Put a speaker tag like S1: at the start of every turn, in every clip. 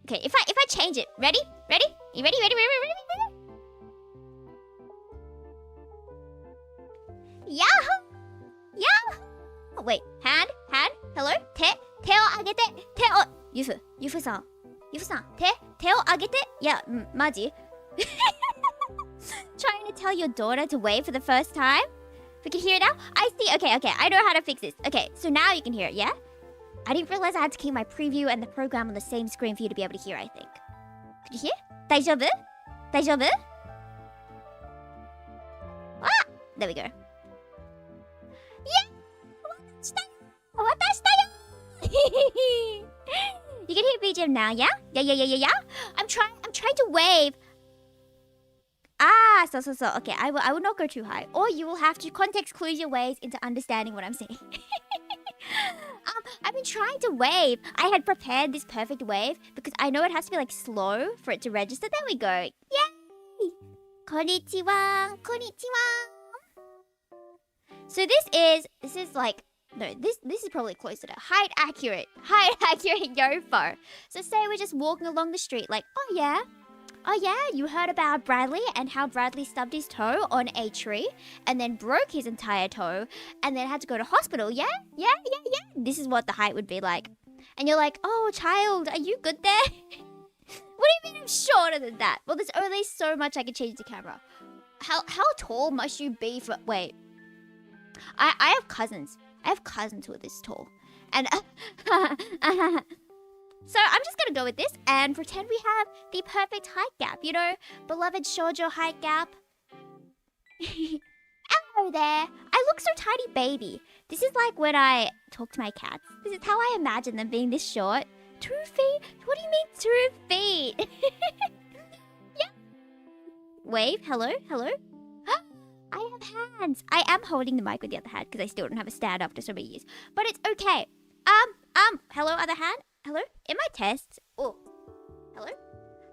S1: Okay, if I change it, ready? Ready? You ready? Ready? Ready? Ready? Ready? Yahoo! Yahoo! Oh, wait, hand, hello? Te o agete, te o... Yufu-san, te o agete? Yeah, maji. Trying to tell your daughter to wave for the first time? We can hear it now? I see, okay, I know how to fix this. Okay, so now you can hear it, yeah? I didn't realize I had to keep my preview and the program on the same screen for you to be able to hear, I think. Could you hear? Daijoubu? Daijoubu? Ah! There we go. Yeah! You can hear BGM now, yeah? Yeah. I'm trying to wave. Ah, so. Okay, I will not go too high. Or you will have to context clue your ways into understanding what I'm saying. I've been trying to wave. I had prepared this perfect wave because I know it has to be like slow for it to register. There we go. Yay! Konnichiwa. So this is like, no, this is probably closer to height accurate Yofo. So say we're just walking along the street like, oh yeah, you heard about Bradley and how Bradley stubbed his toe on a tree and then broke his entire toe and then had to go to hospital. Yeah. This is what the height would be like. And you're like, oh, child, are you good there? What do you mean I'm shorter than that? Well, there's only so much I can change the camera. How tall must you be for... Wait. I have cousins. I have cousins who are this tall. And... So I'm just gonna go with this and pretend we have the perfect height gap. You know, beloved shoujo height gap. Hello there. I look so tiny baby. This is like when I talk to my cats. This is how I imagine them being this short. 2 feet? What do you mean 2 feet? Yeah. Wave. Hello. I have hands. I am holding the mic with the other hand because I still don't have a stand after so many years. But it's okay. Hello, other hand. Hello? In my tests... Oh. Hello?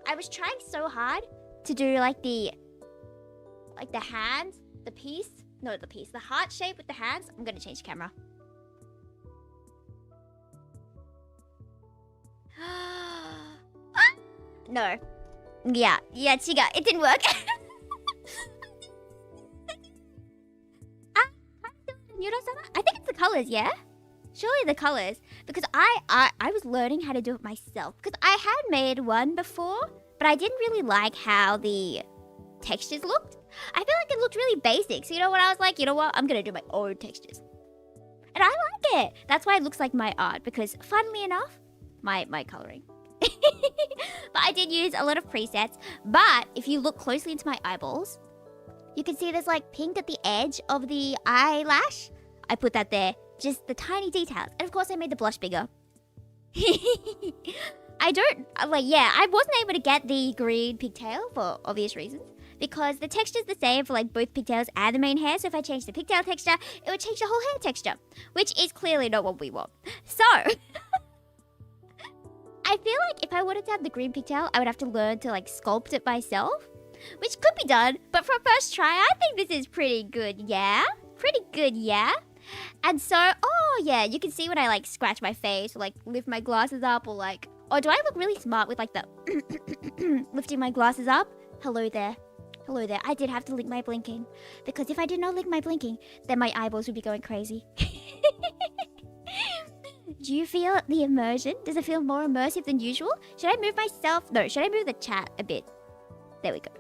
S1: I was trying so hard to do like the hands, the piece. No, the heart shape with the hands. I'm gonna change the camera. No. Yeah, chiga. It didn't work. I think it's the colors, yeah? Surely the colors, because I was learning how to do it myself. Because I had made one before, but I didn't really like how the textures looked. I feel like it looked really basic. So you know what, I was like, you know what, I'm gonna do my own textures. And I like it. That's why it looks like my art, because funnily enough, my coloring. But I did use a lot of presets. But if you look closely into my eyeballs, you can see there's like pink at the edge of the eyelash. I put that there. Just the tiny details. And of course I made the blush bigger. I wasn't able to get the green pigtail for obvious reasons. Because the texture's the same for like both pigtails and the main hair. So if I change the pigtail texture, it would change the whole hair texture. Which is clearly not what we want. So, I feel like if I wanted to have the green pigtail, I would have to learn to like sculpt it myself. Which could be done. But for first try, I think this is pretty good, yeah? And so, oh yeah, you can see when I like scratch my face or like lift my glasses up or like... Or do I look really smart with like the... lifting my glasses up? Hello there. I did have to link my blinking. Because if I did not link my blinking, then my eyeballs would be going crazy. Do you feel the immersion? Does it feel more immersive than usual? Should I move myself? No, should I move the chat a bit? There we go.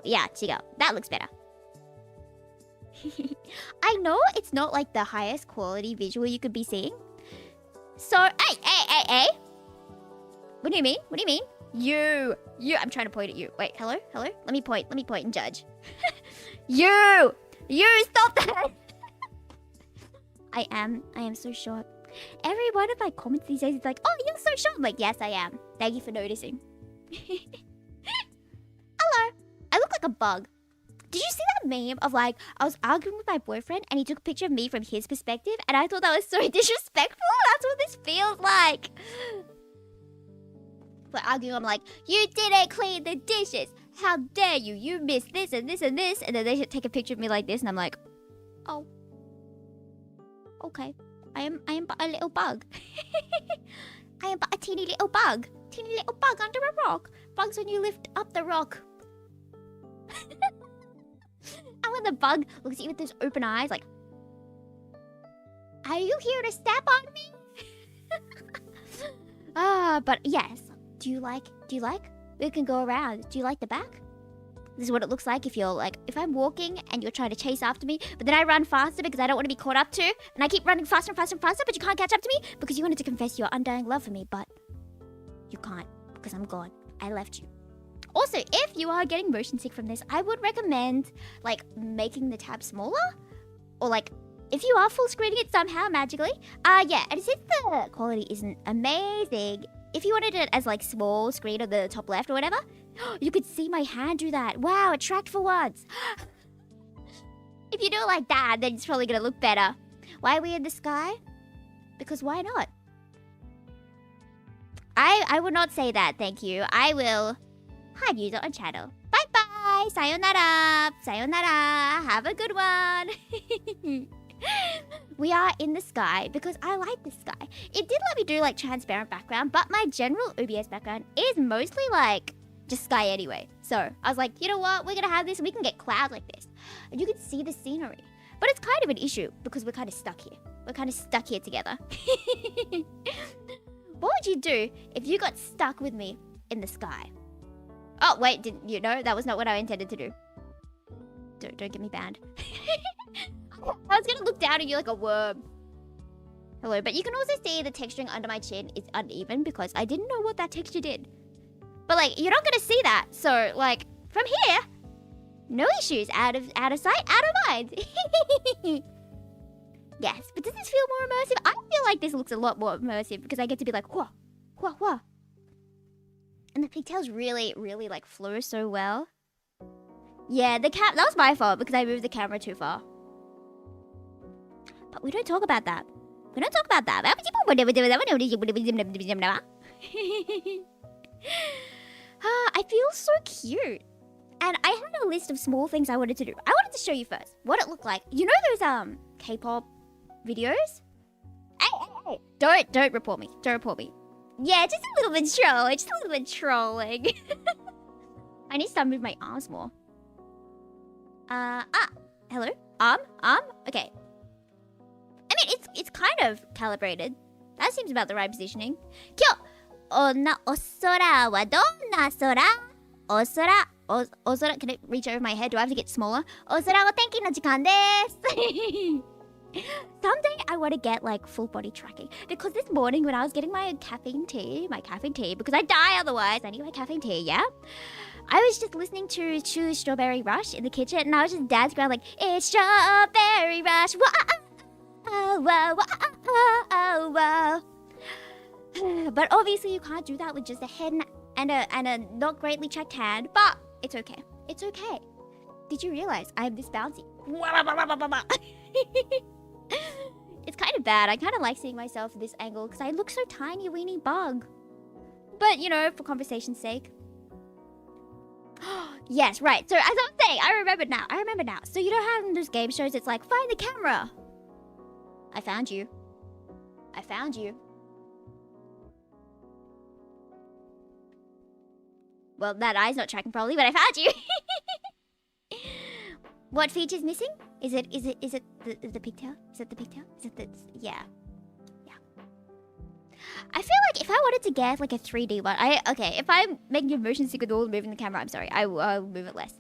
S1: Yeah, chiga. That looks better. I know it's not like the highest quality visual you could be seeing. So, hey. What do you mean? You. I'm trying to point at you. Wait, hello? Let me point and judge. You, stop that. I am so short. Every one of my comments these days is like, oh, you're so short. I'm like, yes, I am. Thank you for noticing. Hello. I look like a bug. Did you see that meme of like, I was arguing with my boyfriend and he took a picture of me from his perspective and I thought that was so disrespectful? That's what this feels like. We're arguing, I'm like, you didn't clean the dishes. How dare you? You missed this and this and this. And then they take a picture of me like this and I'm like, oh. Okay. I am but a little bug. I am but a teeny little bug. Teeny little bug under a rock. Bugs when you lift up the rock. And when the bug looks at you with those open eyes, like, are you here to step on me? But yes. Do you like? We can go around. Do you like the back? This is what it looks like if you're like, if I'm walking and you're trying to chase after me, but then I run faster because I don't want to be caught up to, and I keep running faster and faster and faster, but you can't catch up to me because you wanted to confess your undying love for me, but you can't because I'm gone. I left you. Also, if you are getting motion sick from this, I would recommend like making the tab smaller, or like if you are full screening it somehow magically. Yeah, and since the quality isn't amazing, if you wanted it as like small screen on the top left or whatever, you could see my hand do that. Wow, it tracked for once. If you do it like that, then it's probably gonna look better. Why are we in the sky? Because why not? I would not say that, thank you. I will hide user on channel. Bye bye. Sayonara. Sayonara. Have a good one. We are in the sky because I like the sky. It did let me do like transparent background, but my general OBS background is mostly like just sky anyway. So I was like, you know what? We're gonna have this. We can get clouds like this, and you can see the scenery. But it's kind of an issue because we're kind of stuck here. We're kind of stuck here together. What would you do if you got stuck with me in the sky? Oh wait, didn't you know? That was not what I intended to do. Don't get me banned. I was gonna look down at you like a worm. Hello, but you can also see the texturing under my chin is uneven because I didn't know what that texture did. But like, you're not gonna see that. So like, from here, no issues. Out of sight, out of mind. Yes, but does this feel more immersive? I feel like this looks a lot more immersive because I get to be like, whoa, whoa, whoa. And the pigtails really, really like flow so well. Yeah, that was my fault because I moved the camera too far. But we don't talk about that. We don't talk about that. I feel so cute. And I had a list of small things I wanted to do. I wanted to show you first what it looked like. You know those K-pop videos? Hey. Don't report me. Don't report me. Yeah, just a little bit trolling. Just a little bit trolling. I need to start moving my arms more. Hello? Arm? Okay. I mean, it's kind of calibrated. That seems about the right positioning. Kyo! Osora wa donna sora? Osora, can it reach over my head? Do I have to get smaller? Osora wa tenki no jikan desu. Someday I want to get like full body tracking because this morning when I was getting my caffeine tea, because I die otherwise, I need my caffeine tea, yeah? I was just listening to Choose Strawberry Rush in the kitchen and I was just dancing around like, it's Strawberry Rush, whoa, whoa, whoa, whoa. But obviously you can't do that with just a head and a not greatly checked hand, but it's okay. It's okay. Did you realize I am this bouncy? It's kind of bad. I kind of like seeing myself at this angle because I look so tiny, weeny bug. But, you know, for conversation's sake. Yes, right. So, as I was saying, I remember now. So, you know how in those game shows, it's like, find the camera. I found you. Well, that eye's not tracking properly, but I found you. What feature's missing? Is it the pigtail? Is it the pigtail? Yeah. I feel like if I wanted to get like a 3D one, if I'm making a motion sick with all moving the camera, I'm sorry, I'll move it less.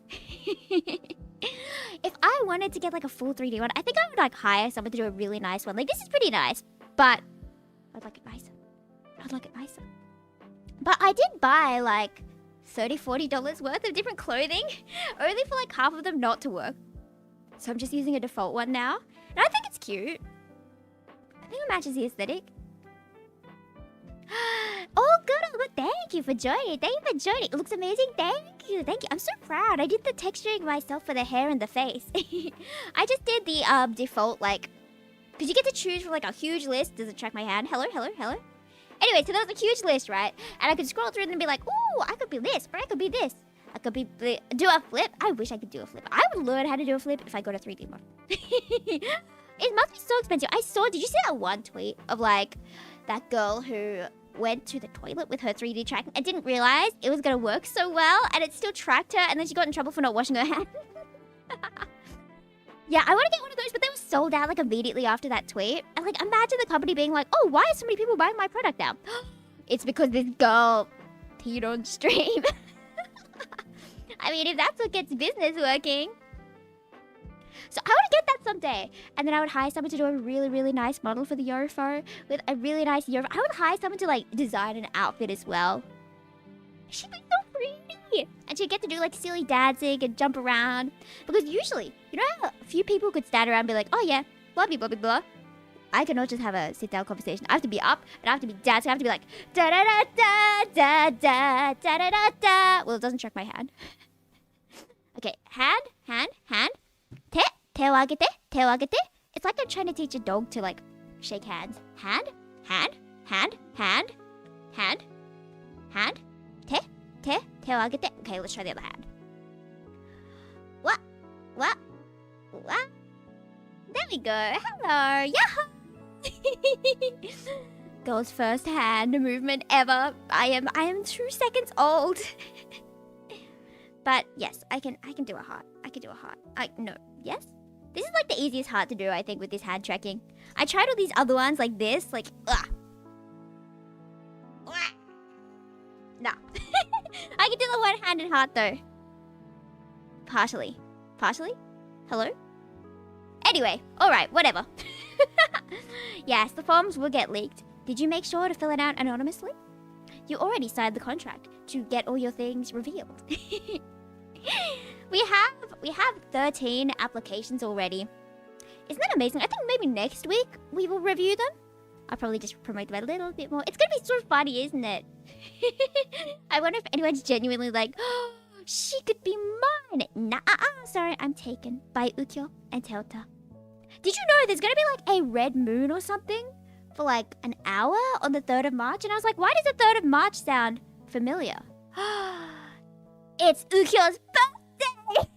S1: If I wanted to get like a full 3D one, I think I would like hire someone to do a really nice one. Like this is pretty nice, but I'd like it nicer. But I did buy like $30-$40 worth of different clothing, only for like half of them not to work. So I'm just using a default one now, and I think it's cute. I think it matches the aesthetic. Oh, good. Thank you for joining. It looks amazing. Thank you. I'm so proud. I did the texturing myself for the hair and the face. I just did the default, like, because you get to choose from like a huge list. Does it track my hand? Hello. Anyway, so there was a huge list, right? And I could scroll through and be like, ooh, I could be this, or I could be this. I could do a flip. I wish I could do a flip. I would learn how to do a flip if I go to 3D mode. It must be so expensive. Did you see that one tweet of like that girl who went to the toilet with her 3D tracking and didn't realize it was going to work so well, and it still tracked her, and then she got in trouble for not washing her hands. Yeah, I want to get one of those, but they were sold out like immediately after that tweet. And like, imagine the company being like, oh, why are so many people buying my product now? It's because this girl peed on stream. I mean, if that's what gets business working. So I want to get that someday. And then I would hire someone to do a really, really nice model for the Yufu with a really nice Yufu. I would hire someone to like design an outfit as well. She'd be so pretty. And she'd get to do like silly dancing and jump around. Because usually, you know how a few people could stand around and be like, oh yeah, blah, blah, blah, blah, blah. I cannot just have a sit-down conversation. I have to be up, and I have to be dancing. I have to be like, da-da-da-da-da-da-da-da-da. Well, it doesn't track my hand. Okay, hand, hand, hand. Te, te o agete, te o agete. It's like I'm trying to teach a dog to like shake hands. Hand, hand, hand, hand, hand, hand. Te, te, te o agete. Okay, let's try the other hand. What? There we go. Hello. Yahoo! Girl's first hand movement ever. I am 2 seconds old. But yes, I can do a heart. I can do a heart. No. Yes? This is like the easiest heart to do, I think, with this hand tracking. I tried all these other ones like this, like No. I can do the one-handed heart though. Partially. Hello? Anyway, alright, whatever. Yes, the forms will get leaked. Did you make sure to fill it out anonymously? You already signed the contract to get all your things revealed. We have 13 applications already. Isn't that amazing? I think maybe next week we will review them. I'll probably just promote them a little bit more. It's gonna be sort of funny, isn't it? I wonder if anyone's genuinely like, oh, she could be mine. Nah, sorry, I'm taken by Ukyo and Teota. Did you know there's gonna be like a red moon or something for like an hour on the 3rd of March? And I was like, why does the 3rd of March sound familiar? It's Ukyo's birthday!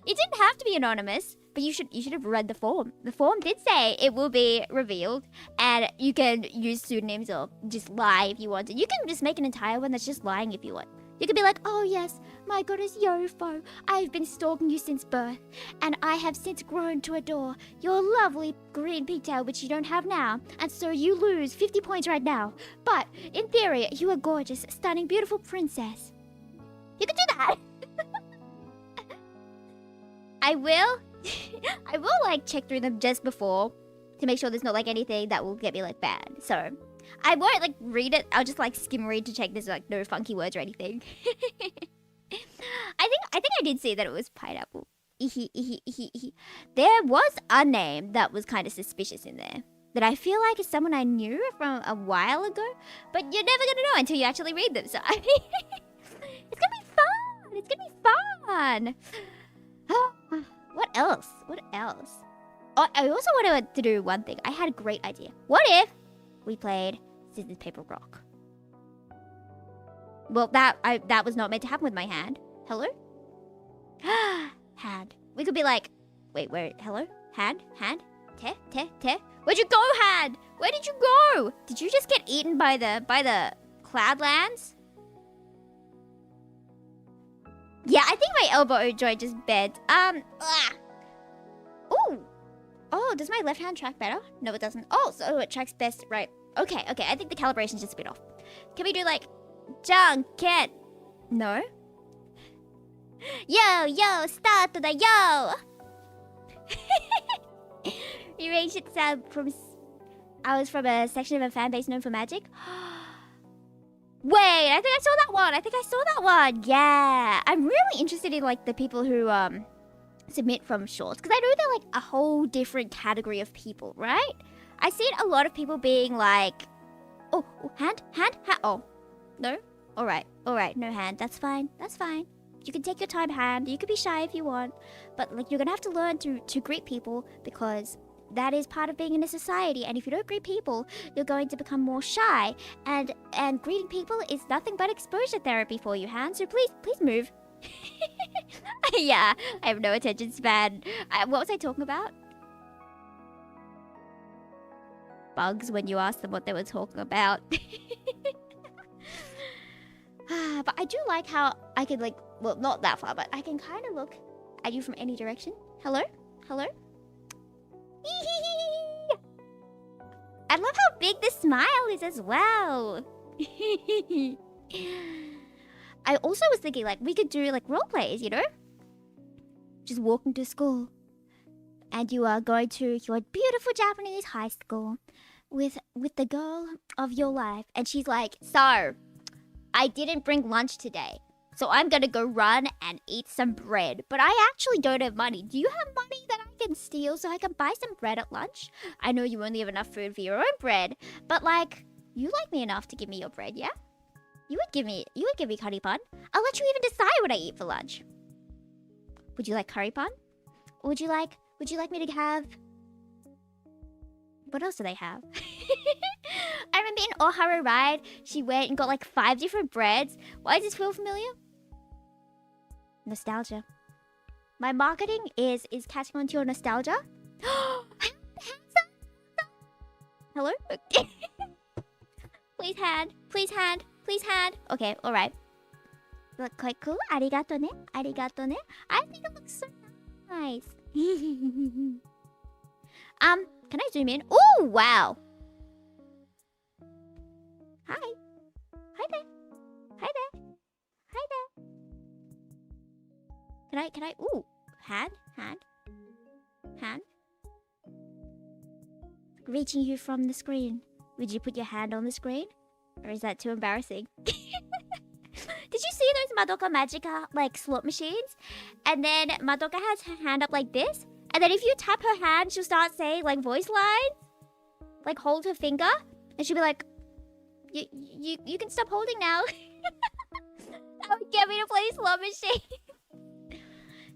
S1: It didn't have to be anonymous, but you should have read the form. The form did say it will be revealed, and you can use pseudonyms or just lie if you want to. You can just make an entire one that's just lying if you want. You could be like, oh yes, my goddess Yufu, I've been stalking you since birth, and I have since grown to adore your lovely green pigtail, which you don't have now, and so you lose 50 points right now. But in theory, you are gorgeous, stunning, beautiful princess. You could do that. I will like check through them just before to make sure there's not like anything that will get me like banned. So I won't like read it. I'll just like skim read to check there's like no funky words or anything. I think I did see that it was pineapple. There was a name that was kind of suspicious in there that I feel like is someone I knew from a while ago, but you're never gonna know until you actually read them. So it's gonna be fun. It's gonna be fun. What else? Oh, I also wanted to do one thing. I had a great idea. What if we played scissors, paper, rock? Well, that was not meant to happen with my hand. Hello? Hand. We could be like, wait, where? Hello? Hand? Te? Where'd you go, hand? Where did you go? Did you just get eaten by the Cloudlands? Yeah, I think my elbow joint just bent. Ooh. Oh, does my left hand track better? No, it doesn't. Oh, so it tracks best, right. Okay. I think the calibration's just a bit off. Can we do like, junket? No? Yo, start the yo! Erased it sound from... I was from a section of a fan base known for magic. Wait, I think I saw that one. Yeah. I'm really interested in like the people who submit from shorts, because I know they're like a whole different category of people, right? I've seen a lot of people being like, oh, hand. Oh, no? All right, no hand. That's fine. You can take your time, hand. You can be shy if you want, but like you're gonna have to learn to greet people, because that is part of being in a society, and if you don't greet people, you're going to become more shy, and greeting people is nothing but exposure therapy for you, hand. So please move. Yeah, I have no attention span. What was I talking about? bugs when you asked them what they were talking about. But I do like how I could like, well, not that far, but I can kind of look at you from any direction. Hello? Hello? I love how big the smile is as well. I also was thinking like we could do like role plays, you know? Just walking to school. And you are going to your beautiful Japanese high school with the girl of your life. And she's like, so, I didn't bring lunch today. So I'm gonna go run and eat some bread. But I actually don't have money. Do you have money that I can steal so I can buy some bread at lunch? I know you only have enough food for your own bread. But like, you like me enough to give me your bread, yeah? You would give me curry pan. I'll let you even decide what I eat for lunch. Would you like curry pan? Or would you like me to have... What else do they have? I remember in Ohara Ride, she went and got like 5 different breads. Why does this feel familiar? Nostalgia. My marketing is catching on to your nostalgia. Hello? Please hand. Please hand. Please hand. Okay, alright. Look quite cool. Arigato ne. Arigato ne. I think it looks so nice. Can I zoom in? Oh, wow. Hi. Hi there. Hi there. Hi there. Can I, ooh. Hand. Reaching you from the screen. Would you put your hand on the screen? Or is that too embarrassing? Did you see those Madoka Magica, like, slot machines? And then Madoka has her hand up like this. And then if you tap her hand, she'll start saying, like, voice lines. Like, hold her finger. And she'll be like, you can stop holding now. That would get me to play slot machine.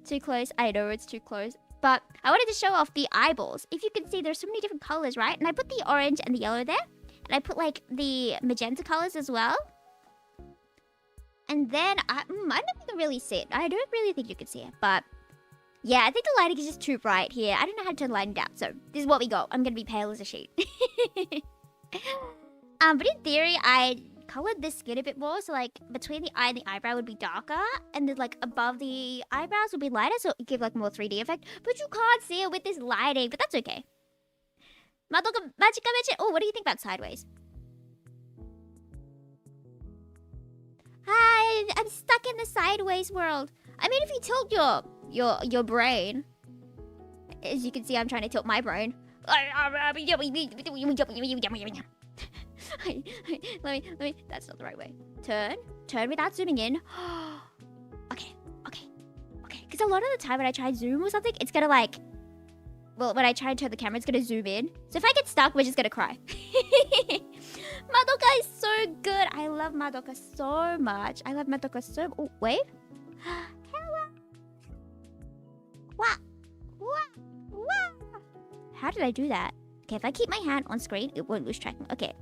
S1: Too close. I know it's too close. But I wanted to show off the eyeballs. If you can see, there's so many different colors, right? And I put the orange and the yellow there. And I put, like, the magenta colors as well. And then, I don't think you can really see it. I don't really think you can see it. But, yeah, I think the lighting is just too bright here. I don't know how to turn the lighting down. So, this is what we got. I'm going to be pale as a sheet. But in theory, I colored this skin a bit more. So, like, between the eye and the eyebrow would be darker. And then, like, above the eyebrows would be lighter. So, it give, like, more 3D effect. But you can't see it with this lighting. But that's okay. Madoka Magica Magic. Oh, what do you think about Sideways? Hi, I'm stuck in the Sideways world. I mean, if you tilt your brain, as you can see, I'm trying to tilt my brain. Let me. That's not the right way. Turn without zooming in. Okay. Because a lot of the time when I try and zoom or something, it's gonna like. Well, when I try and turn the camera, it's gonna zoom in. So if I get stuck, we're just gonna cry. Madoka is so good. I love Madoka so much. I love Madoka so... Oh, wave? Hello. Wah. How did I do that? Okay, if I keep my hand on screen, it won't lose track. Okay.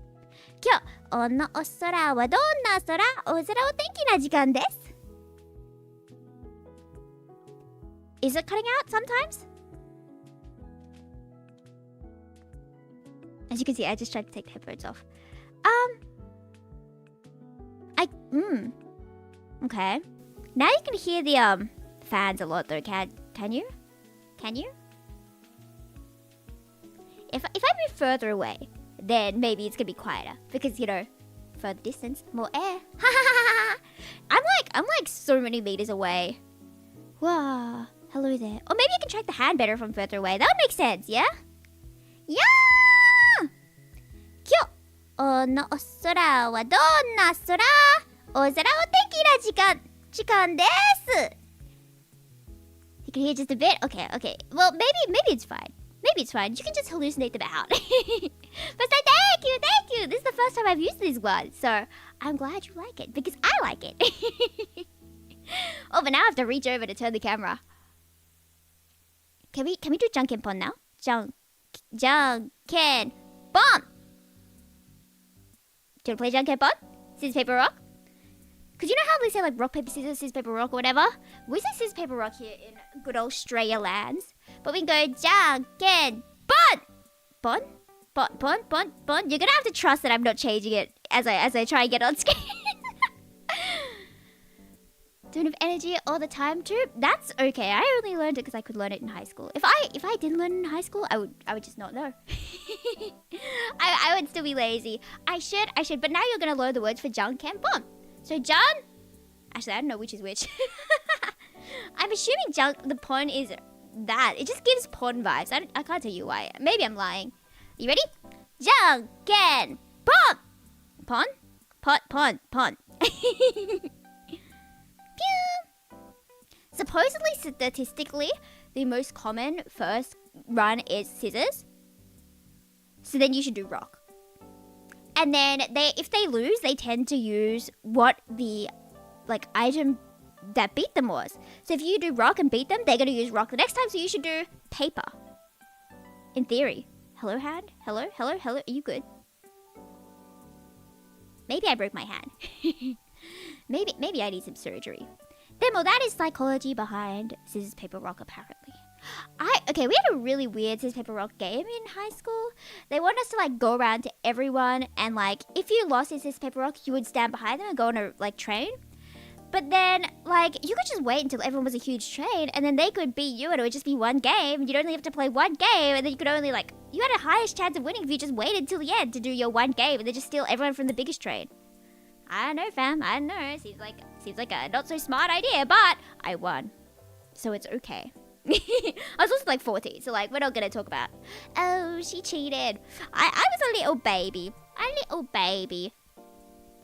S1: 今日、おのお空はどんな空？お空お天気な時間です。Is it cutting out sometimes? As you can see, I just tried to take the headphones off. Okay. Now you can hear the fans a lot though. Can you? Can you? If I move further away, then maybe it's gonna be quieter because you know, further distance, more air. I'm like so many meters away. Wow. Hello there. Or maybe I can track the hand better from further away. That would make sense. Yeah. Yeah. 今日のお空はどんな空？お空お天気な時間です。You can hear just a bit? Okay. Well, maybe it's fine. Maybe it's fine. You can just hallucinate them out. But so thank you. This is the first time I've used this one. So I'm glad you like it because I like it. Oh, but now I have to reach over to turn the camera. Can we do Janken-pon now? Janken-pon! Do you want to play Janken-pon? Scissors, paper, rock? Because you know how they say like rock, paper, scissors, paper, rock or whatever? We say scissors, paper, rock here in good old Australia lands. But we can go Janken-pon! Pon? You're gonna have to trust that I'm not changing it as I try and get on screen. Don't have energy all the time too. That's okay. I only learned it because I could learn it in high school. If I didn't learn it in high school, I would just not know. I would still be lazy. I should. But now you're gonna learn the words for junk and pon. So John. Actually, I don't know which is which. I'm assuming junk. The pon is that. It just gives pon vibes. I can't tell you why. Maybe I'm lying. You ready? Junk and pon. Pon. Pon. Supposedly, statistically, the most common first run is scissors. So then you should do rock. And then if they lose, they tend to use what the item that beat them was. So if you do rock and beat them, they're gonna use rock the next time. So you should do paper. In theory. Hello, hand. Hello. Are you good? Maybe I broke my hand. Maybe I need some surgery. Then, well, that is psychology behind scissors, paper, rock, apparently. We had a really weird scissors, paper, rock game in high school. They want us to, go around to everyone, and, if you lost in scissors, paper, rock, you would stand behind them and go on a, train. But then, you could just wait until everyone was a huge train, and then they could beat you, and it would just be one game, and you'd only have to play one game, and then you could only, you had a highest chance of winning if you just waited till the end to do your one game, and then just steal everyone from the biggest train. I don't know, fam. I don't know. Seems like a not so smart idea, but I won. So it's okay. I was also 14, so we're not gonna talk about, oh, she cheated. I was a little baby.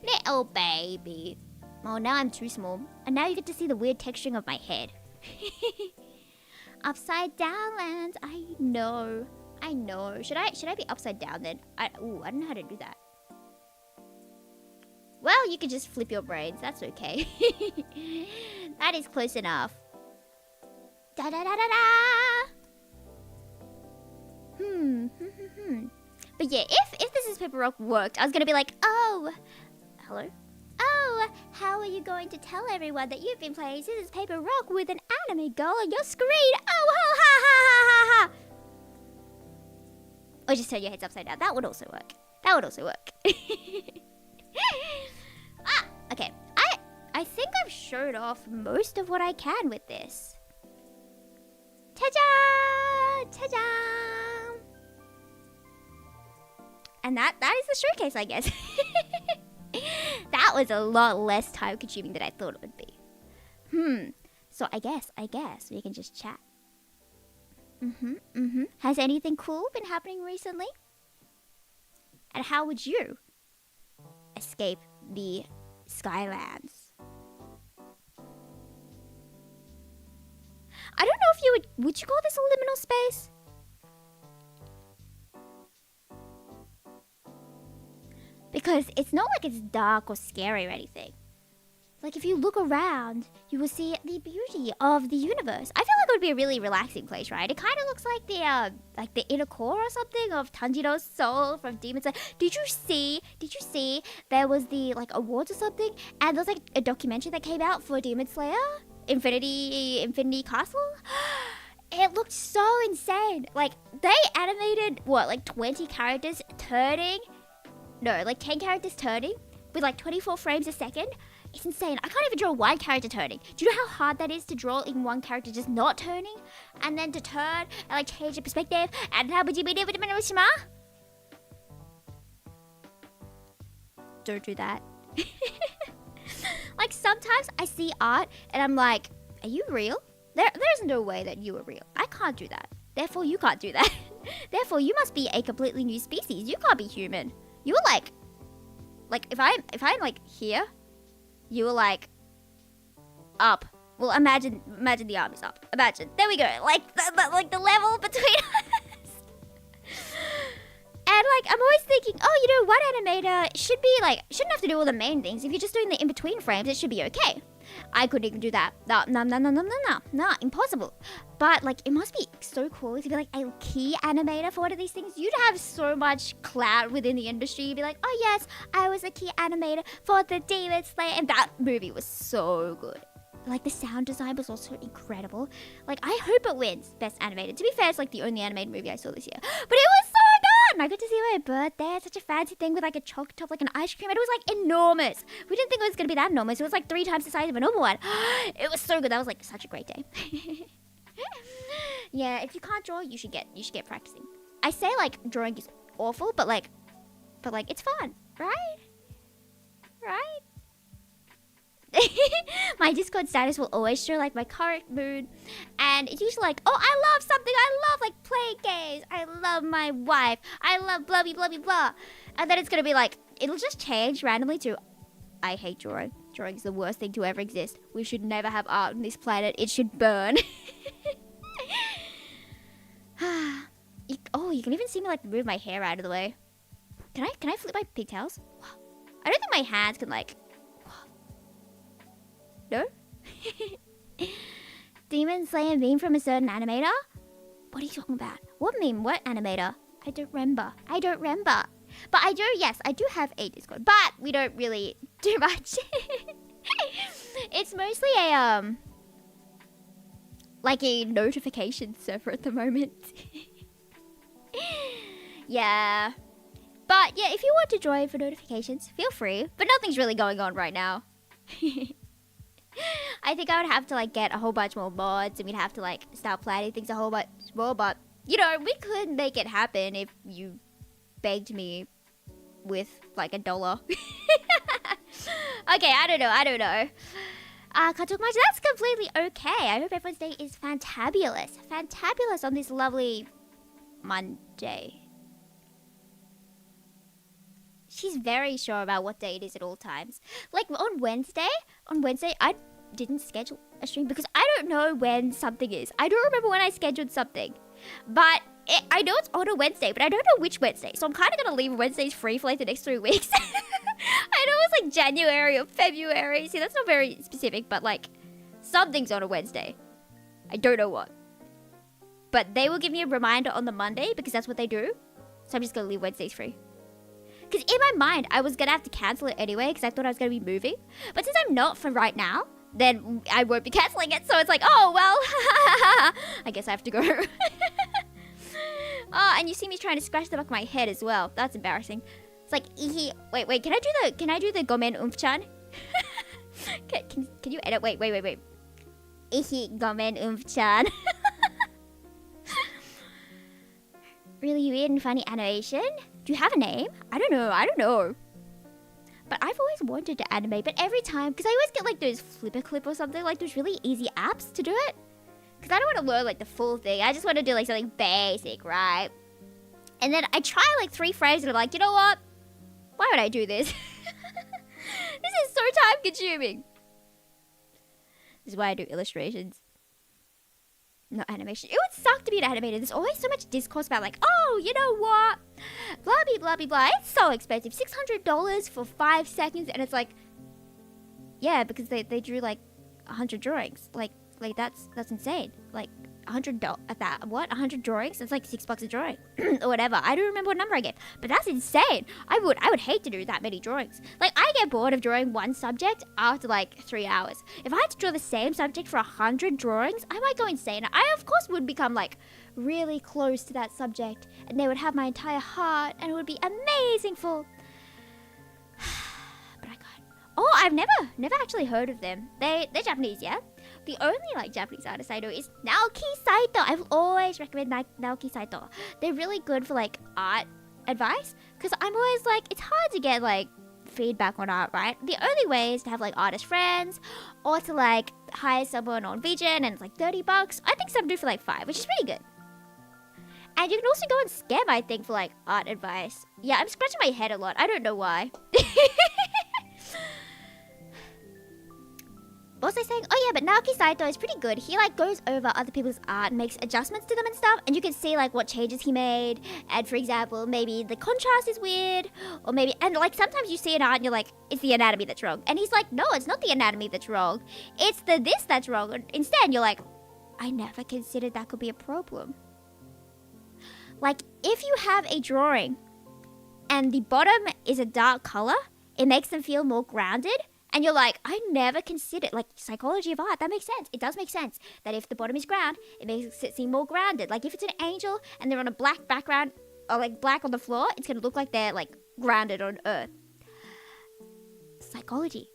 S1: Little baby. Oh, now I'm too small. And now you get to see the weird texturing of my head. Upside down lands. I know. Should I be upside down then? I don't know how to do that. Well, you can just flip your brains. That's okay. That is close enough. Da da da da da. But yeah, if this is Paper Rock worked, I was gonna be like, oh, hello. Oh, how are you going to tell everyone that you've been playing Scissors Paper Rock with an anime girl on your screen? Oh, ha ha ha ha ha. Or just turn your heads upside down. That would also work. Okay. I think I've showed off most of what I can with this. Ta-da! Ta-da! And that is the showcase, I guess. That was a lot less time consuming than I thought it would be. So I guess we can just chat. Has anything cool been happening recently? And how would you escape the Skylands? I don't know if you would you call this a liminal space? Because it's not like it's dark or scary or anything. If you look around, you will see the beauty of the universe. I feel like it would be a really relaxing place, right? It kind of looks like the inner core or something of Tanjiro's soul from Demon Slayer. Did you see there was the awards or something, and there was a documentary that came out for Demon Slayer Infinity Castle? It looked so insane. They animated 20 characters turning. No, 10 characters turning with 24 frames a second. It's insane. I can't even draw one character turning. Do you know how hard that is to draw in one character just not turning? And then to turn and change the perspective? And how would you be able to manage Shima? Don't do that. Sometimes I see art and I'm like, are you real? There's no way that you are real. I can't do that. Therefore, you can't do that. Therefore, you must be a completely new species. You can't be human. You were if I'm here, you were up. Well, imagine the arm is up. Imagine. There we go. The level between us. And I'm always thinking, oh, one animator shouldn't have to do all the main things. If you're just doing the in-between frames, it should be okay. I couldn't even do that. No, impossible. But it must be so cool to be a key animator for one of these things. You'd have so much clout within the industry. You'd be like, oh yes, I was a key animator for the Demon Slayer, and that movie was so good. The sound design was also incredible. I hope it wins Best Animated. To be fair, it's the only animated movie I saw this year. But it was so fun. I got to see my birthday. Such a fancy thing with like a chalk top, like an ice cream. And it was like enormous. We didn't think it was going to be that enormous. It was like 3 times the size of a normal one. It was so good. That was like such a great day. Yeah, if you can't draw, you should get practicing. I say like drawing is awful, but like it's fun, right? Right? My Discord status will always show like my current mood, and it's usually like, oh, I love something, I love like playing games, I love my wife, I love blah blah blah blah blah, and then it's gonna be like, it'll just change randomly to, I hate drawing. Drawing is the worst thing to ever exist. We should never have art on this planet. It should burn. You can even see me like move my hair out of the way. Can I flip my pigtails? I don't think my hands can like. No? Demon Slayer meme from a certain animator? What are you talking about? What meme? What animator? I don't remember. But I do, yes, I do have a Discord. But we don't really do much. It's mostly a, like a notification server at the moment. Yeah. But yeah, if you want to join for notifications, feel free. But nothing's really going on right now. I think I would have to like get a whole bunch more mods, and we'd have to like start planning things a whole bunch more. But you know, we could make it happen if you begged me with like $1. Okay, I don't know. Can't talk much. That's completely okay. I hope everyone's day is fantabulous on this lovely Monday. She's very sure about what day it is at all times. Like on Wednesday, I didn't schedule a stream because I don't know when something is. I don't remember when I scheduled something. But I know it's on a Wednesday, but I don't know which Wednesday. So I'm kind of going to leave Wednesdays free for like the next 3 weeks. I know it's like January or February. See, that's not very specific, but like something's on a Wednesday. I don't know what. But they will give me a reminder on the Monday because that's what they do. So I'm just going to leave Wednesdays free. Because in my mind, I was going to have to cancel it anyway because I thought I was going to be moving. But since I'm not for right now, then I won't be cancelling it. So it's like, oh, well, I guess I have to go. Oh, and you see me trying to scratch the back of my head as well. That's embarrassing. It's like, wait, can I do the Gomen Umf-chan? Can you edit? Wait. Ihi Gomen Umf-chan. Really weird and funny animation? Do you have a name? I don't know. But I've always wanted to animate, but every time, because I always get like those Flipper Clip or something, like those really easy apps to do it. Because I don't want to learn like the full thing. I just want to do like something basic, right? And then I try like 3 frames and I'm like, you know what? Why would I do this? This is so time consuming. This is why I do illustrations. Not animation. It would suck to be an animator. There's always so much discourse about like, oh, you know what? Blah, blah, blah, blah. It's so expensive. $600 for 5 seconds. And it's like, yeah, because they drew like 100 drawings. Like that's insane. Like $100 at that. What? 100 drawings? That's like $6 a drawing. Or whatever. I don't remember what number I gave. But that's insane. I would hate to do that many drawings. Like I get bored of drawing one subject after like 3 hours. If I had to draw the same subject for 100 drawings, I might go insane. I of course would become like really close to that subject. And they would have my entire heart. And it would be amazing for... But I can't. Oh, I've never actually heard of them. They're Japanese, yeah? The only like Japanese artist I know is Naoki Saito. I've always recommended Naoki Saito. They're really good for like art advice because I'm always like, it's hard to get like feedback on art, right? The only way is to have like artist friends or to like hire someone on Vision, and it's like $30. I think some do for like 5, which is pretty good. And you can also go on Scam, I think, for like art advice. Yeah, I'm scratching my head a lot. I don't know why. What was I saying? Oh yeah, but Naoki Saito is pretty good. He like goes over other people's art and makes adjustments to them and stuff, and you can see like what changes he made. And for example, maybe the contrast is weird, or maybe, and like sometimes you see an art and you're like, it's the anatomy that's wrong. And he's like, no, it's not the anatomy that's wrong. It's the this that's wrong. And instead, you're like, I never considered that could be a problem. Like if you have a drawing and the bottom is a dark color, it makes them feel more grounded. And you're like, I never considered, like, psychology of art, that makes sense. It does make sense that if the bottom is ground, it makes it seem more grounded. Like, if it's an angel and they're on a black background, or like black on the floor, it's gonna look like they're like grounded on earth. Psychology.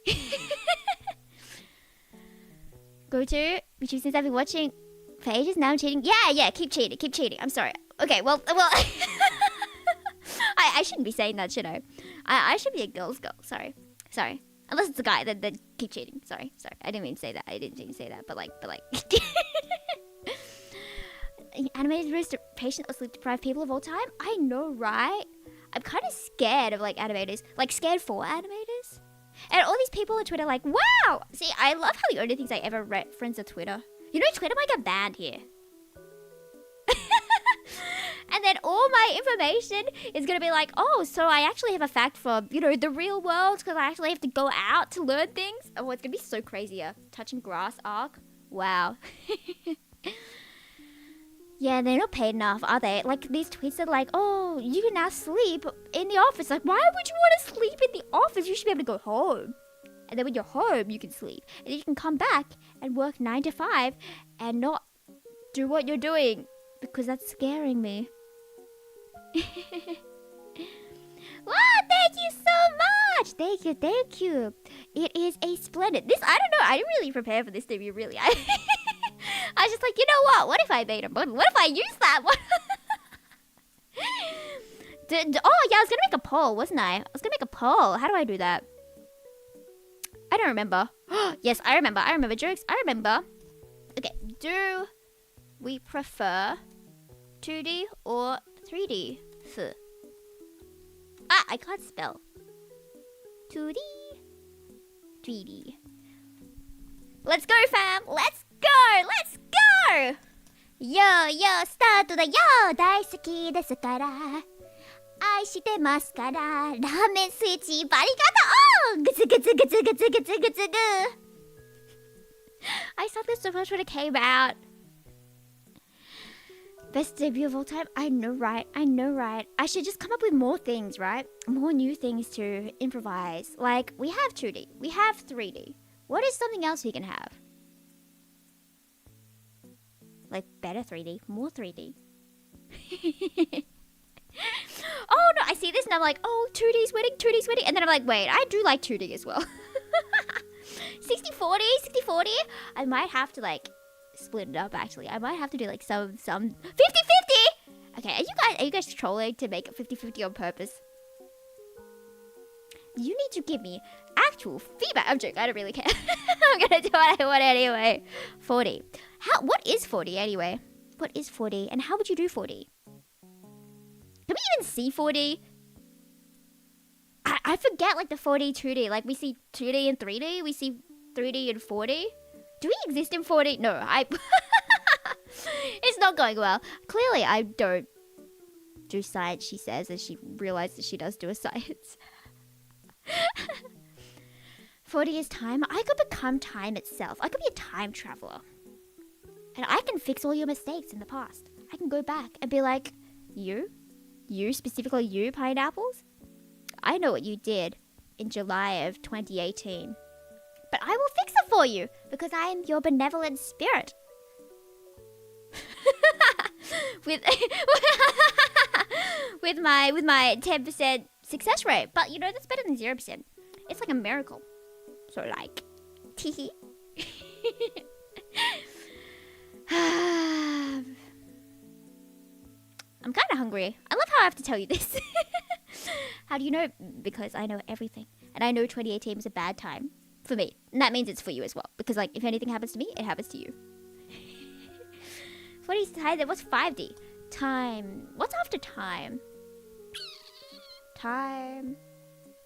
S1: Go to, which since I've been watching for ages, now I'm cheating. Yeah, keep cheating. I'm sorry. Okay, well, I shouldn't be saying that, should I? I should be a girl's girl. Sorry. Unless it's a guy that keep cheating. Sorry. I didn't mean to say that. But like. Animators most patient or sleep deprived people of all time. I know, right? I'm kind of scared of like animators, like scared for animators, and all these people on Twitter like, wow. See, I love how the only things I ever reference are Twitter. You know, Twitter might get banned here. And then all my information is going to be like, oh, so I actually have a fact from, you know, the real world because I actually have to go out to learn things. Oh, it's going to be so crazy. Touching grass arc. Wow. Yeah, they're not paid enough, are they? Like, these tweets are like, oh, you can now sleep in the office. Like, why would you want to sleep in the office? You should be able to go home. And then when you're home, you can sleep. And then you can come back and work 9 to 5 and not do what you're doing. Because that's scaring me. Wow, thank you so much. Thank you. It is a splendid. This, I don't know. I didn't really prepare for this to be really. I was just like, you know what? What if I made a button? What if I use that? What? Oh, yeah, I was going to make a poll, wasn't I? I was going to make a poll. How do I do that? I don't remember. Yes, I remember. Jokes. I remember. Okay, do we prefer 2D or 3D? I can't spell. 2D, 3D. Let's go, fam. Let's go. Yo,スタートだよ。大好きですから。愛してますから。ラーメンスイッチバリカタオ。グツグツグツグツグツグツグ。I saw this so much when it came out. Best debut of all time? I know, right? I should just come up with more things, right? More new things to improvise. Like, we have 2D. We have 3D. What is something else we can have? Like, better 3D. More 3D. Oh, no. I see this and I'm like, oh, 2D's winning. And then I'm like, wait, I do like 2D as well. 60-40. I might have to, like, split it up, actually. I might have to do like some 50-50. Okay, are you guys trolling to make it 50-50 on purpose? You need to give me actual feedback. I'm joking, I don't really care. I'm gonna do what I want anyway. 40. What is 40 anyway? What is 40 and how would you do 40? Can we even see 40? I forget like the 4D, 2D. Like we see 2D and 3D. We see 3D and 4D. Do we exist in 4D? No, it's not going well. Clearly, I don't do science, she says, as she realizes she does do a science. 40 is time. I could become time itself. I could be a time traveler. And I can fix all your mistakes in the past. I can go back and be like, you specifically you, pineapples? I know what you did in July of 2018. But I will fix it for you because I am your benevolent spirit. with my 10% success rate. But you know that's better than 0%. It's like a miracle. So like, teehee. I'm kind of hungry. I love how I have to tell you this. How do you know? Because I know everything, and I know 2018 was a bad time. For me. And that means it's for you as well. Because, like, if anything happens to me, it happens to you. 40's time. What's 5D? Time. What's after time? Time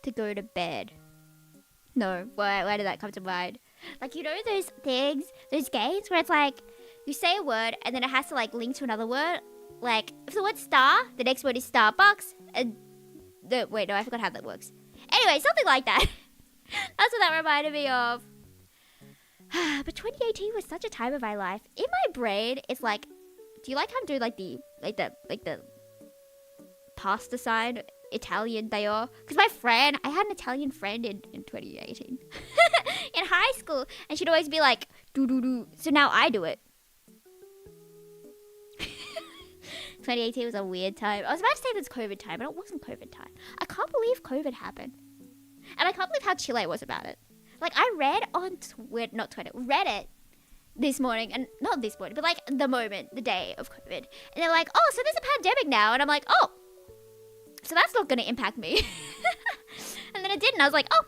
S1: to go to bed. No. Why did that come to mind? Like, you know those things, those games where it's like, you say a word and then it has to, like, link to another word? Like, if the word's star, the next word is Starbucks. And wait, no, I forgot how that works. Anyway, something like that. That's what that reminded me of. But 2018 was such a time of my life. In my brain, it's like, do you like how I'm doing like the pasta sign Italian dayo? Because I had an Italian friend in 2018 in high school, and she'd always be like do do do. So now I do it. 2018 was a weird time. I was about to say that's COVID time, but it wasn't COVID time. I can't believe COVID happened. And I can't believe how chill I was about it. Like, I read on Reddit this morning, and not this morning, but like the day of COVID. And they're like, oh, so there's a pandemic now. And I'm like, oh, so that's not going to impact me. And then it didn't. I was like, oh,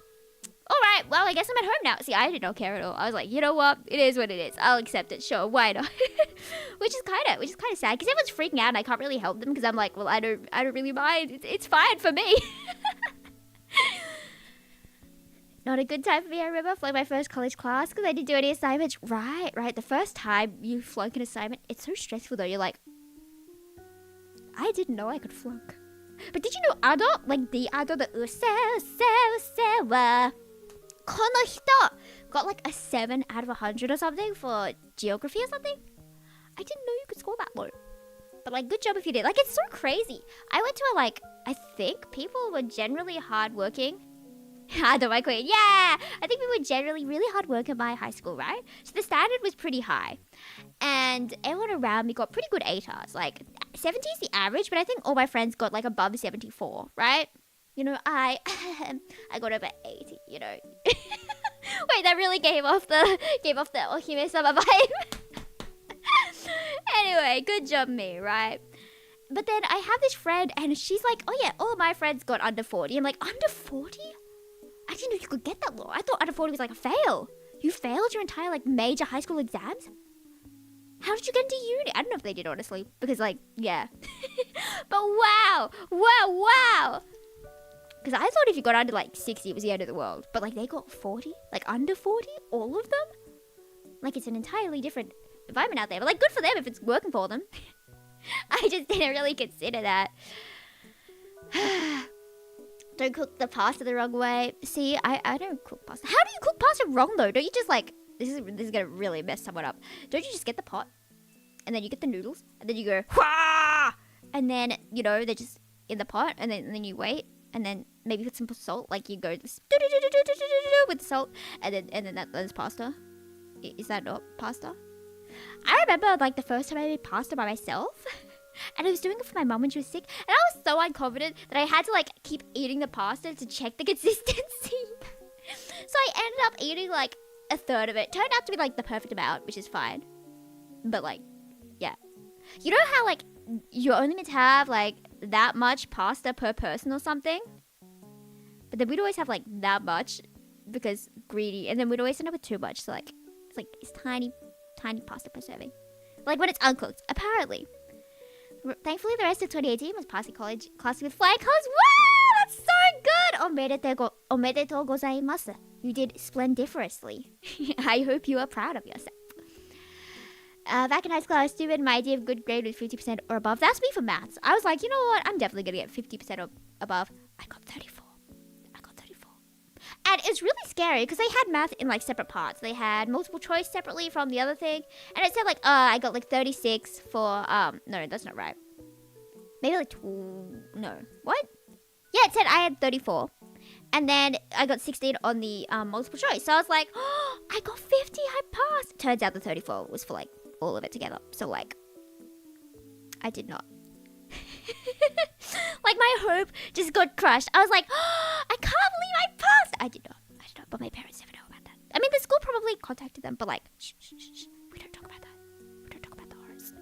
S1: all right, well, I guess I'm at home now. See, I did not care at all. I was like, you know what? It is what it is. I'll accept it. Sure, why not? which is kind of sad because everyone's freaking out and I can't really help them because I'm like, well, I don't really mind. It's fine for me. Not a good time for me, I remember, for like my first college class because I didn't do any assignments. Right. The first time you flunk an assignment, it's so stressful though. You're like, I didn't know I could flunk. But did you know Ado? Like the Ado, the wa. この人 got like a 7 out of 100 or something for geography or something. I didn't know you could score that low. But like, good job if you did. Like, it's so crazy. I went to a like, I think people were generally hardworking. Ado, my queen. Yeah! I think we were generally really hardworking at my high school, right? So the standard was pretty high. And everyone around me got pretty good ATARs. Like, 70 is the average, but I think all my friends got like above 74, right? You know, I got over 80, you know. Wait, that really gave off the Ohime-sama vibe. Anyway, good job me, right? But then I have this friend and she's like, oh yeah, all my friends got under 40. I'm like, under 40? I didn't know you could get that low. I thought under 40 was like a fail. You failed your entire like major high school exams? How did you get into uni? I don't know if they did, honestly. Because like, yeah. But wow. Because I thought if you got under like 60, it was the end of the world. But like they got 40? Like under 40? All of them? Like it's an entirely different environment out there. But like good for them if it's working for them. I just didn't really consider that. Don't cook the pasta the wrong way. See, I don't cook pasta. How do you cook pasta wrong though? Don't you just like... This is gonna really mess someone up. Don't you just get the pot? And then you get the noodles. And then you go... Wah! And then, you know, they're just in the pot. And then you wait. And then maybe put some salt. Like you go with salt. And then that's pasta. Is that not pasta? I remember like the first time I made pasta by myself. And I was doing it for my mom when she was sick. And I was so unconfident that I had to like keep eating the pasta to check the consistency. So I ended up eating like a third of it. Turned out to be like the perfect amount, which is fine. But like, yeah. You know how like you're only meant to have like that much pasta per person or something? But then we'd always have like that much because greedy. And then we'd always end up with too much. So like, it's tiny pasta per serving. Like when it's uncooked, apparently. Thankfully, the rest of 2018 was passing college classes with flying colors. Wow, that's so good! Omedetou gozaimasu. You did splendiferously. I hope you are proud of yourself. Back in high school, I was stupid. My idea of good grade was 50% or above. That's me for maths. I was like, you know what? I'm definitely going to get 50% or above. I got 34. And it's really scary because they had math in like separate parts. They had multiple choice separately from the other thing. And it said like, I got like 36 for, no, that's not right. Maybe like, no. What? Yeah, it said I had 34. And then I got 16 on the multiple choice. So I was like, oh, I got 50, I passed. Turns out the 34 was for like all of it together. So like, I did not. Like my hope just got crushed. I was like, oh, I can't believe I passed. I did not. But my parents never know about that. I mean, the school probably contacted them, but like, shh. We don't talk about that. We don't talk about the horrors.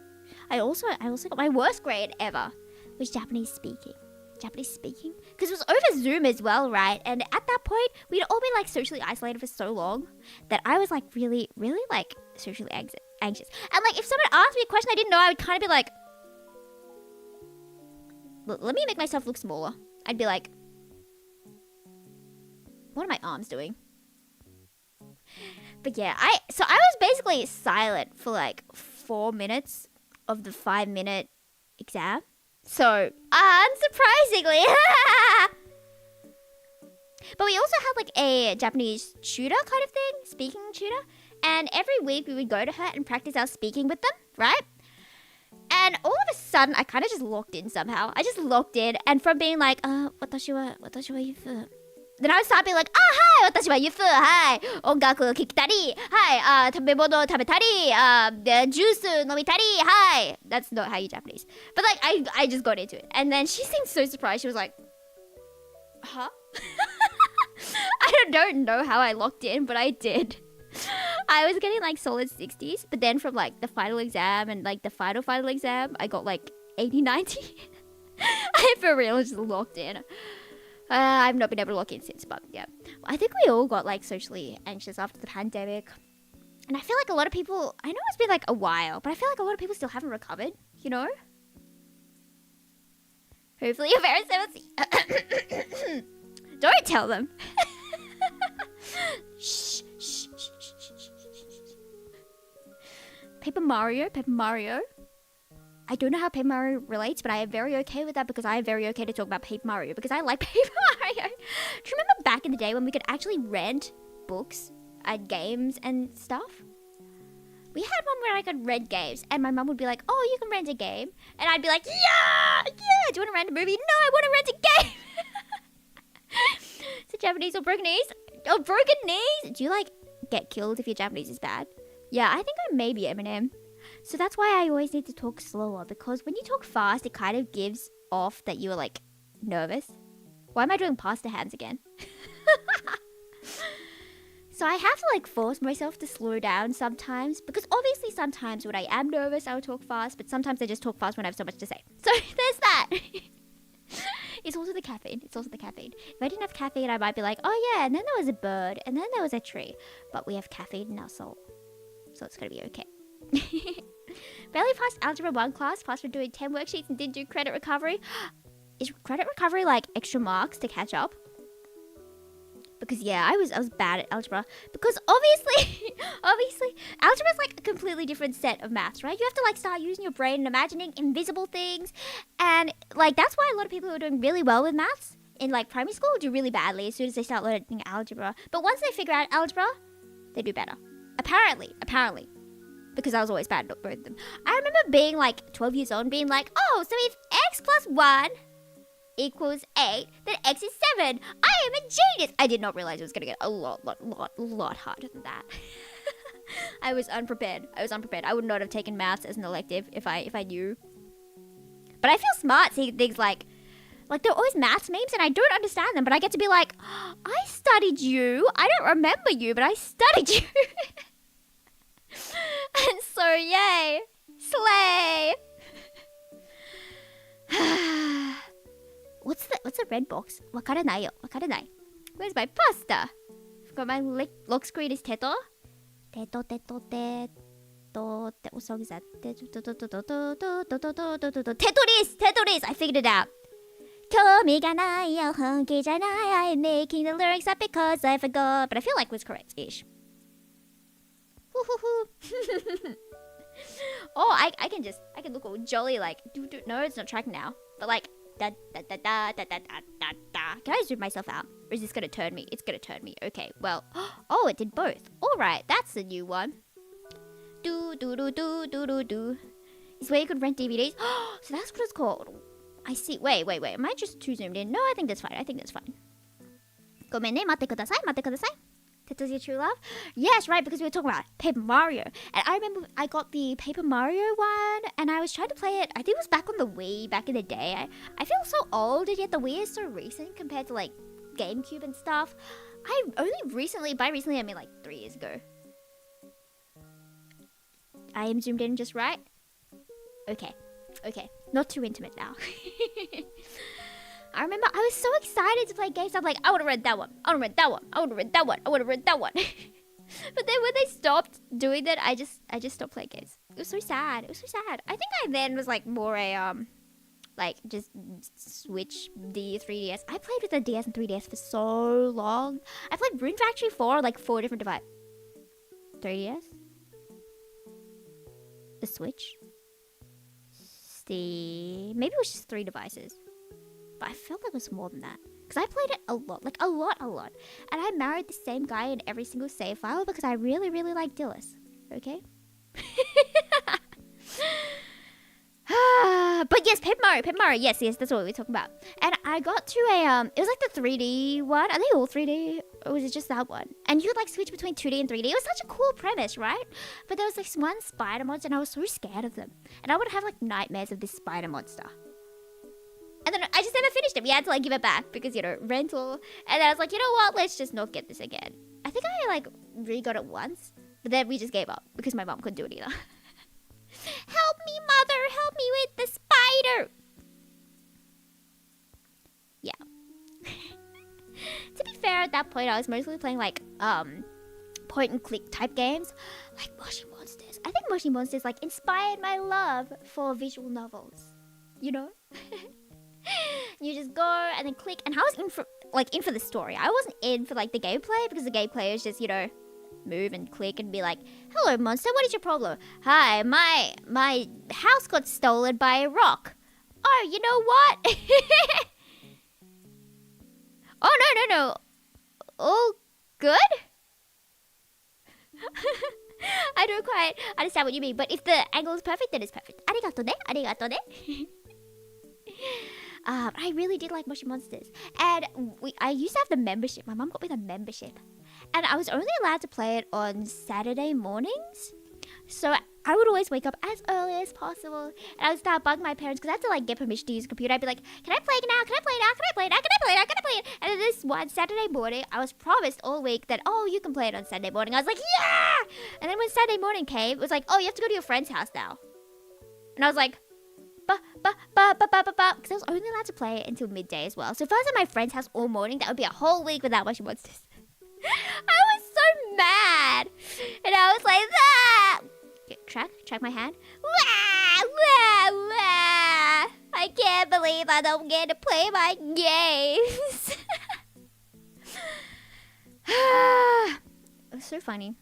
S1: I also got my worst grade ever, was Japanese speaking. Because it was over Zoom as well, right? And at that point, we'd all been like socially isolated for so long that I was like really like socially anxious. And like if someone asked me a question I didn't know, I would kind of be like, let me make myself look smaller. I'd be like, what are my arms doing? But yeah, I was basically silent for like 4 minutes of the 5-minute exam. So, unsurprisingly. But we also had like a Japanese tutor kind of thing, speaking tutor. And every week we would go to her and practice our speaking with them, right? And all of a sudden, I kind of just locked in somehow. I just locked in, and from being like, watashi wa yufu. Then I would start being like, hi, watashi しはユフ、はい、音楽聴いたり、はい、食べ物食べたり、ジュース飲みたり、はい。That's not how you Japanese. But like, I just got into it. And then she seemed so surprised. She was like, huh? I don't know how I locked in, but I did. I was getting like solid 60s, but then from like the final exam and like the final exam, I got like 80, 90. I for real just locked in. I've not been able to lock in since, but yeah. I think we all got like socially anxious after the pandemic. And I feel like a lot of people, I know it's been like a while, but I feel like a lot of people still haven't recovered, you know? Hopefully your parents never see. Don't tell them. Shh, shh, shh, shh, shh, shh. Paper Mario. I don't know how Paper Mario relates, but I am very okay with that because I am very okay to talk about Paper Mario because I like Paper Mario. Do you remember back in the day when we could actually rent books and games and stuff? We had one where I could rent games and my mum would be like, oh, you can rent a game. And I'd be like, yeah, do you want to rent a movie? No, I want to rent a game. Is it Japanese or broken knees? Oh, broken knees? Do you like get killed if your Japanese is bad? Yeah, I think I may be Eminem. So that's why I always need to talk slower because when you talk fast, it kind of gives off that you're like nervous. Why am I doing pasta hands again? So I have to like force myself to slow down sometimes because obviously sometimes when I am nervous, I will talk fast, but sometimes I just talk fast when I have so much to say. So there's that. It's also the caffeine. If I didn't have caffeine, I might be like, oh yeah, and then there was a bird, and then there was a tree. But we have caffeine in our soul. So it's going to be okay. Barely passed Algebra 1 class, passed for doing 10 worksheets and didn't do credit recovery. Is credit recovery like extra marks to catch up? Because yeah, I was bad at algebra. Because obviously, algebra is like a completely different set of maths, right? You have to like start using your brain and imagining invisible things. And like that's why a lot of people who are doing really well with maths in like primary school do really badly as soon as they start learning algebra. But once they figure out algebra, they do better. Apparently. Because I was always bad at both of them. I remember being like 12 years old and being like, oh, so if x plus 1 equals 8, then x is 7. I am a genius. I did not realize it was going to get a lot harder than that. I was unprepared. I would not have taken maths as an elective if I knew. But I feel smart seeing things like there are always maths memes and I don't understand them, but I get to be like, I studied you. I don't remember you, but I studied you. And so, yay. Slay. What's the red box? Wakaranai. Where's my pasta? I've got my lock screen is teto. What song is that? Tetris! I figured it out. 興味がないよ本気じゃない I'm making the lyrics up because I forgot. But I feel like it was correct-ish. Oh, I can look all jolly like no, it's not tracking now. But like da da da da da da da da. Can I zoom myself out? Or is this gonna turn me? It's gonna turn me. Okay, well. Oh, it did both. Alright, that's the new one. Do do do do do do do. Is where you could rent DVDs. So that's what it's called. I see. Wait. Am I just too zoomed in? No, I think that's fine. ごめんね、待ってください。Tetris Your True Love? Yes, right, because we were talking about Paper Mario. And I remember I got the Paper Mario one, and I was trying to play it. I think it was back on the Wii, back in the day. I feel so old, and yet the Wii is so recent compared to, like, GameCube and stuff. I only recently, by recently I mean like 3 years ago. I am zoomed in just right? Okay. Not too intimate now. I remember I was so excited to play games. I'm like, I want to rent that one. I want to rent that one. I want to rent that one. I want to rent that one. But then when they stopped doing that, I just stopped playing games. It was so sad. I think I then was like more a like just Switch the 3DS. I played with the DS and 3DS for so long. I played Rune Factory 4 on like 4 different devices. 3DS? The Switch? Steam? Maybe it was just 3 devices. But I felt like it was more than that. Because I played it a lot. Like, a lot. And I married the same guy in every single save file because I really, really like Dillis. Okay? But yes, Paper Mario. Yes, that's what we were talking about. And I got to a, it was like the 3D one. Are they all 3D? Or was it just that one? And you could like switch between 2D and 3D. It was such a cool premise, right? But there was like one spider monster and I was so scared of them. And I would have like nightmares of this spider monster. And then I just never finished it. We had to like give it back because, you know, rental. And then I was like, you know what? Let's just not get this again. I think I like re-got it once. But then we just gave up because my mom couldn't do it either. Help me, mother! Help me with the spider! Yeah. To be fair, at that point, I was mostly playing like point and click type games, like Moshi Monsters. I think Moshi Monsters like inspired my love for visual novels. You know, you just go and then click. And I was in for the story. I wasn't in for like the gameplay because the gameplay was just, you know, move and click and be like, "Hello, monster. What is your problem? Hi, my house got stolen by a rock. Oh, you know what?" Oh, no. All good? I don't quite understand what you mean, but if the angle is perfect, then it's perfect. Arigato ne. I really did like Moshi Monsters. And I used to have the membership. My mum got me the membership. And I was only allowed to play it on Saturday mornings. So I would always wake up as early as possible. And I would start bugging my parents because I had to like get permission to use a computer. I'd be like, can I play it now? Can I play it now? Can I play it now? Can I play it now? Can I play it? And then this one Saturday morning, I was promised all week that, oh, you can play it on Saturday morning. I was like, yeah! And then when Saturday morning came, it was like, oh, you have to go to your friend's house now. And I was like, because I was only allowed to play it until midday as well. So if I was at my friend's house all morning, that would be a whole week without watching Monsters. I was so mad. And I was like, ah! Track my hand. Wah, wah, wah. I can't believe I don't get to play my games. It was so funny.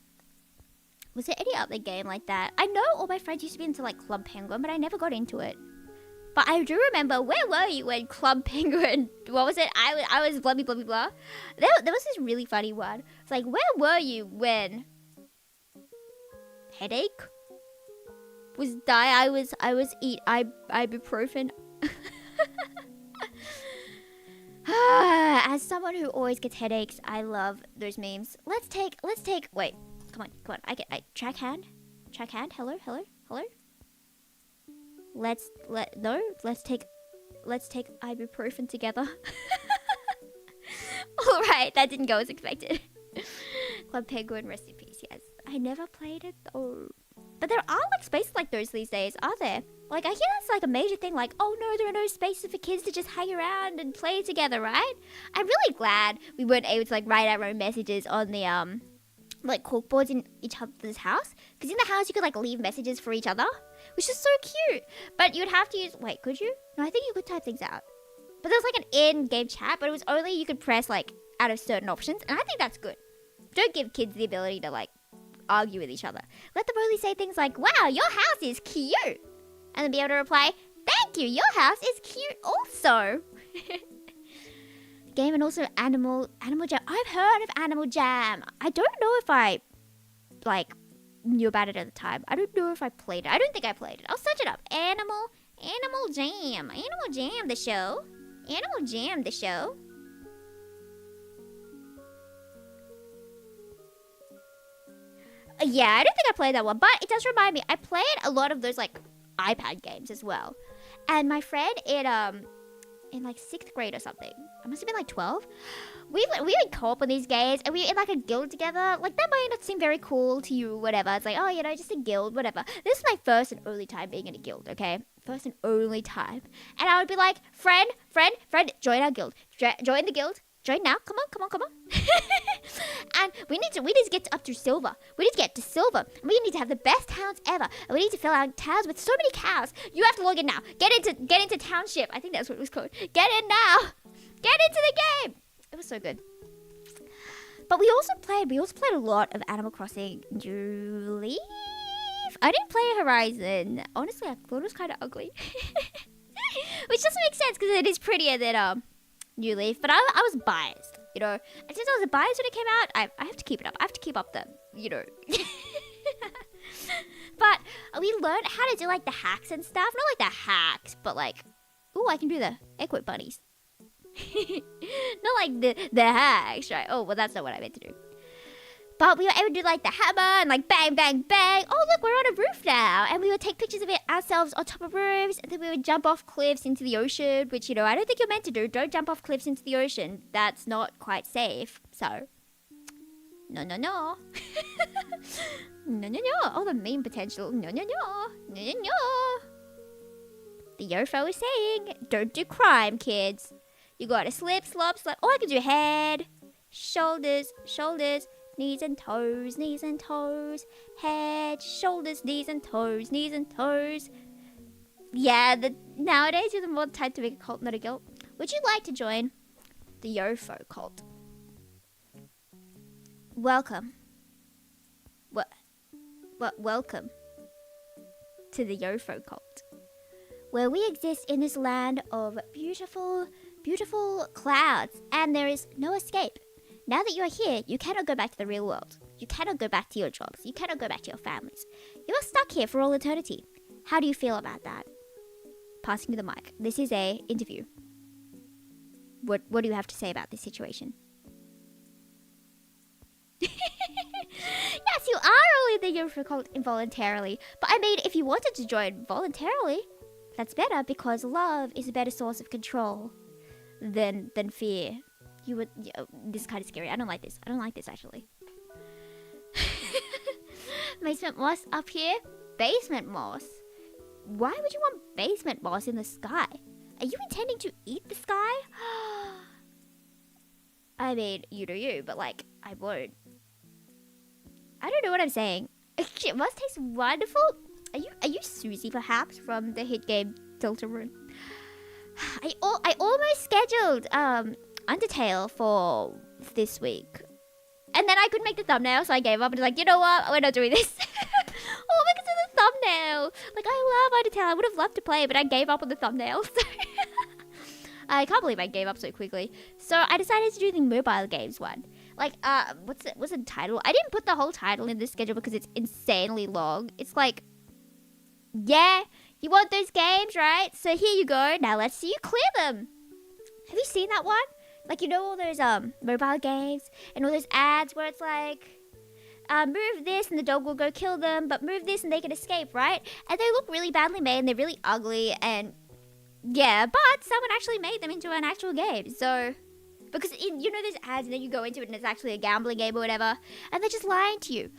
S1: Was there any other game like that? I know all my friends used to be into like Club Penguin, but I never got into it. But I do remember, where were you when Club Penguin, what was it? I was blah, blah, blah, blah. There was this really funny one. It's like, where were you when headache was die? I was eat ibuprofen. As someone who always gets headaches, I love those memes. Let's take, wait, come on. I track hand. Hello. Let's take ibuprofen together. All right, that didn't go as expected. Club Penguin, rest in peace. Yes, I never played it though. But there are like spaces like those these days, are there? Like I hear that's like a major thing. Like, oh no, there are no spaces for kids to just hang around and play together, right? I'm really glad we weren't able to like write our own messages on the like corkboards in each other's house. Because in the house you could like leave messages for each other, which is so cute. But you'd have to use, wait, could you? No, I think you could type things out. But there was like an in-game chat, but it was only you could press like out of certain options. And I think that's good. Don't give kids the ability to like argue with each other. Let them only say things like, wow, your house is cute. And then be able to reply, thank you, your house is cute also. Game and also Animal Jam. I've heard of Animal Jam. I don't know if I like knew about it at the time. I don't know if I played it. I don't think I played it. I'll search it up. Animal Jam. Animal Jam the show. Animal Jam the show. Yeah, I don't think I played that one, but it does remind me. I played a lot of those like iPad games as well. And my friend in like 6th grade or something, I must have been like 12, we would co-op on these games, and we were in like a guild together. Like that might not seem very cool to you, whatever. It's like, oh, you know, just a guild, whatever. This is my first and only time being in a guild, okay? First and only time. And I would be like, friend, join our guild. Join the guild. Join now. Come on. And we need to get up to silver. We need to get to silver. We need to have the best towns ever. And we need to fill our towns with so many cows. You have to log in now. Get into township. I think that's what it was called. Get in now. Get into the game. It was so good. But we also played a lot of Animal Crossing New Leaf. I didn't play Horizon. Honestly, I thought it was kind of ugly. Which doesn't make sense because it is prettier than New Leaf, but I was biased, you know. And since I was biased when it came out, I have to keep it up. I have to keep up the, you know. But we learned how to do like the hacks and stuff. Not like the hacks, but like, ooh, I can do the equip bunnies. Not like the hacks, right? Oh, well, that's not what I meant to do. But we were able to do like the hammer and like bang, bang, bang. Oh, look, we're on a roof now. And we would take pictures of it ourselves on top of roofs. And then we would jump off cliffs into the ocean, which, you know, I don't think you're meant to do. Don't jump off cliffs into the ocean. That's not quite safe. So, no, no, no. No, no, no. Oh, the meme potential. No, no, no. No, no, no. The Yofo is saying, don't do crime, kids. You gotta slip, slop, slap. Oh, I can do head, shoulders, shoulders, knees and toes, knees and toes, head, shoulders, knees and toes, knees and toes. Yeah, nowadays you're the more type to make a cult, not a guilt. Would you like to join the Yofo cult? Welcome. Welcome to the Yofo cult, where we exist in this land of beautiful, beautiful clouds, and there is no escape. Now that you are here, you cannot go back to the real world. You cannot go back to your jobs. You cannot go back to your families. You are stuck here for all eternity. How do you feel about that? Passing you the mic. This is a interview. What do you have to say about this situation? Yes, you are only the Yufu cult involuntarily. But I mean, if you wanted to join voluntarily, that's better, because love is a better source of control than fear. You would. This is kind of scary. I don't like this. I don't like this, actually. Basement moss up here? Basement moss? Why would you want basement moss in the sky? Are you intending to eat the sky? I mean, you do you, but like, I won't. I don't know what I'm saying. It must taste wonderful. Are you Susie, perhaps, from the hit game Deltarune? I almost scheduled Undertale for this week, and then I couldn't make the thumbnail, so I gave up and was like, you know what? We're not doing this. All because of the thumbnail. Like, I love Undertale. I would have loved to play, but I gave up on the thumbnail. So I can't believe I gave up so quickly. So I decided to do the mobile games one. Like, what's the title? I didn't put the whole title in this schedule because it's insanely long. It's like, yeah, you want those games, right? So here you go. Now let's see you clear them. Have you seen that one? Like, you know all those mobile games and all those ads where it's like, move this and the dog will go kill them, but move this and they can escape, right? And they look really badly made and they're really ugly, and yeah, but someone actually made them into an actual game. So, because you know there's ads and then you go into it and it's actually a gambling game or whatever, and they're just lying to you.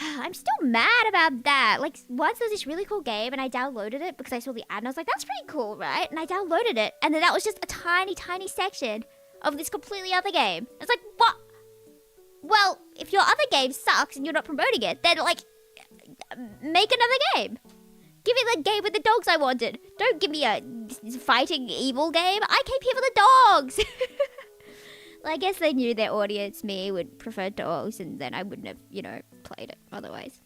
S1: I'm still mad about that. Like, once there was this really cool game and I downloaded it because I saw the ad and I was like, that's pretty cool, right? And I downloaded it, and then that was just a tiny, tiny section of this completely other game. It's like, what? Well, if your other game sucks and you're not promoting it, then, like, make another game. Give me the game with the dogs I wanted. Don't give me a fighting evil game. I came here for the dogs. Well, I guess they knew their audience, me, would prefer dogs, and then I wouldn't have, you know, played it otherwise.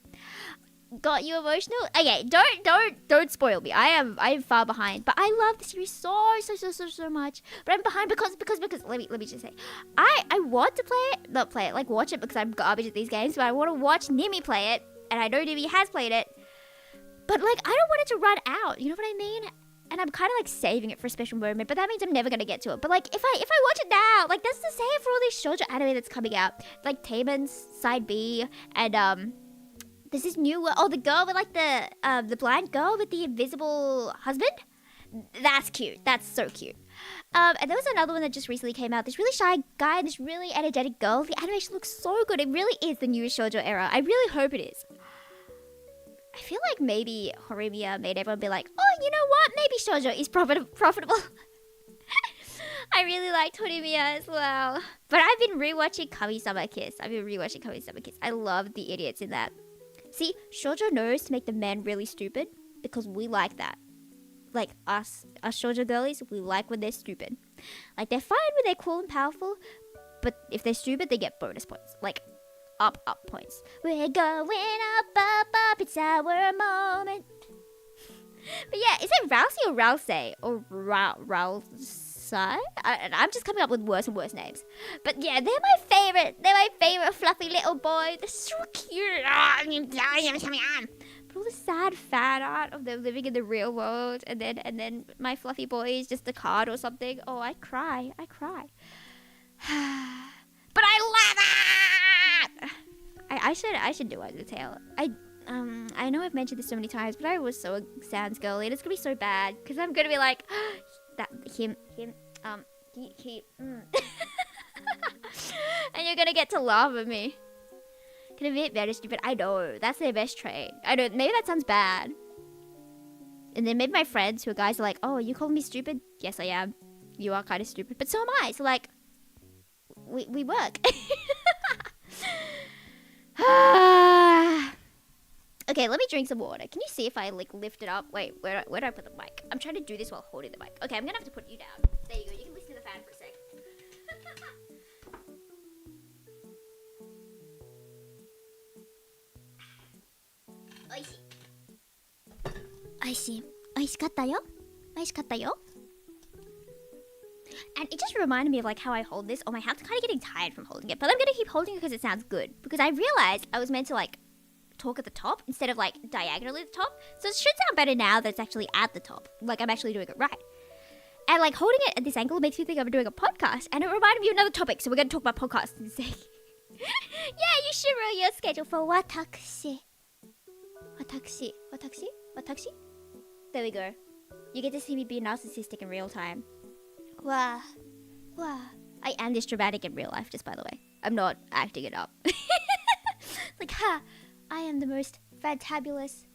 S1: Got you emotional? Okay, don't spoil me. I am far behind, but I love the series so much. But I'm behind because let me just say, I want to like watch it because I'm garbage at these games, but I want to watch Nimi play it, and I know Nimi has played it. But like, I don't want it to run out. You know what I mean? And I'm kind of like saving it for a special moment, but that means I'm never gonna get to it. But like, if I watch it now, like, that's the same for all these shoujo anime that's coming out, like Taemon's Side B, and there's this new the girl with like the blind girl with the invisible husband. That's cute. That's so cute. And there was another one that just recently came out. This really shy guy and this really energetic girl. The animation looks so good. It really is the new shoujo era. I really hope it is. I feel like maybe Horimiya made everyone be like, oh, you know what? Maybe shoujo is profitable. I really liked Horimiya as well. But I've been rewatching Kami-sama Kiss. I love the idiots in that. See, shoujo knows to make the men really stupid because we like that. Like us shoujo girlies, we like when they're stupid. Like, they're fine when they're cool and powerful, but if they're stupid, they get bonus points. Like, up points. We're going up, it's our moment. But yeah, is it Rousey or Rousey? Or Rousey? I'm just coming up with worse and worse names. But yeah, they're my favorite. They're my favorite fluffy little boy. They're so cute. But But all the sad fan art of them living in the real world, and then my fluffy boy is just a card or something. Oh, I cry. But I love it. I should do Undertale. I know I've mentioned this so many times, but I was so a Sans girly, and it's gonna be so bad because I'm gonna be like that him he and you're gonna get to laugh at me. Can admit very stupid. I know that's their best trait. I know maybe that sounds bad. And then maybe my friends who are guys are like, "Oh, you calling me stupid?" Yes, I am. You are kind of stupid, but so am I. So like, we work. Okay, let me drink some water. Can you see if I like lift it up? Wait, where do I put the mic? I'm trying to do this while holding the mic. Okay, I'm gonna have to put you down. There you go. You can listen to the fan for a sec. Oishii. Oishikatta yo. Oishikatta yo. And it just reminded me of like how I hold this. Oh, my hand's kind of getting tired from holding it, but I'm gonna keep holding it because it sounds good. Because I realized I was meant to like talk at the top instead of like diagonally at the top. So it should sound better now that it's actually at the top. Like I'm actually doing it right. And like holding it at this angle makes me think I'm doing a podcast. And it reminded me of another topic. So we're gonna talk about podcasts instead. Yeah, you should roll your schedule for watakushi. Watakushi? There we go. You get to see me be narcissistic in real time. Wow. I am this dramatic in real life, just by the way. I'm not acting it up. Like, I am the most fantabulous.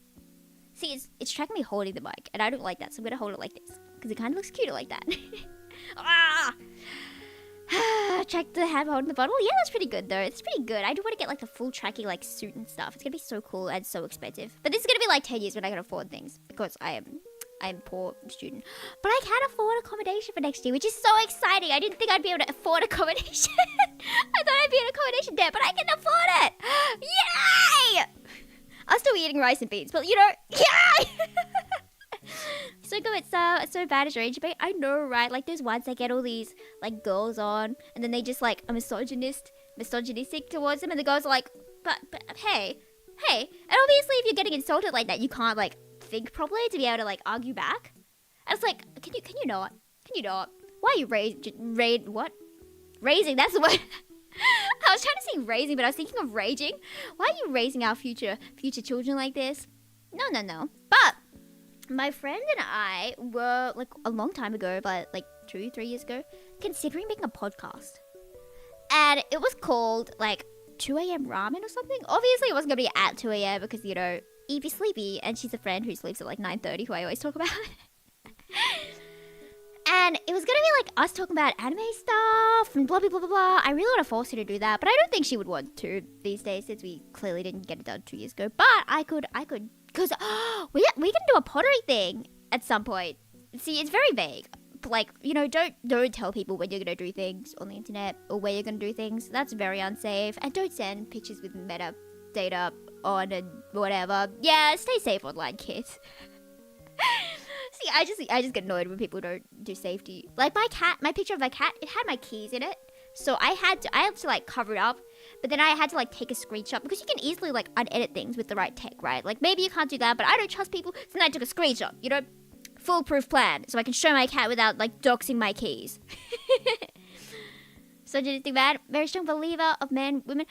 S1: See, it's tracking me holding the mic, and I don't like that, so I'm gonna hold it like this. Because it kind of looks cuter like that. Track the hand holding the bottle. Yeah, that's pretty good, though. It's pretty good. I do want to get, like, the full tracking, like, suit and stuff. It's gonna be so cool and so expensive. But this is gonna be, like, 10 years when I can afford things. Because I'm a poor student. But I can afford accommodation for next year, which is so exciting. I didn't think I'd be able to afford accommodation. I thought I'd be in accommodation debt, but I can afford it. Yay! I'll still be eating rice and beans, but you know, yay! So good. It's so bad as your age, but I know, right? Like those ones that get all these like girls on, and then they just like are misogynistic towards them, and the girls are like, but hey, and obviously if you're getting insulted like that, you can't like think properly to be able to like argue back. And it's like, can you not? Why are you raising? That's the word. I was trying to say raising, but I was thinking of raging. Why are you raising our future children like this? No. But my friend and I were like a long time ago, but like 2-3 years ago, considering making a podcast, and it was called like 2 a.m. ramen or something. Obviously, it wasn't gonna be at 2 a.m. because you know Evie's sleepy, and she's a friend who sleeps at like 9:30, who I always talk about. And it was gonna be like us talking about anime stuff and blah blah blah blah blah. I really want to force her to do that, but I don't think she would want to these days since we clearly didn't get it done 2 years ago. But I could, because we can do a pottery thing at some point. See, it's very vague. Like, you know, don't tell people when you're gonna do things on the internet or where you're gonna do things. That's very unsafe. And don't send pictures with metadata on and whatever. Yeah, stay safe online, kids. See, I just get annoyed when people don't do safety. Like my picture of my cat, it had my keys in it. So I had to like cover it up, but then I had to like take a screenshot because you can easily like unedit things with the right tech, right? Like maybe you can't do that, but I don't trust people. So then I took a screenshot, you know, foolproof plan, so I can show my cat without like doxing my keys. So did you think that? Very strong believer of men, women.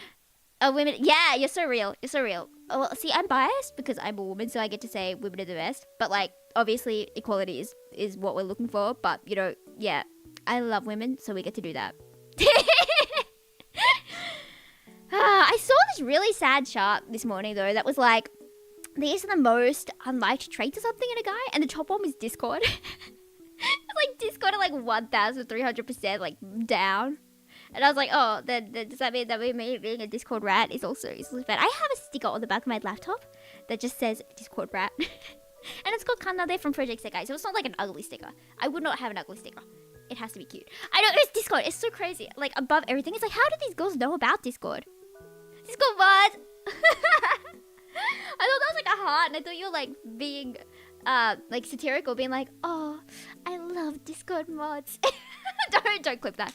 S1: Women. Yeah, you're so real. Oh, well, see, I'm biased because I'm a woman, so I get to say women are the best. But like, obviously, equality is what we're looking for. But you know, yeah, I love women, so we get to do that. I saw this really sad chart this morning though that was like, these are the most unliked traits or something in a guy, and the top one was Discord. Like Discord at like 1,300% like down. And I was like, oh, then does that mean that me being a Discord rat is also bad? I have a sticker on the back of my laptop that just says Discord rat. And it's called Kanade from Project Sekai, so it's not like an ugly sticker. I would not have an ugly sticker. It has to be cute. I know, it's Discord. It's so crazy. Like, above everything, it's like, how do these girls know about Discord? Discord what? I thought that was like a heart, and I thought you were like being like satirical, being like, oh, I love Discord mods. don't clip that.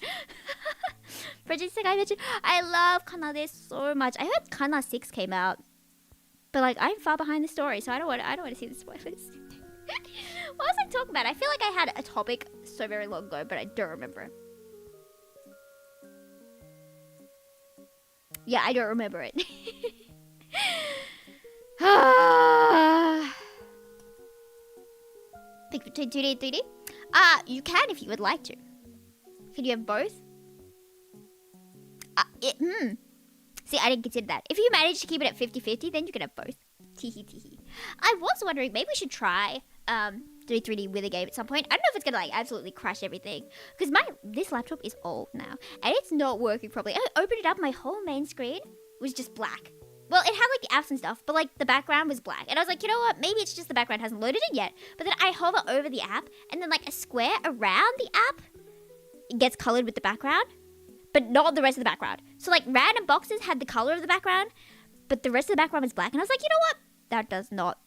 S1: Project Sekai mentioned, I love Kanade so much. I heard Kana 6 came out, But like, I'm far behind the story, so I don't want to see the spoilers. What was I talking about? I feel like I had a topic so very long ago, but I don't remember it. Yeah, I don't remember it. 2D, 3D? You can if you would like to. Can you have both? See, I didn't consider that. If you manage to keep it at 50-50, then you can have both. Teehee teehee. I was wondering, maybe we should try doing 3D with a game at some point. I don't know if it's gonna like absolutely crash everything, because this laptop is old now and it's not working properly. I opened it up, my whole main screen was just black. Well, it had like the apps and stuff, but like the background was black. And I was like, you know what? Maybe it's just the background hasn't loaded it yet. But then I hover over the app, and then like a square around the app gets colored with the background, but not the rest of the background. So like random boxes had the color of the background, but the rest of the background was black. And I was like, you know what? That does not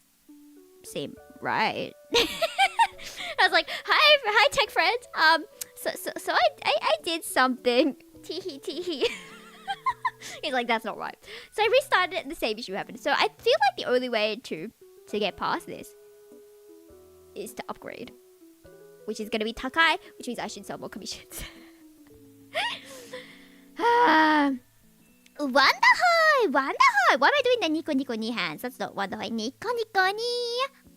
S1: seem right. I was like, hi tech friends. So I did something. Teehee teehee. He's like, that's not right. So I restarted it and the same issue happened. So I feel like the only way to get past this is to upgrade, which is going to be Takai, which means I should sell more commissions. Wonderhoy! Why am I doing the Nico Nico ni hands? That's not Wonderhoy. Nico Nico ni.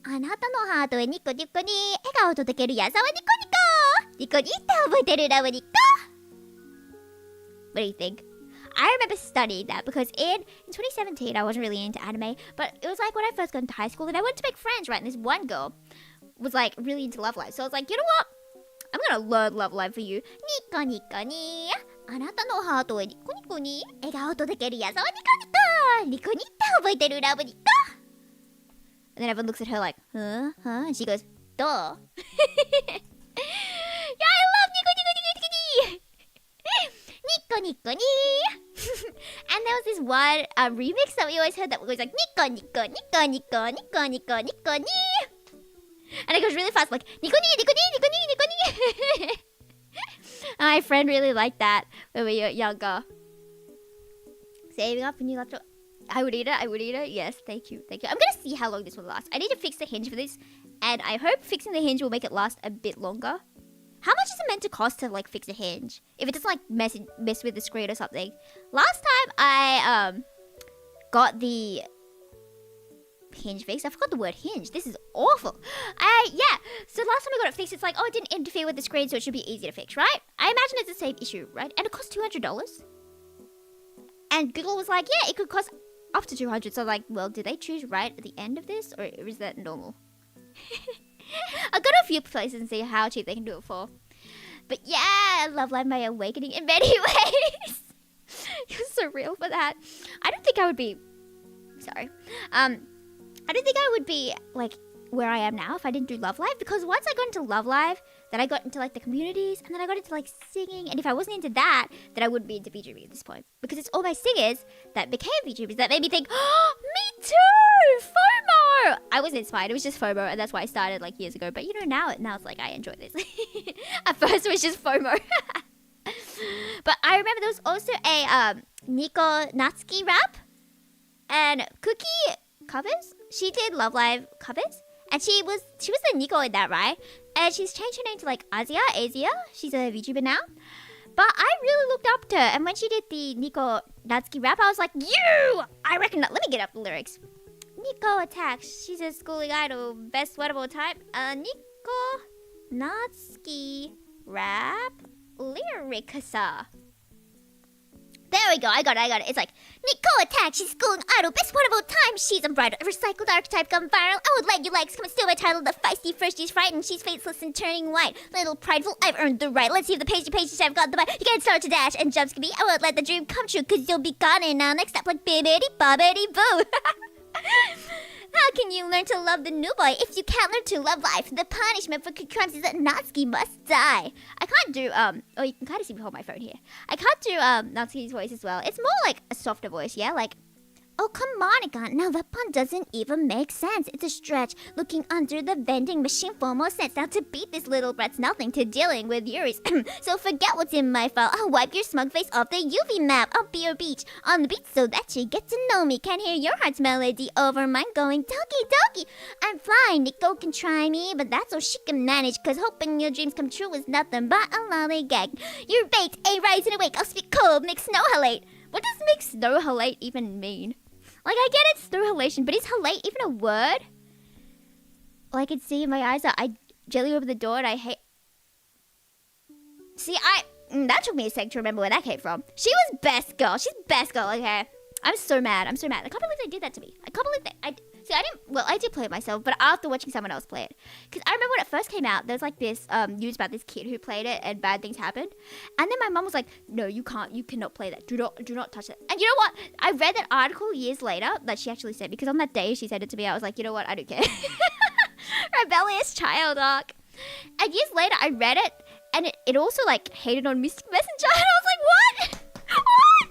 S1: あなたのハートへニコニコに笑顔を届ける矢沢ニコニコニコニって覚えてるラブニコ What do you think? I remember studying that because in 2017 I wasn't really into anime, but it was like when I first got into high school and I wanted to make friends, right? And this one girl was like really into Love Live, so I was like, you know what? I'm gonna learn Love Live for you. Nico Nico ni あなたのハートへニコニコに笑顔を届ける矢沢ニコニコニコニって覚えてるラブニコ And then everyone looks at her like, huh? And she goes, duh. Yeah, I love Nico Nico Nico Nico Nico Nico Nico. And there was this one remix that we always heard that was like Nico Nico Nico Nico Nico Nico Nico Ni. And it goes really fast like Nico Ni Nico Ni Nico Ni Nico Ni. My friend really liked that when we were younger. Saving up a new laptop. I would eat it. Yes, thank you. I'm gonna see how long this will last. I need to fix the hinge for this, and I hope fixing the hinge will make it last a bit longer. How much is it meant to cost to like fix a hinge? If it doesn't like mess with the screen or something. Last time I got the hinge fixed. I forgot the word hinge. This is awful. Yeah. So last time I got it fixed, it's like, oh, it didn't interfere with the screen, so it should be easy to fix, right? I imagine it's the same issue, right? And it costs $200. And Google was like, yeah, it could cost up to 200. So like, well, did they choose right at the end of this, or is that normal? I'll go to a few places and see how cheap they can do it for. But yeah, Love Live My Awakening in many ways. You're so real for that. I don't think I would be... Sorry. I don't think I would be like where I am now if I didn't do Love Live, because once I got into Love Live, then I got into like the communities, and then I got into like singing, and if I wasn't into that, then I wouldn't be into VTubing at this point, because it's all my singers that became VTubers that made me think, oh, me too, FOMO. I wasn't inspired, it was just FOMO, and that's why I started like years ago. But you know, now it's like I enjoy this. At first it was just FOMO. But I remember there was also a Nico Natsuki rap and Cookie covers. She did Love Live covers, and she was the Nico in that, right? And she's changed her name to like Asia. She's a VTuber now. But I really looked up to her, and when she did the Nico Natsuki rap, I was like, I reckon that. Let me get up the lyrics. Nico attacks. She's a schooling idol, best sweatable type. Nico Natsuki rap lyrics. There we go, I got it. It's like, Nico attack, she's schooling idol, best one of all time. She's unbridled, recycled archetype gone viral. I would let you likes, come and steal my title. The feisty first, she's frightened, she's faceless and turning white. Little prideful, I've earned the right. Let's see if the page I've got the bite. You can't start to dash and jumps can be. I won't let the dream come true, cause you'll be gone and now next up like bibbidi bobbidi boo. How can you learn to love the new boy if you can't learn to love life? The punishment for crimes is that Natsuki must die. I can't do, oh, you can kind of see me hold my phone here. I can't do, Natsuki's voice as well. It's more like a softer voice, yeah? Like, Oh, come Monica. Now that pun doesn't even make sense. It's a stretch. Looking under the vending machine for more sense. Now to beat this little brat's nothing to dealing with Yuri's. So forget what's in my file. I'll wipe your smug face off the UV map. I'll be your beach on the beach so that you get to know me. Can hear your heart's melody over mine going doki doki. I'm flying. Nico can try me, but that's all she can manage. Cause hoping your dreams come true is nothing but a lollygag. You're baked, a rising awake. I'll speak cold, make snow halate. What does make snow halate even mean? Like, I get it's snow halation, but is halate even a word? All I can see in my eyes that I jelly over the door and I hate... See, that took me a sec to remember where that came from. She was best girl. She's best girl, okay? I'm so mad. I'm so mad. I can't believe they did that to me. I can't believe that... See, I did play it myself, but after watching someone else play it. Because I remember when it first came out, there was like this news about this kid who played it and bad things happened. And then my mum was like, no, you cannot play that. Do not touch it. And you know what? I read that article years later that she actually said, because on that day she said it to me, I was like, you know what? I don't care. Rebellious child arc. And years later, I read it, and it also like hated on Mystic Messenger. And I was like, what? What?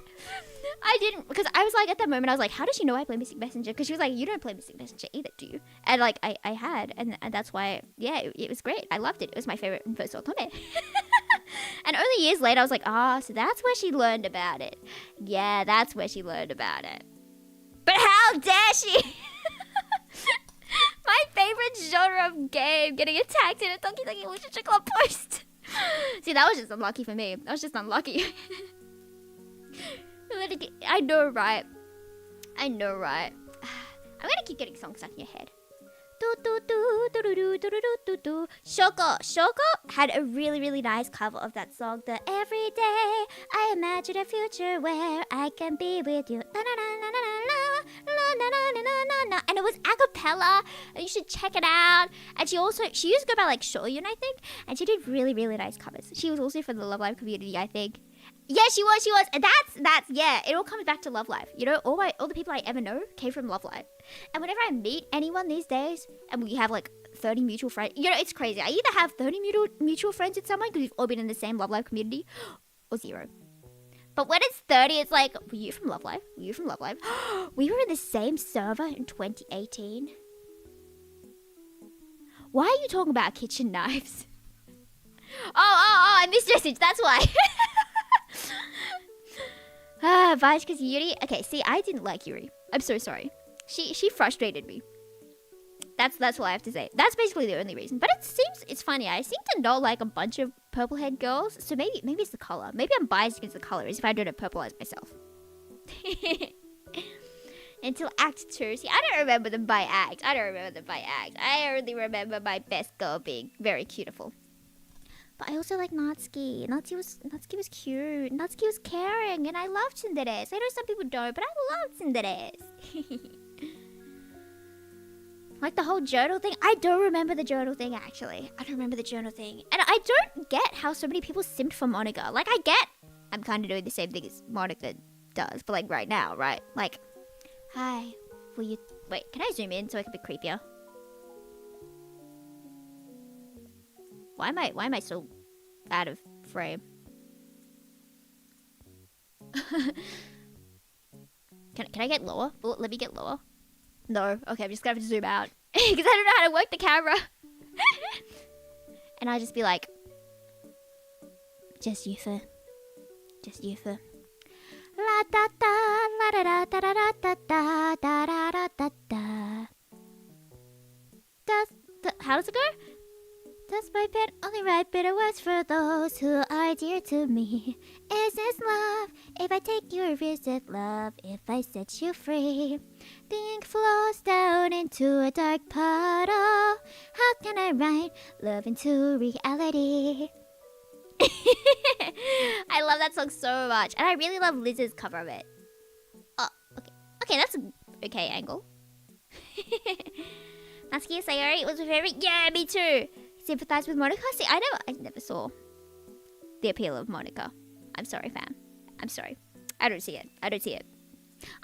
S1: I didn't, because I was like, at that moment, I was like, how does she know I play Mystic Messenger? Because she was like, you don't play Mystic Messenger either, do you? And like, I had, and that's why, yeah, it was great. I loved it. It was my favorite first otome. And only years later, I was like, so that's where she learned about it. Yeah, that's where she learned about it. But how dare she? My favorite genre of game, getting attacked in a Donkey Donkey Literature Club post. See, that was just unlucky for me. That was just unlucky. I know, right? I'm gonna keep getting songs stuck in your head. Shoko had a really, really nice cover of that song. The every day I imagine a future where I can be with you. And it was a cappella, and you should check it out. And she used to go by like Shoyun, I think, and she did really, really nice covers. She was also from the Love Live community, I think. Yeah, she was. And that's yeah. It all comes back to Love Live. You know, all the people I ever know came from Love Live. And whenever I meet anyone these days, and we have like 30 mutual friends, you know, it's crazy. I either have 30 mutual friends with someone because we've all been in the same Love Live community, or 0. But when it's 30, it's like, were you from Love Live? Were you from Love Live? We were in the same server in 2018. Why are you talking about kitchen knives? I missed your message. That's why. Vice because Yuri. Okay, see, I didn't like Yuri. I'm so sorry. She frustrated me. That's all I have to say. That's basically the only reason. But it's funny. I seem to know like a bunch of purple haired girls. So maybe it's the color. Maybe I'm biased against the colors if I don't have purple eyes myself. Until Act 2. See, I don't remember them by act. I only remember my best girl being very beautiful. But I also like Natsuki. Natsuki was cute. Natsuki was caring, and I loved Tsunderes. I know some people don't, but I loved Tsunderes. Like the whole journal thing. I don't remember the journal thing, actually. I don't remember the journal thing. And I don't get how so many people simped for Monica. Like, I'm kind of doing the same thing as Monica does, but like right now, right? Like, hi, will you... Wait, can I zoom in so I can be creepier? Why am I so out of frame? Can I get lower? Will it let me get lower? No. Okay, I'm just gonna have to zoom out. Because I don't know how to work the camera. And I'll just be like... Just Yufu. Just Yufu. La da da la da da da da da da da da da da da. How does it go? Does my pen only write bitter words for those who are dear to me? Is this love? If I take your risk of love, if I set you free, the ink flows down into a dark puddle. How can I write love into reality? I love that song so much, and I really love Liz's cover of it. Oh, okay, that's an okay angle. Natsuki Sayori was my favorite. Yeah, me too. Sympathize with Monica? See, I never saw the appeal of Monica. I'm sorry, fam. I'm sorry. I don't see it.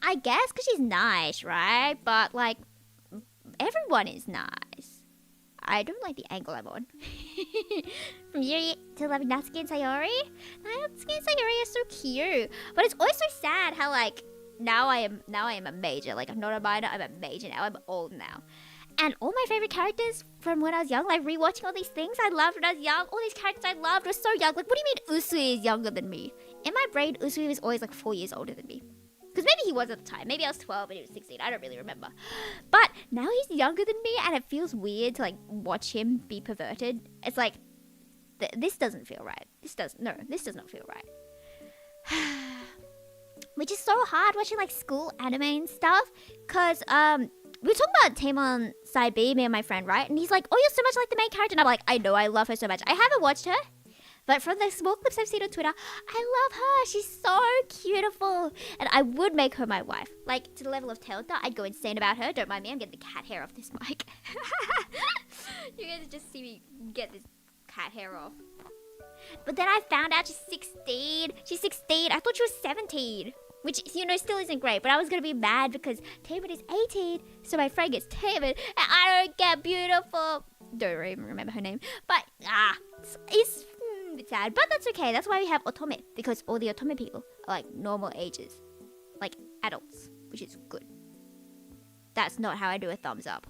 S1: I guess because she's nice, right? But, like, everyone is nice. I don't like the angle I'm on. From Yuri to loving Natsuki and Sayori. Natsuki and Sayori are so cute. But it's always so sad how, like, now I am a major. Like, I'm not a minor, I'm a major now. I'm old now. And all my favorite characters from when I was young, like rewatching all these things I loved when I was young, all these characters I loved were so young. Like, what do you mean Usui is younger than me? In my brain, Usui was always like 4 years older than me. Because maybe he was at the time. Maybe I was 12 and he was 16. I don't really remember. But now he's younger than me, and it feels weird to like watch him be perverted. It's like, this doesn't feel right. This does not feel right. Which is so hard watching like school anime and stuff. Because we were talking about Tamon Side B, me and my friend, right? And he's like, oh, you're so much like the main character. And I'm like, I know, I love her so much. I haven't watched her. But from the small clips I've seen on Twitter, I love her. She's so beautiful. And I would make her my wife. Like, to the level of Telta, I'd go insane about her. Don't mind me, I'm getting the cat hair off this mic. You guys just see me get this cat hair off. But then I found out she's 16. She's 16. I thought she was 17. Which, you know, still isn't great. But I was going to be mad because Tamon is 18. So my friend gets Tamon. And I don't get beautiful. Don't even remember her name. But, it's a bit sad. But that's okay. That's why we have Otome. Because all the Otome people are like normal ages. Like adults. Which is good. That's not how I do a thumbs up.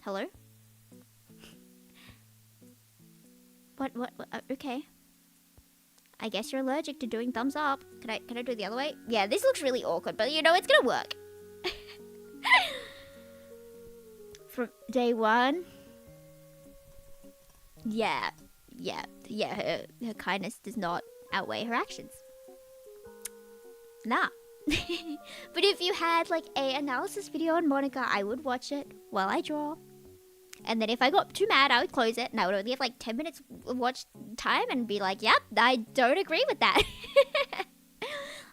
S1: Hello? What? Okay. I guess you're allergic to doing thumbs up. Can I do it the other way? Yeah, this looks really awkward, but you know, it's gonna work. From day one. Yeah, her kindness does not outweigh her actions. Nah. But if you had like a analysis video on Monica, I would watch it while I draw. And then if I got too mad, I would close it, and I would only have like 10 minutes of watch time and be like, yep, I don't agree with that.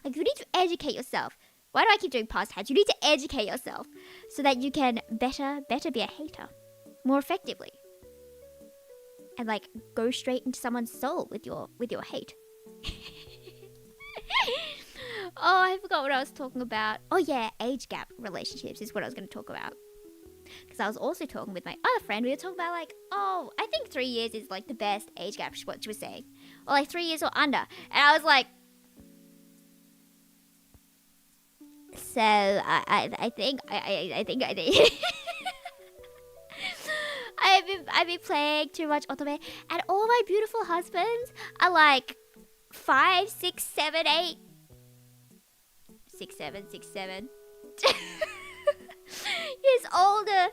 S1: Like, you need to educate yourself. Why do I keep doing past tense? You need to educate yourself so that you can better be a hater more effectively. And like, go straight into someone's soul with your hate. Oh, I forgot what I was talking about. Oh yeah, age gap relationships is what I was going to talk about. Because I was also talking with my other friend. We were talking about like, oh, I think 3 years is like the best age gap, what she was saying. Or like 3 years or under. And I was like, so I think I've been playing too much Otome, and all my beautiful husbands are like 5, 6, 7, 8. 6, 7, 6, 7. He's older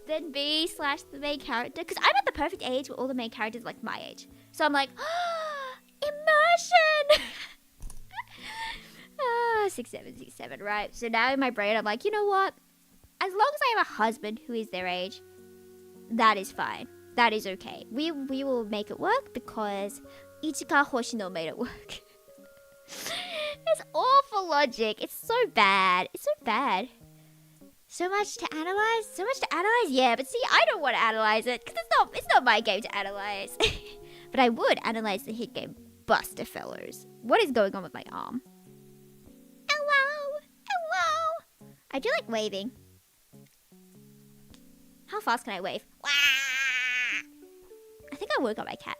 S1: than me / the main character. Because I'm at the perfect age where all the main characters are like my age. So I'm like, immersion! 6, 7, 6, 7, right? So now in my brain, I'm like, you know what? As long as I have a husband who is their age, that is fine. That is okay. We will make it work because Ichika Hoshino made it work. It's awful logic. It's so bad. It's so bad. So much to analyze? Yeah, but see, I don't want to analyze it, because it's not my game to analyze. But I would analyze the hit game Buster Fellows. What is going on with my arm? Hello! I do like waving. How fast can I wave? Wah! I think I woke up my cat.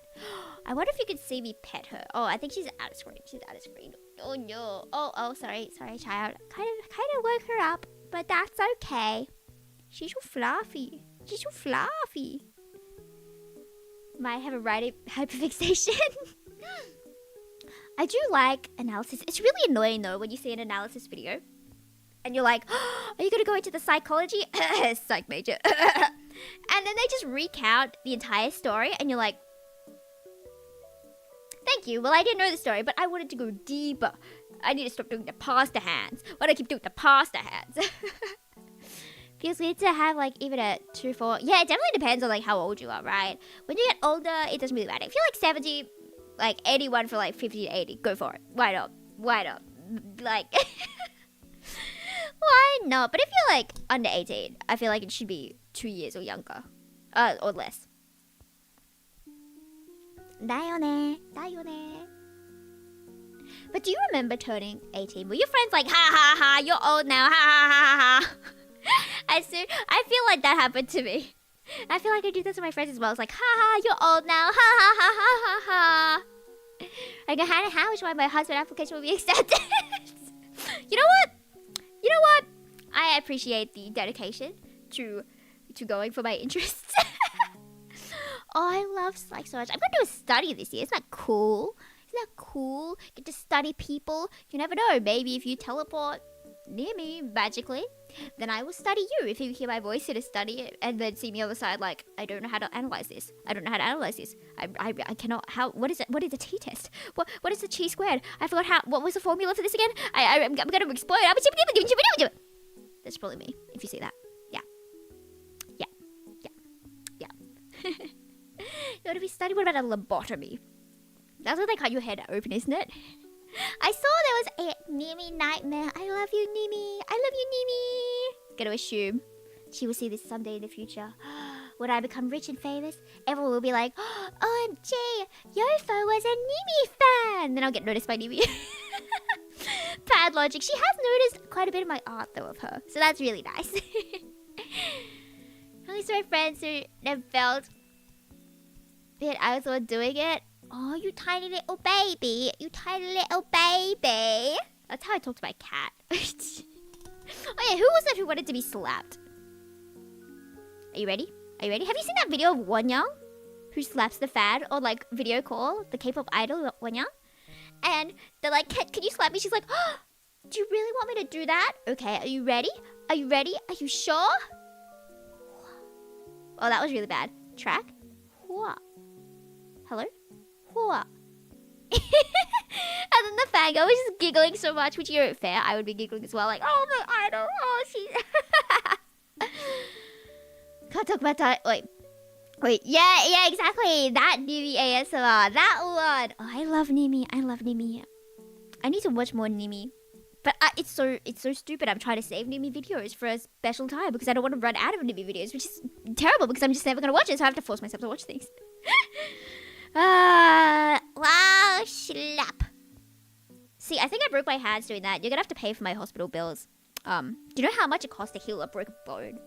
S1: I wonder if you could see me pet her. Oh, I think she's out of screen. Oh no. Oh, sorry, child. Kind of woke her up. But that's okay. She's so fluffy. Might have a right hyperfixation. I do like analysis. It's really annoying though when you see an analysis video and you're like, oh, are you going to go into the psychology? Psych major. And then they just recount the entire story and you're like, thank you. Well, I didn't know the story, but I wanted to go deeper. I need to stop doing the pasta hands. Why do I keep doing the pasta hands? Feels weird to have like even a 2, 4. Yeah, it definitely depends on like how old you are, right? When you get older, it doesn't really matter. If you're like 70, like 81 for like 50 to 80, go for it. Why not? Like, why not? But if you're like under 18, I feel like it should be 2 years or younger, or less. だよね. But do you remember turning 18? Were your friends like, ha ha ha, you're old now, ha ha ha ha ha? I feel like that happened to me. I feel like I do this with my friends as well. It's like, ha ha, you're old now, ha ha ha ha ha ha. I go hand in hand, which is why my husband application will be accepted. You know I appreciate the dedication to going for my interests. Oh, I love psych so much. I'm gonna do a study this year. Isn't that cool? Isn't that cool? Get to study people. You never know. Maybe if you teleport near me magically, then I will study you. If you hear my voice in a study and then see me on the side, like, I don't know how to analyze this. I don't know how to analyze this. I cannot. How? What is it? What is a t-test? What is the chi squared? I forgot how. What was the formula for this again? I'm gonna explode. That's probably me. If you see that, yeah. You want to be studied? What about a lobotomy? That's where they cut your head open, isn't it? I saw there was a Nimi nightmare. I love you, Nimi. I love you, Nimi. Gonna assume she will see this someday in the future. When I become rich and famous, everyone will be like, OMG, Yufu was a Nimi fan. Then I'll get noticed by Nimi. Bad logic. She has noticed quite a bit of my art, though, of her. So that's really nice. At least my friends who never felt that I was the one doing it. Oh, you tiny little baby. You tiny little baby. That's how I talk to my cat. Oh yeah, who was that who wanted to be slapped? Are you ready? Are you ready? Have you seen that video of Wonyoung? Who slaps the fan on like video call? The K-pop idol Wonyoung? And they're like, can you slap me? She's like, oh, do you really want me to do that? Okay, are you ready? Are you ready? Are you sure? Oh, that was really bad. Track. Hello? And then the fan girl was just giggling so much, which isn't fair. I would be giggling as well, like, oh, my idol. Oh, she... Can't talk about that. Wait. Yeah, exactly. That Nimi ASMR. That one. Oh, I love Nimi. I need to watch more Nimi. But it's so stupid. I'm trying to save Nimi videos for a special time because I don't want to run out of Nimi videos, which is terrible because I'm just never going to watch it, so I have to force myself to watch things. Wow, slap. See, I think I broke my hands doing that. You're gonna have to pay for my hospital bills. Do you know how much it costs to heal a broken bone?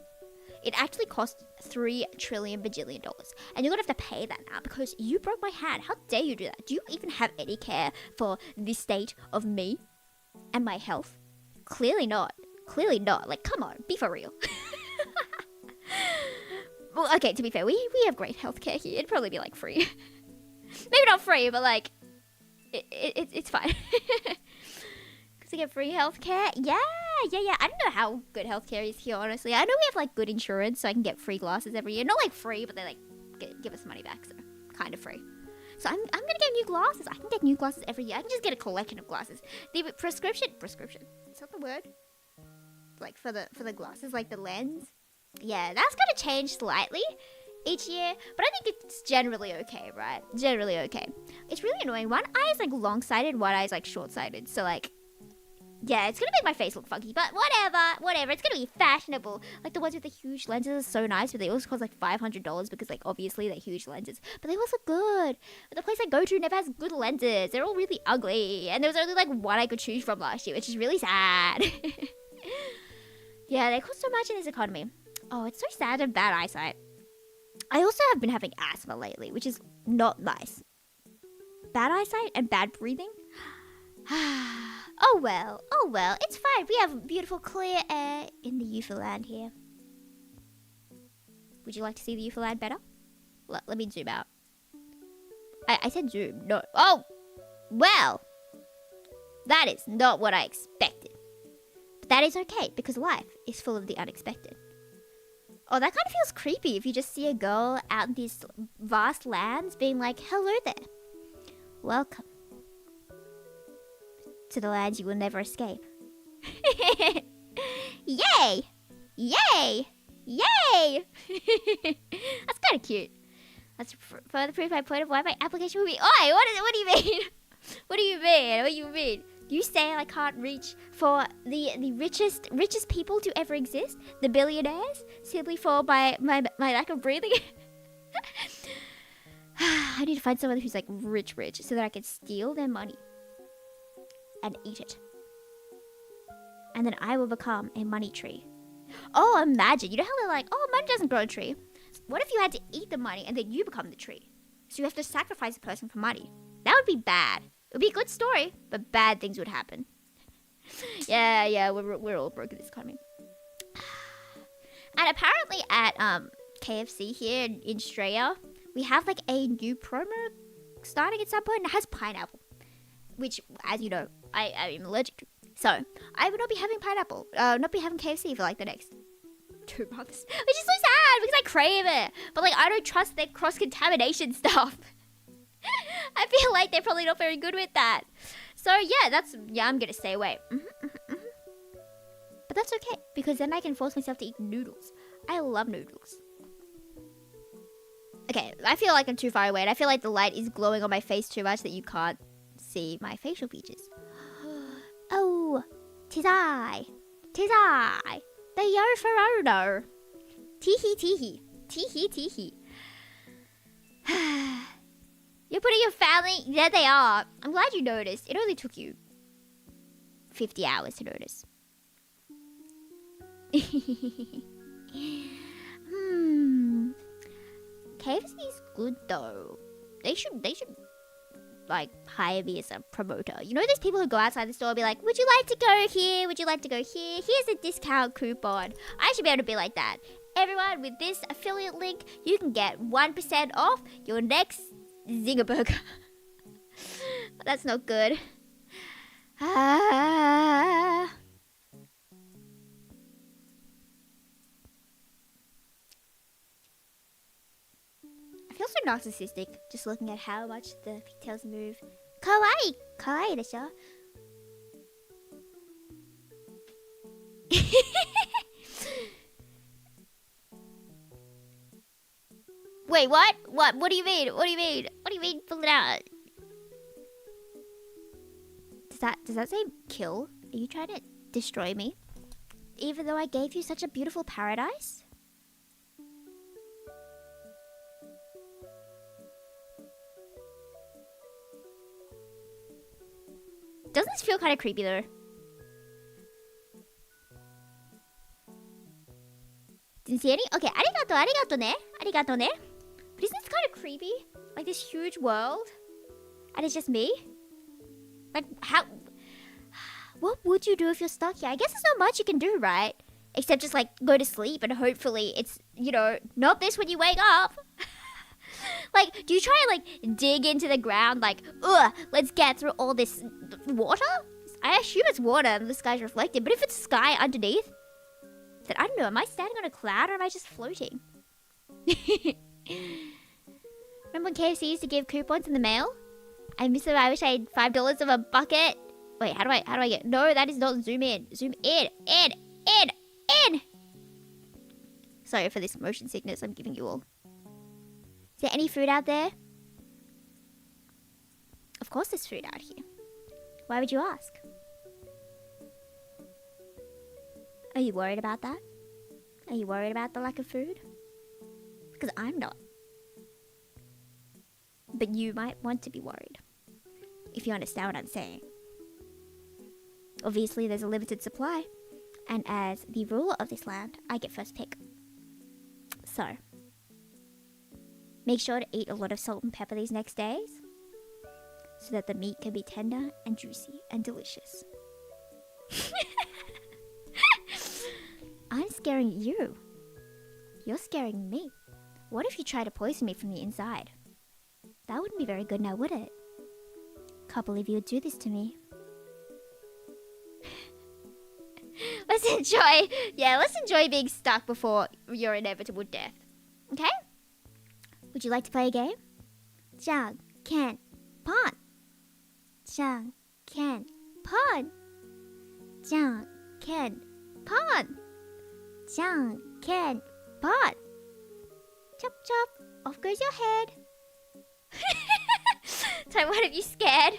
S1: It actually costs $3 trillion bajillion. And you're gonna have to pay that now because you broke my hand. How dare you do that? Do you even have any care for the state of me and my health? Clearly not. Like, come on, be for real. Well, okay, to be fair, we have great healthcare here. It'd probably be like free. Maybe not free, but like it's fine. Because I get free healthcare. Yeah. I don't know how good healthcare is here, honestly. I know we have like good insurance, so I can get free glasses every year. Not like free, but they like give us money back, so kind of free. So I'm gonna get new glasses. I can get new glasses every year. I can just get a collection of glasses. The prescription. Is that the word? Like for the glasses, like the lens. Yeah, that's gonna change slightly each year, but I think it's generally okay, right? Generally okay. It's really annoying. One eye is like long-sighted, one eye is like short-sighted. So like, yeah, it's gonna make my face look funky, but whatever. It's gonna be fashionable. Like the ones with the huge lenses are so nice, but they also cost like $500 because like obviously they're huge lenses, but they always look good. But the place I go to never has good lenses. They're all really ugly, and there was only like one I could choose from last year, which is really sad. Yeah, they cost so much in this economy. Oh, it's so sad to have bad eyesight. I also have been having asthma lately, which is not nice. Bad eyesight and bad breathing? Oh well, it's fine. We have beautiful clear air in the Yufu land here. Would you like to see the Yufu land better? Let me zoom out. I said zoom, no. Oh, well, that is not what I expected. But that is okay, because life is full of the unexpected. Oh, that kind of feels creepy if you just see a girl out in these vast lands being like, hello there. Welcome to the lands you will never escape. Yay! That's kind of cute. That's further proof my point of why my application will be... Oi, what do you mean? What do you mean? You say I can't reach for the richest people to ever exist, the billionaires, simply for my lack of breathing? I need to find someone who's like rich, so that I can steal their money and eat it. And then I will become a money tree. Oh, imagine. You know how they're like, oh, money doesn't grow on a tree. What if you had to eat the money and then you become the tree? So you have to sacrifice a person for money. That would be bad. It would be a good story, but bad things would happen. Yeah, we're all broke in this economy. And apparently at KFC here in Australia, we have like a new promo starting at some point, and it has pineapple, which, as you know, I am allergic to. So I will not be having pineapple, not be having KFC for like the next 2 months, which is so sad because I crave it. But like, I don't trust their cross-contamination stuff. I feel like they're probably not very good with that. So yeah, I'm gonna stay away. But that's okay, because then I can force myself to eat noodles. I love noodles. Okay, I feel like I'm too far away, and I feel like the light is glowing on my face too much that you can't see my facial features. Oh, 'tis I, the Yoferono. Teehee, teehee, teehee, teehee. You're putting your family... There they are. I'm glad you noticed. It only took you 50 hours to notice. KFC's good though. They should like hire me as a promoter. You know, there's people who go outside the store and be like, would you like to go here? Would you like to go here? Here's a discount coupon. I should be able to be like that. Everyone, with this affiliate link, you can get 1% off your next Zinger Burger. That's not good. I feel so narcissistic just looking at how much the pigtails move. Kawaii! Kawaii desho. Wait, what? What? What do you mean? What do you mean? What do you mean? Pull it out. Does that say kill? Are you trying to destroy me? Even though I gave you such a beautiful paradise? Doesn't this feel kind of creepy though? Didn't see any? Okay, arigato ne. Arigato ne. But isn't this kind of creepy? Like this huge world? And it's just me? Like, how... What would you do if you're stuck here? I guess there's not much you can do, right? Except just, like, go to sleep and hopefully it's, you know, not this when you wake up. Like, do you try and, like, dig into the ground, like, ugh, let's get through all this water? I assume it's water and the sky's reflected, but if it's sky underneath, then I don't know, am I standing on a cloud or am I just floating? Remember when KFC used to give coupons in the mail? I miss them. I wish I had $5 of a bucket. Wait, how do I get... No, that is not zoom in. Zoom in. In. Sorry for this motion sickness I'm giving you all. Is there any food out there? Of course there's food out here. Why would you ask? Are you worried about that? Are you worried about the lack of food? Because I'm not. But you might want to be worried. If you understand what I'm saying. Obviously, there's a limited supply. And as the ruler of this land, I get first pick. So, make sure to eat a lot of salt and pepper these next days. So that the meat can be tender and juicy and delicious. I'm scaring you. You're scaring me. What if you try to poison me from the inside? That wouldn't be very good now, would it? Can't believe you would do this to me. Let's enjoy being stuck before your inevitable death. Okay? Would you like to play a game? Jang, can, pon. Jang, can, pon. Jang, can, pon. Jang, can, pon. Chop, chop. Off goes your head. So what are you scared?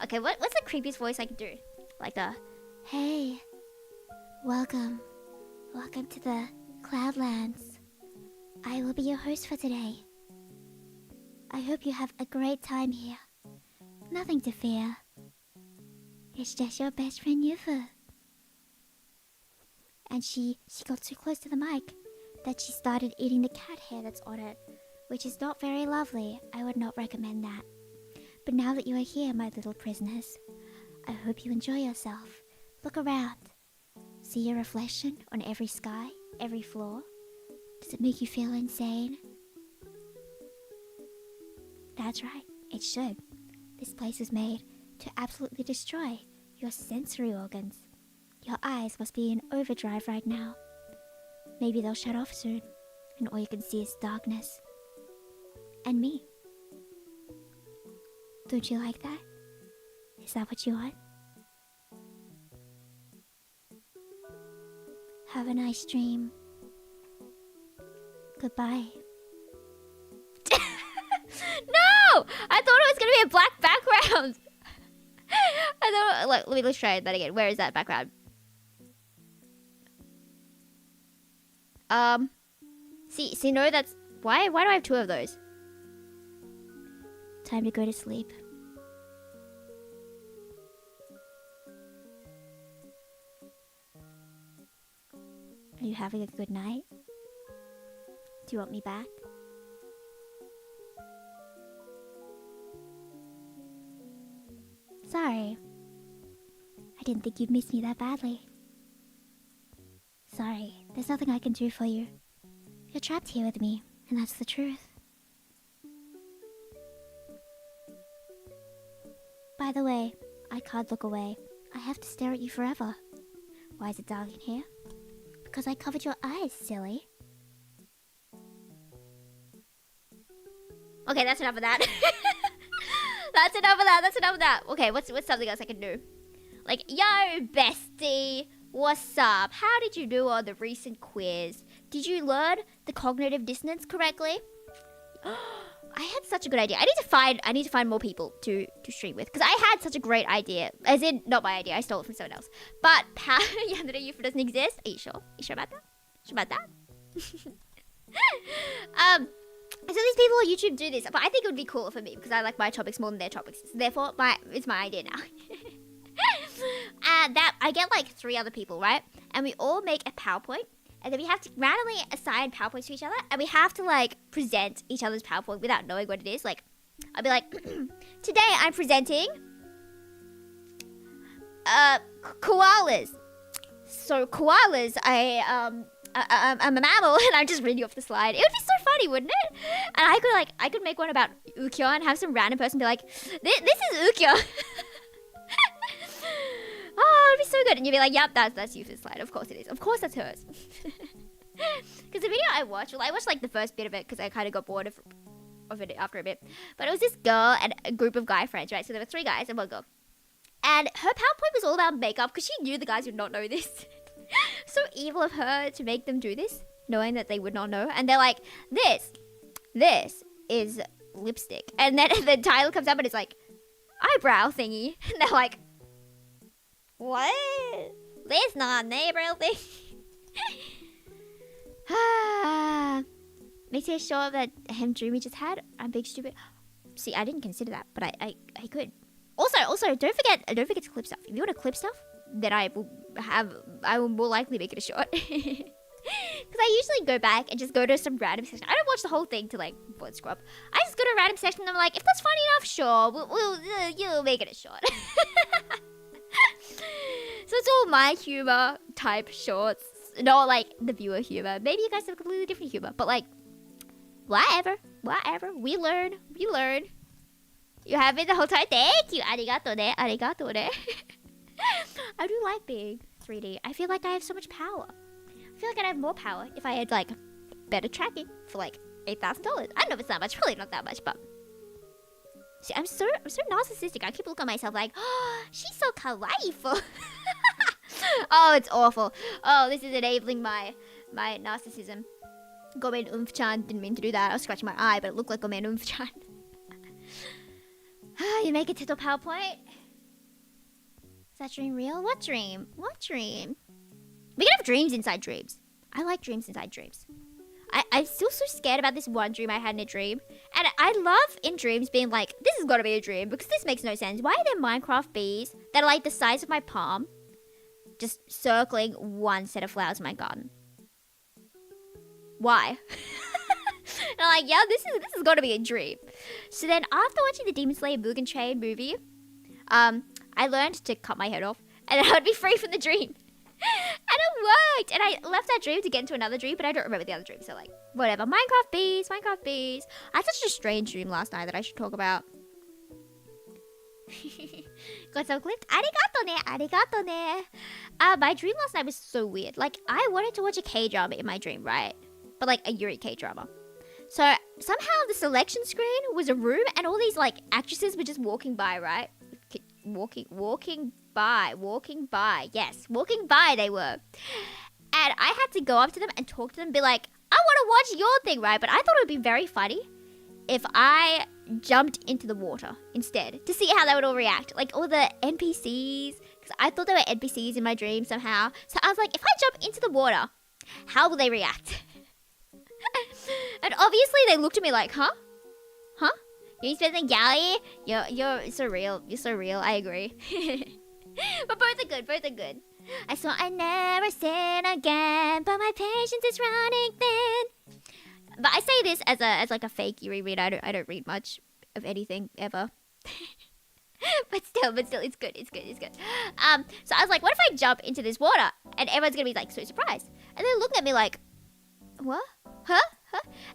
S1: Okay, what's the creepiest voice I can do? Like a, hey, welcome to the Cloudlands. I will be your host for today. I hope you have a great time here. Nothing to fear. It's just your best friend Yufu. And she got too close to the mic that she started eating the cat hair that's on it, which is not very lovely. I would not recommend that. But now that you are here, my little prisoners, I hope you enjoy yourself. Look around. See your reflection on every sky? every floor? Does it make you feel insane? That's right, it should. This place was made to absolutely destroy your sensory organs. Your eyes must be in overdrive right now. Maybe they'll shut off soon, and all you can see is darkness. And me. Don't you like that? Is that what you want? Have a nice dream. Goodbye. No! I thought it was gonna be a black background. I thought, like, let's try that again. Where is that background? See, no, that's why do I have 2 of those? Time to go to sleep. Are you having a good night? Do you want me back? Sorry. I didn't think you'd miss me that badly. Sorry, there's nothing I can do for you. You're trapped here with me, and that's the truth. By the way, I can't look away. I have to stare at you forever. Why is it dark in here? Because I covered your eyes, silly. Okay, that's enough of that. That's enough of that. Okay, what's something else I can do? Like, yo, bestie, what's up? How did you do on the recent quiz? Did you learn the cognitive dissonance correctly? I had such a good idea. I need to find more people to stream with, because I had such a great idea. As in, not my idea. I stole it from someone else. But Yandere Yufu doesn't exist. Are you sure? You sure about that? Sure about that? So these people on YouTube do this, but I think it would be cooler for me because I like my topics more than their topics. So therefore, it's my idea now. That I get like 3 other people, right? And we all make a PowerPoint, and then we have to randomly assign PowerPoints to each other, and we have to like present each other's PowerPoint without knowing what it is. Like, I'll be like, today I'm presenting koalas. So koalas, I'm a mammal, and I'm just reading off the slide. It would be so funny, wouldn't it? And I could make one about Ukyo and have some random person be like, this is Ukyo. Oh, it'd be so good. And you'd be like, yep, that's Yufu's slide. Of course it is. Of course that's hers. Because the video I watched like the first bit of it because I kind of got bored of it after a bit. But it was this girl and a group of guy friends, right? So there were 3 guys and 1 girl. And her PowerPoint was all about makeup because she knew the guys would not know this. So evil of her to make them do this, knowing that they would not know. And they're like, this is lipstick. And then the title comes up and it's like, eyebrow thingy. And they're like, what? This not an eyebrow thing. Makes it sure that him dreamy just had. I'm big stupid. See, I didn't consider that, but I could. Also, don't forget to clip stuff. If you want to clip stuff, then I will more likely make it a short. Because I usually go back and just go to some random section. I don't watch the whole thing to like voice scrub. I just go to a random section and I'm like, if that's funny enough, sure, you'll make it a short. So it's all my humor type shorts, not like the viewer humor. Maybe you guys have completely different humor, but like, whatever. We learn. You have been the whole time. Thank you. Arigato ne. I do like being 3D. I feel like I have so much power. I feel like I'd have more power if I had like better tracking for like $8,000. I don't know if it's that much. Probably not that much, but see, I'm so narcissistic. I keep looking at myself like, oh, she's so kawaii. Oh, it's awful. Oh, this is enabling my narcissism. Gomen Umf-chan. Didn't mean to do that. I was scratching my eye, but it looked like Gomen Umf-chan. You make a title PowerPoint? Is that dream real? What dream? We can have dreams inside dreams. I like dreams inside dreams. I'm still so scared about this one dream I had in a dream. And I love in dreams being like, this has got to be a dream because this makes no sense. Why are there Minecraft bees that are like the size of my palm just circling one set of flowers in my garden? Why? And I'm like, yeah, this has got to be a dream. So then after watching the Demon Slayer Mugen Train movie, I learned to cut my head off and then I would be free from the dream. And it worked. and I left that dream to get into another dream, but I don't remember the other dream. So like, whatever. Minecraft bees. I had such a strange dream last night that I should talk about. Got some clipped. Arigato ne. My dream last night was so weird. Like, I wanted to watch a K-drama in my dream, right? But like a Yuri K-drama. So somehow the selection screen was a room, and all these like actresses were just walking by, right? Walking by. Yes, walking by they were. And I had to go up to them and talk to them and be like, I want to watch your thing, right? But I thought it would be very funny if I jumped into the water instead to see how they would all react. Like all the NPCs, because I thought they were NPCs in my dream somehow. So I was like, if I jump into the water, how will they react? And obviously they looked at me like, huh? You spend the galley? You're so real. You're so real. I agree. But both are good. I swore I'd never sin again, but my patience is running thin. But I say this as like a fake Yuri read. I don't read much of anything ever. but still, it's good. So I was like, what if I jump into this water and everyone's gonna be like so surprised, and they look at me like, what? Huh?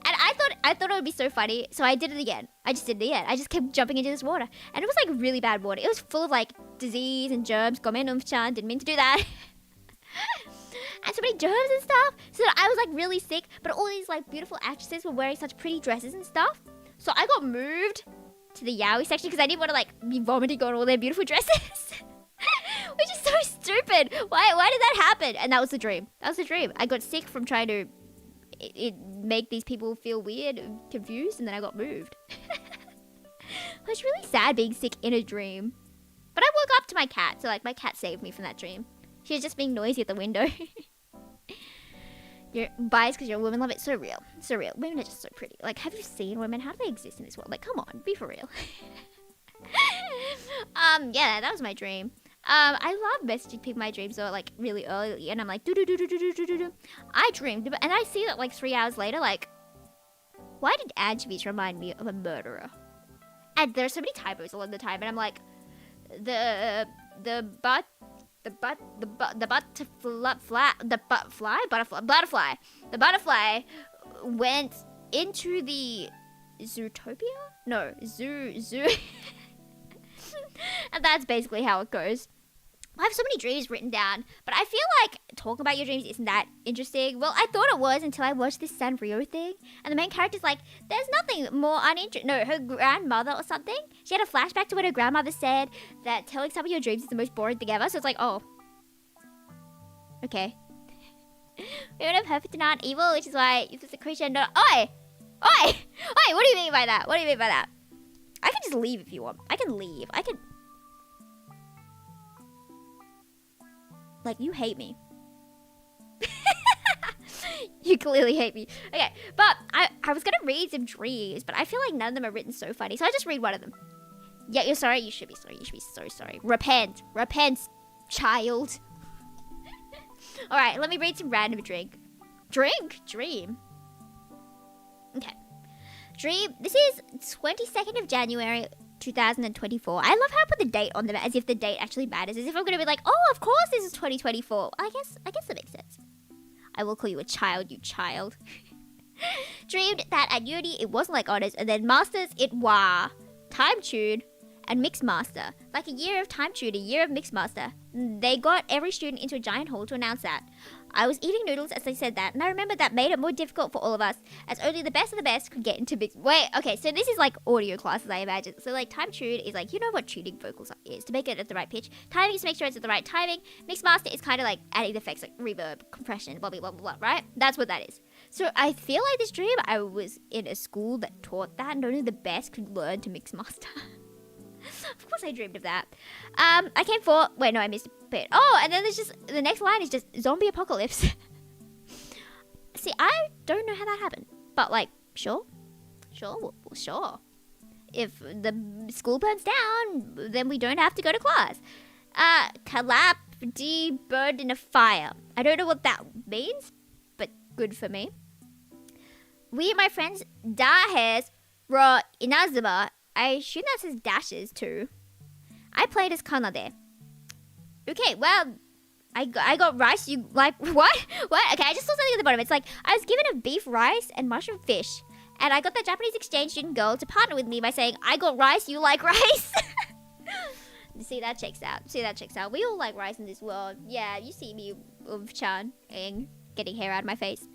S1: And I thought it would be so funny, so I did it again. I just kept jumping into this water, and it was like really bad water. It was full of like disease and germs. Gomen-chan, didn't mean to do that. And so many germs and stuff. So I was like really sick, but all these like beautiful actresses were wearing such pretty dresses and stuff. So I got moved to the yaoi section because I didn't want to like be vomiting on all their beautiful dresses. Which is so stupid. Why did that happen? And that was the dream. I got sick from trying to make these people feel weird and confused, and then I got moved. It was really sad being sick in a dream. But I woke up to my cat, so like my cat saved me from that dream. She was just being noisy at the window. You're biased because you're a woman, love it. So real. Women are just so pretty. Like, have you seen women? How do they exist in this world? Like, come on, be for real. Yeah, that was my dream. I love messaging people my dreams though, like really early, and I'm like, do. I dreamed, and I see that like 3 hours later, like, why did anchovies remind me of a murderer? And there's so many typos along the time, and I'm like, the butterfly went into the Zootopia? No, zoo. And that's basically how it goes. I have so many dreams written down, but I feel like talking about your dreams isn't that interesting. Well, I thought it was until I watched this Sanrio thing, and the main character's like, there's nothing more uninteresting. No, her grandmother or something. She had a flashback to when her grandmother said that telling some of your dreams is the most boring thing ever. So it's like, oh, okay. We don't have perfect and not evil, which is why if it's a creature, no. Oi! What do you mean by that? I can just leave if you want. I can leave. Like, you hate me. You clearly hate me. Okay, but I was gonna read some dreams, but I feel like none of them are written so funny, so I'll just read one of them. Yeah, you're sorry? You should be sorry. You should be so sorry. Repent, child. Alright, let me read some random dream. Okay. Dream. This is 22nd of January 2024. I love how I put the date on them as if the date actually matters. As if I'm going to be like, oh, of course this is 2024. I guess that makes sense. I will call you a child, you child. Dreamed that at uni it wasn't like honors, and then masters it were time tune and mix master. Like a year of time tune, a year of mix master. They got every student into a giant hall to announce that. I was eating noodles as they said that, and I remember that made it more difficult for all of us, as only the best of the best could get into mix. Wait, okay, so this is like audio classes, I imagine. So like time tune is like, you know what tuning vocals is, to make it at the right pitch. Timing is to make sure it's at the right timing. Mix master is kind of like adding the effects like reverb, compression, blah, blah, blah, blah, right? That's what that is. So I feel like this dream, I was in a school that taught that, and only the best could learn to mix master. Of course I dreamed of that. I came for... Wait, no, I missed a bit. Oh, and then there's just... The next line is just zombie apocalypse. See, I don't know how that happened. But, like, sure. If the school burns down, then we don't have to go to class. Burned in a fire. I don't know what that means, but good for me. We and my friends Dahes Ro Inazuma. I assume that says dashes too. I played as Kanade. Okay, well, I got rice. You like what? What? Okay, I just saw something at the bottom. It's like I was given a beef rice and mushroom fish, and I got the Japanese exchange student girl to partner with me by saying, "I got rice. You like rice." See, that checks out. See, that checks out. We all like rice in this world. Yeah, you see me, Chan, and getting hair out of my face.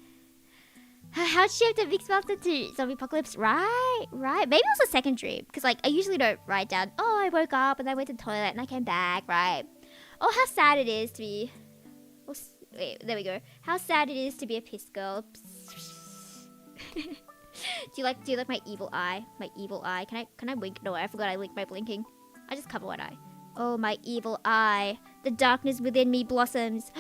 S1: How'd she have the big spell to zombie apocalypse? Right. Maybe it was a second dream. Because, like, I usually don't write down, oh, I woke up and I went to the toilet and I came back, right? Oh, how sad it is to be... Wait, there we go. How sad it is to be a piss girl. do you like my evil eye? My evil eye. Can I wink? No, I forgot I linked my blinking. I just cover one eye. Oh, my evil eye. The darkness within me blossoms.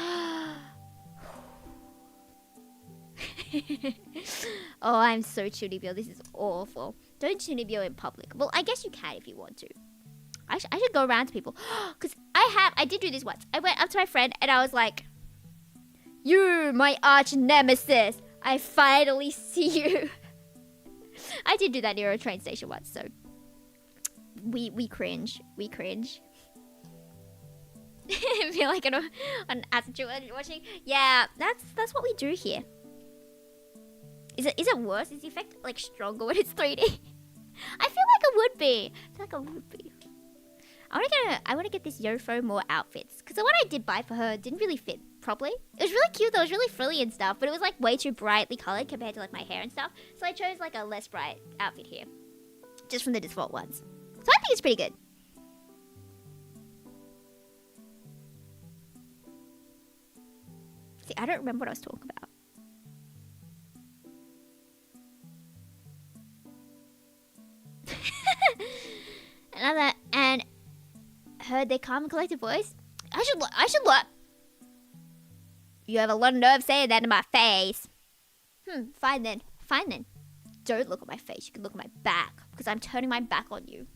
S1: Oh, I'm so Chunibyo. This is awful. Don't Chunibyo in public. Well, I guess you can if you want to. I should go around to people. Because I did do this once. I went up to my friend and I was like, you, my arch nemesis. I finally see you. I did do that near a train station once, so... We cringe. We cringe. Feel like an attitude watching. Yeah, that's what we do here. Is it worse? Is the effect like stronger when it's 3D? I feel like it would be. I want to get this Yofo more outfits because the one I did buy for her didn't really fit properly. It was really cute though. It was really frilly and stuff, but it was like way too brightly colored compared to like my hair and stuff. So I chose like a less bright outfit here, just from the default ones. So I think it's pretty good. See, I don't remember what I was talking about. And heard their calm and collected voice. I should look. You have a lot of nerve saying that in my face. Fine then. Don't look at my face. You can look at my back because I'm turning my back on you.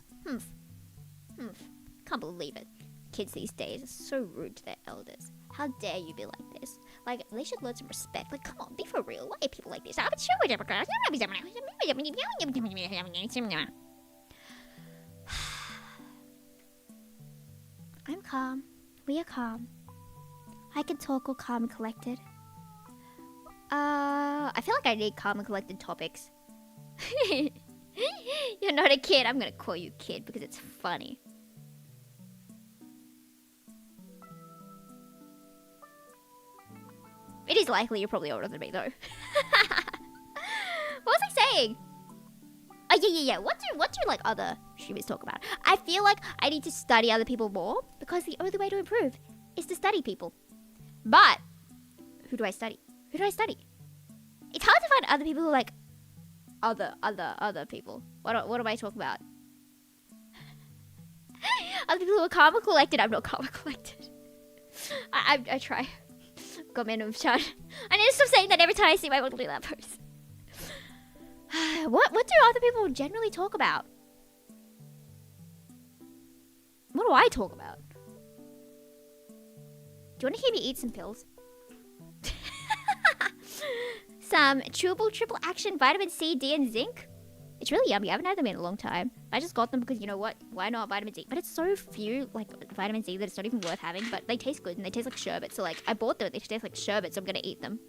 S1: Can't believe it. Kids these days are so rude to their elders. How dare you be like this? Like, they should learn some respect. Like, come on, be for real. Why are people like this? I'm calm. We are calm. I can talk all calm and collected. I feel like I need calm and collected topics. You're not a kid. I'm gonna call you kid because it's funny. It is likely you're probably older than me though. What was I saying? Oh yeah. What do like other streamers talk about? I feel like I need to study other people more because the only way to improve is to study people. But who do I study? It's hard to find other people who are like other people. What am I talking about? Other people who are calm and collected. I'm not calm and collected. I try. Got me of chat. I need to stop saying that every time I see my Woodley Lab post. What do other people generally talk about? What do I talk about? Do you want to hear me eat some pills? Some chewable triple action vitamin C, D, and zinc. It's really yummy. I haven't had them in a long time. I just got them because, you know what? Why not vitamin C? But it's so few, like, vitamin C that it's not even worth having. But they taste good and they taste like sherbet. So, like, I bought them. They taste like sherbet, so I'm going to eat them.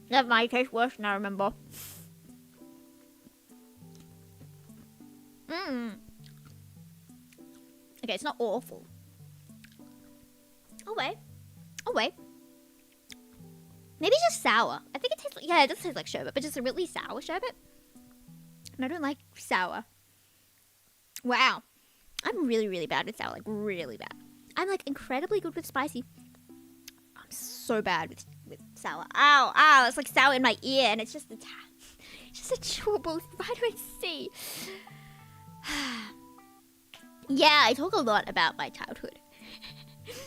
S1: That might taste worse than I remember. Okay, it's not awful. Oh, wait. Maybe it's just sour. I think it tastes like... Yeah, it does taste like sherbet, but just a really sour sherbet. And I don't like sour. Wow. I'm really, really bad with sour. Like, really bad. I'm, like, incredibly good with spicy. I'm so bad with sour. Ow. It's like sour in my ear, and it's just a chewable vitamin C. Yeah, I talk a lot about my childhood.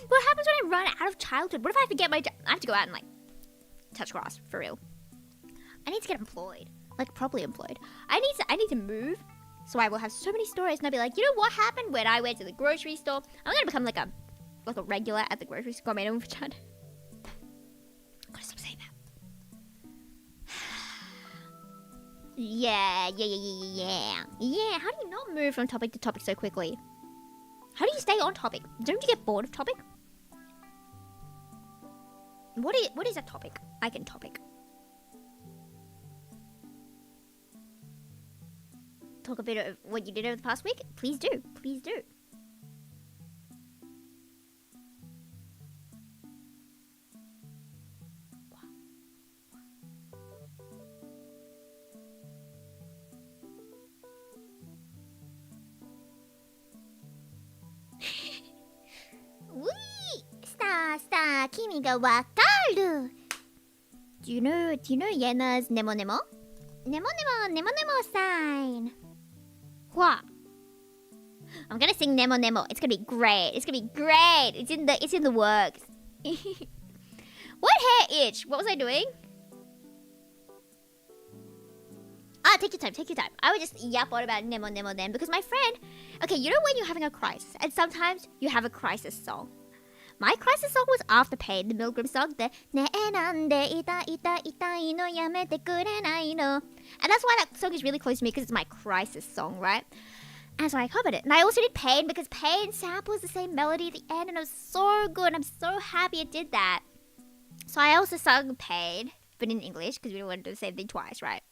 S1: What happens when I run out of childhood? What if I forget I have to go out and, like, touch grass, for real. I need to get employed. Like, properly employed. I need to move, so I will have so many stories, and I'll be like, you know what happened when I went to the grocery store? I'm gonna become, like a regular at the grocery store. Man, I'm gotta stop saying that. Yeah. How do you not move from topic to topic so quickly? How do you stay on topic. Don't you get bored of topic? What is a topic? I can topic. Talk a bit of what you did over the past week? Please do. Please do. Star, kimi ga wakaru. Do you know Yena's Nemo Nemo? Nemo sign. What? I'm gonna sing Nemo Nemo. It's gonna be great. It's in the works. What hair itch? What was I doing? Take your time. I would just yap on about Nemo then because my friend... Okay, you know when you're having a crisis and sometimes you have a crisis song. My crisis song was After Pain, the Milgram song. The Ne nande ita no yamete kurenai no. And that's why that song is really close to me because it's my crisis song, right? And so I covered it. And I also did Pain because Pain samples the same melody at the end and it was so good. I'm so happy it did that. So I also sung Pain, but in English because we don't want to do the same thing twice, right?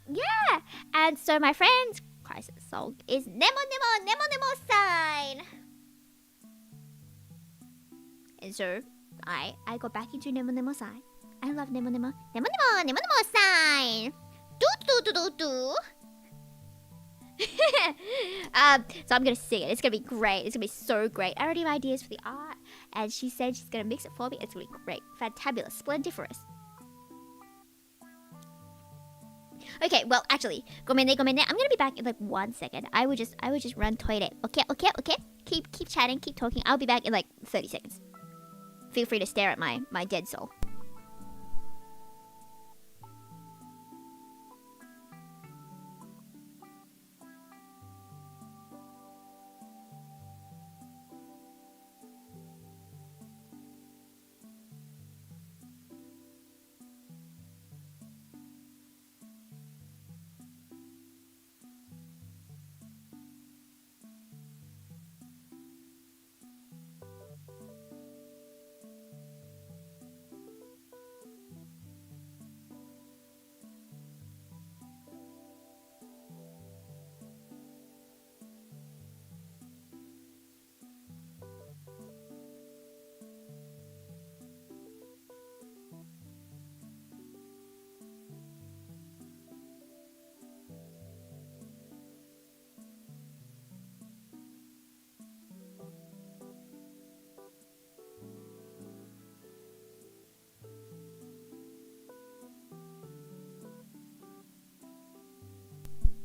S1: Yeah. And so my friend's crisis song is Nemo sign. And so I got back into Nemo sign. I love Nemo sign. Do. So I'm gonna sing it. It's gonna be great. It's gonna be so great. I already have ideas for the art, and she said she's gonna mix it for me. It's gonna be great, fantabulous, splendiferous. Okay, well, actually, gomenne. I'm gonna be back in like 1 second. I would just run toilet. Okay. Keep chatting, keep talking. I'll be back in like 30 seconds. Feel free to stare at my dead soul.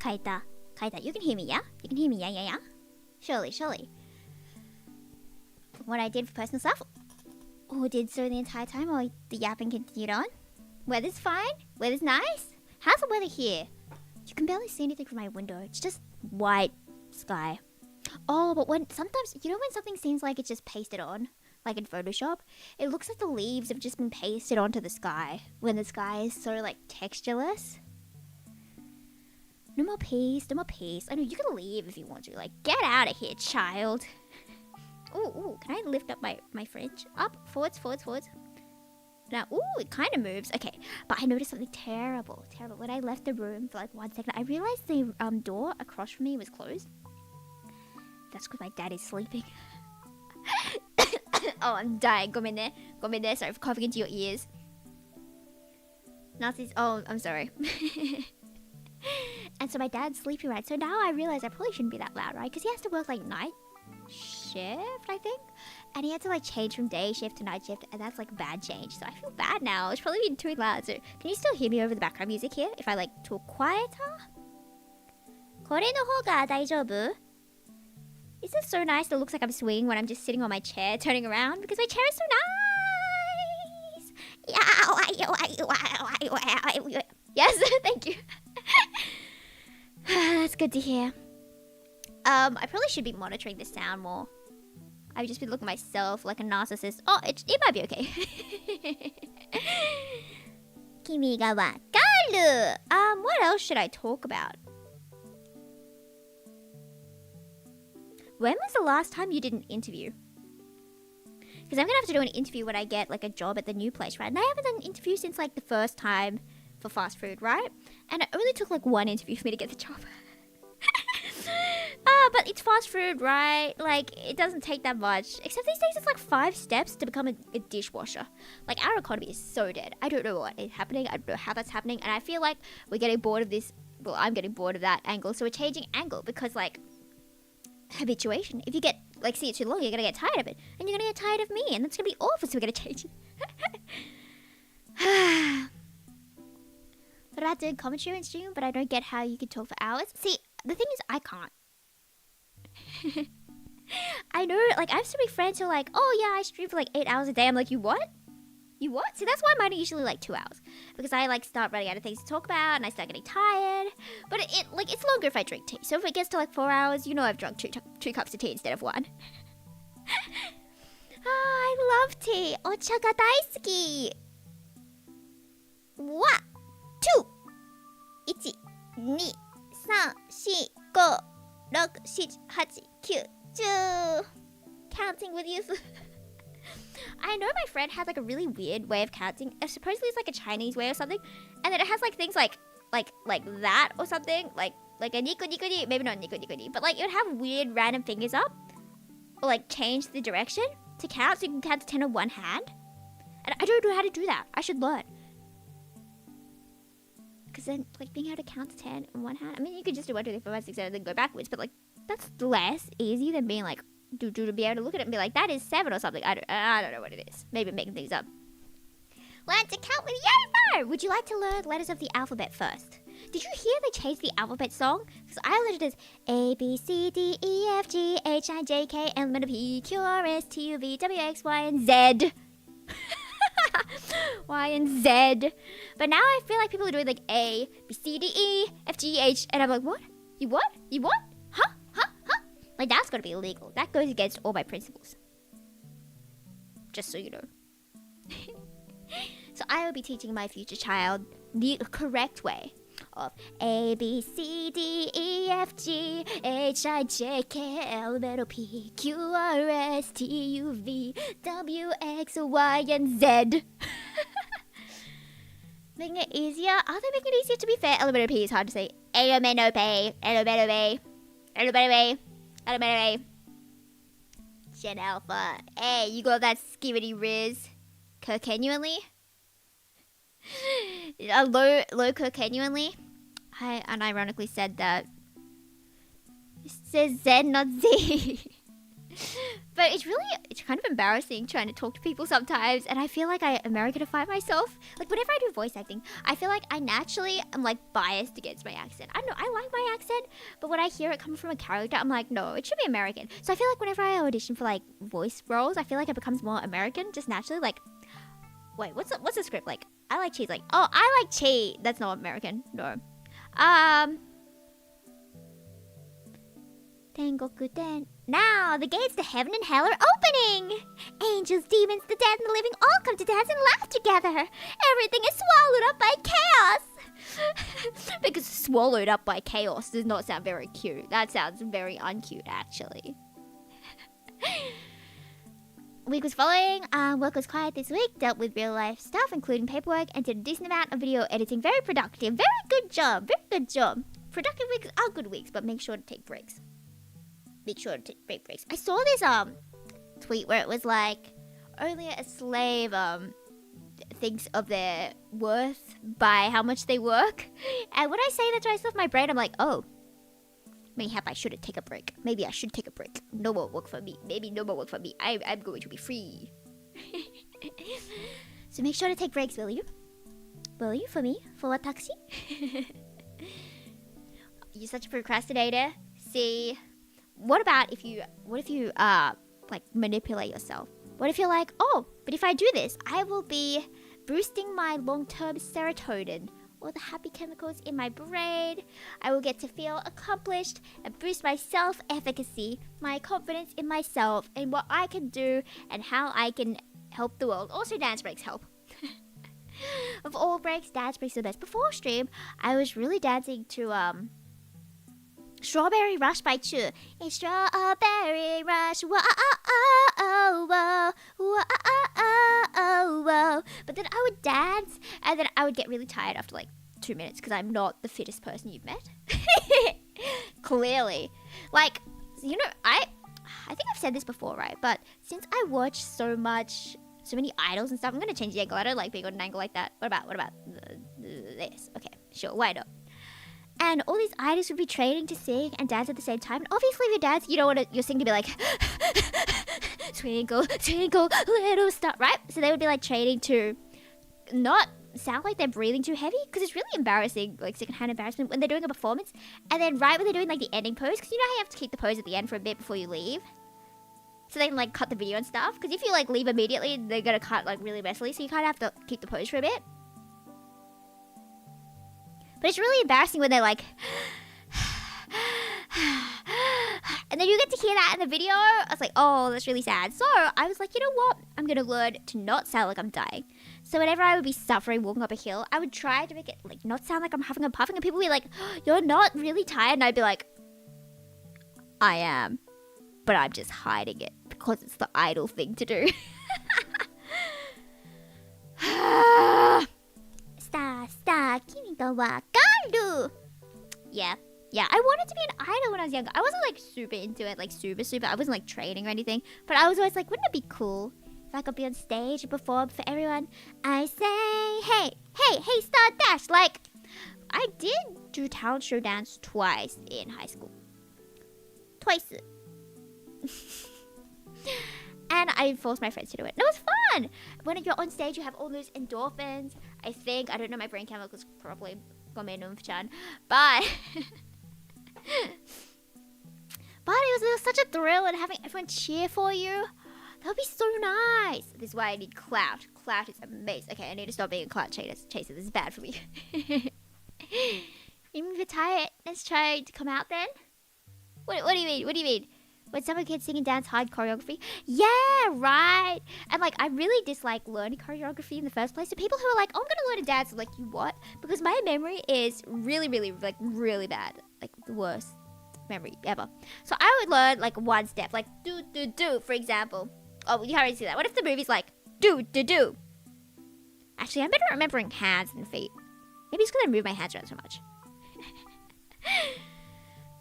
S1: Kaita. You can hear me, yeah? You can hear me, yeah? Surely. What I did for personal stuff, or did so the entire time, or the yapping continued on. Weather's fine. Weather's nice. How's the weather here? You can barely see anything from my window. It's just white sky. Oh, but sometimes, you know when something seems like it's just pasted on? Like in Photoshop? It looks like the leaves have just been pasted onto the sky. When the sky is so, like, textureless. No more peace. I know, you can leave if you want to. Like, get out of here, child. Ooh, can I lift up my fridge? Up, forwards. Now, it kind of moves. Okay, but I noticed something terrible. When I left the room for like 1 second, I realized the door across from me was closed. That's because my dad is sleeping. Oh, I'm dying. Gomenne. Sorry for coughing into your ears. Nazis. Oh, I'm sorry. And so my dad's sleeping, right? So now I realize I probably shouldn't be that loud, right? Because he has to work like night shift, I think. And he had to like change from day shift to night shift. And that's like bad change. So I feel bad now. It's probably been too loud. So can you still hear me over the background music here? If I like talk quieter? これの方が大丈夫? Is this so nice that it looks like I'm swinging when I'm just sitting on my chair, turning around? Because my chair is so nice! Yes, thank you. That's good to hear. I probably should be monitoring the sound more. I've just been looking at myself like a narcissist. Oh, it might be okay. Kimi ga wakaru. What else should I talk about? When was the last time you did an interview? Because I'm going to have to do an interview when I get like a job at the new place, right? And I haven't done an interview since like the first time for fast food, right? And it only took like one interview for me to get the job. But it's fast food, right? Like, it doesn't take that much. Except these days it's like 5 steps to become a dishwasher. Like, our economy is so dead. I don't know what is happening. I don't know how that's happening. And I feel like we're getting bored of this. Well, I'm getting bored of that angle. So we're changing angle because, like, habituation. If you get, like, see it too long, you're going to get tired of it. And you're going to get tired of me. And that's going to be awful. So we're going to change it. What about doing commentary and stream? But I don't get how you can talk for hours. See, the thing is, I can't. I know, like, I have so many friends who are like, oh yeah, I stream for like 8 hours a day. I'm like, you what? You what? See, that's why mine are usually like 2 hours. Because I like start running out of things to talk about and I start getting tired. But it like, it's longer if I drink tea. So if it gets to like 4 hours, you know I've drunk two cups of tea instead of 1. I love tea. Ocha ga daisuki. 1, 2, 1, 2, 3, 4, 5, 6, 7, 8, 9, 10. Counting with you. I know my friend had like a really weird way of counting. Supposedly it's like a Chinese way or something. And then it has like things like that or something. Like a nico nico ni. Maybe not nico nico ni. But like it would have weird random fingers up. Or like change the direction to count. So you can count to 10 on one hand. And I don't know how to do that. I should learn. Because then, like, being able to count to 10 on one hand. I mean, you could just do 1, 2, 3, 4, 5, 6, 7, and then go backwards. But, like, that's less easy than being, like, to be able to look at it and be like, that is 7 or something. I don't know what it is. Maybe I'm making things up. Learn to count with Yufu! Would you like to learn letters of the alphabet first? Did you hear they changed the alphabet song? Because I learned it as A, B, C, D, E, F, G, H, I, J, K, L, M, N, O, P, Q, R, S, T, U, V, W, X, Y, and Z. Y and Z. But now I feel like people are doing like A, B, C, D, E, F, G, H. And I'm like, what? You what? You what? Huh? Huh? Huh? Like, that's gotta be illegal. That goes against all my principles. Just so you know. So I will be teaching my future child the correct way of A, B, C, D, E, F, G, H, I, J, K, L, M, N, O, P, Q, R, S, T, U, V, W, X, Y, and Z. Making it easier? Are they making it easier? To be fair, L, M, N, O, P is hard to say. L, M, N, O, P, L, M, N, O, P, L, M, N, O, P, L, M, N, O, P. Gen Alpha. Hey, you got that skivity riz? Kirkenuanly? Low Kirkenuanly? I unironically said that. It says Z, not Z. But it's kind of embarrassing trying to talk to people sometimes, and I feel like I Americanify myself. Like, whenever I do voice acting, I feel like I naturally am, like, biased against my accent. I don't know, I like my accent, but when I hear it coming from a character, I'm like, no, it should be American. So I feel like whenever I audition for, like, voice roles, I feel like it becomes more American, just naturally. Like, wait, what's the script? Like, I like cheese. Like, oh, I like cheese. That's not American. No. Tengoku Den. Now, the gates to heaven and hell are opening! Angels, demons, the dead, and the living all come to dance and laugh together! Everything is swallowed up by chaos! Because swallowed up by chaos does not sound very cute. That sounds very uncute, actually. Week was following. Work was quiet this week. Dealt with real life stuff, including paperwork, and did a decent amount of video editing. Very productive. Very good job. Very good job. Productive weeks are good weeks, but make sure to take breaks. Make sure to take breaks. I saw this tweet where it was like, only a slave thinks of their worth by how much they work. And when I say that to myself, my brain, I'm like, oh, mayhap I should take a break. Maybe I should take a break. No more work for me. Maybe no more work for me. I'm going to be free. So make sure to take breaks, will you? Will you for me? For what taxi? You're such a procrastinator. See, what if you like manipulate yourself? What if you're like, oh, but if I do this, I will be boosting my long-term serotonin, all the happy chemicals in my brain. I will get to feel accomplished and boost my self-efficacy, my confidence in myself, and what I can do and how I can help the world. Also, dance breaks help. Of all breaks, dance breaks are the best. Before stream, I was really dancing to Strawberry Rush by Chu. A strawberry rush. Whoa, oh, whoa, whoa, oh, whoa. But then I would dance, and then I would get really tired after like 2 minutes because I'm not the fittest person you've met. Clearly. Like, you know, I think I've said this before, right? But since I watch so many idols and stuff, I'm going to change the angle. I don't like being on an angle like that. What about this? Okay, sure, why not? And all these idols would be training to sing and dance at the same time. And obviously, if you dance, you don't want your singing to be like, twinkle, twinkle, little star, right? So they would be like training to not sound like they're breathing too heavy, because it's really embarrassing, like secondhand embarrassment, when they're doing a performance. And then right when they're doing like the ending pose, because you know how you have to keep the pose at the end for a bit before you leave? So they can like cut the video and stuff. Because if you like leave immediately, they're going to cut like really messily. So you kind of have to keep the pose for a bit. But it's really embarrassing when they're like... and then you get to hear that in the video. I was like, oh, that's really sad. So I was like, you know what? I'm going to learn to not sound like I'm dying. So whenever I would be suffering walking up a hill, I would try to make it like not sound like I'm huffing and puffing. And people would be like, oh, you're not really tired. And I'd be like, I am. But I'm just hiding it because it's the idol thing to do. Kimi ga wakaru. Yeah, I wanted to be an idol when I was younger. I wasn't like super into it, like super. I wasn't like training or anything. But I was always like, wouldn't it be cool if I could be on stage and perform for everyone? I say, hey, Star Dash. Like, I did do talent show dance twice in high school. Twice. And I forced my friends to do it. And it was fun. When you're on stage, you have all those endorphins. I don't know my brain chemicals probably chan. But it was such a thrill, and having everyone cheer for you, that would be so nice. This is why I need clout. Clout is amazing. Okay, I need to stop being a clout chaser. This is bad for me. Even if you're tired, let's try to come out then. What do you mean? What do you mean? When someone can sing and dance hard choreography? Yeah, right. And like, I really dislike learning choreography in the first place. So people who are like, oh, I'm going to learn to dance. I'm like, you what? Because my memory is really, really, like really bad. Like the worst memory ever. So I would learn like one step, like do, do, do, for example. Oh, you already see that. What if the movie's like, do, do, do? Actually, I'm better at remembering hands than feet. Maybe it's because I move my hands around so much.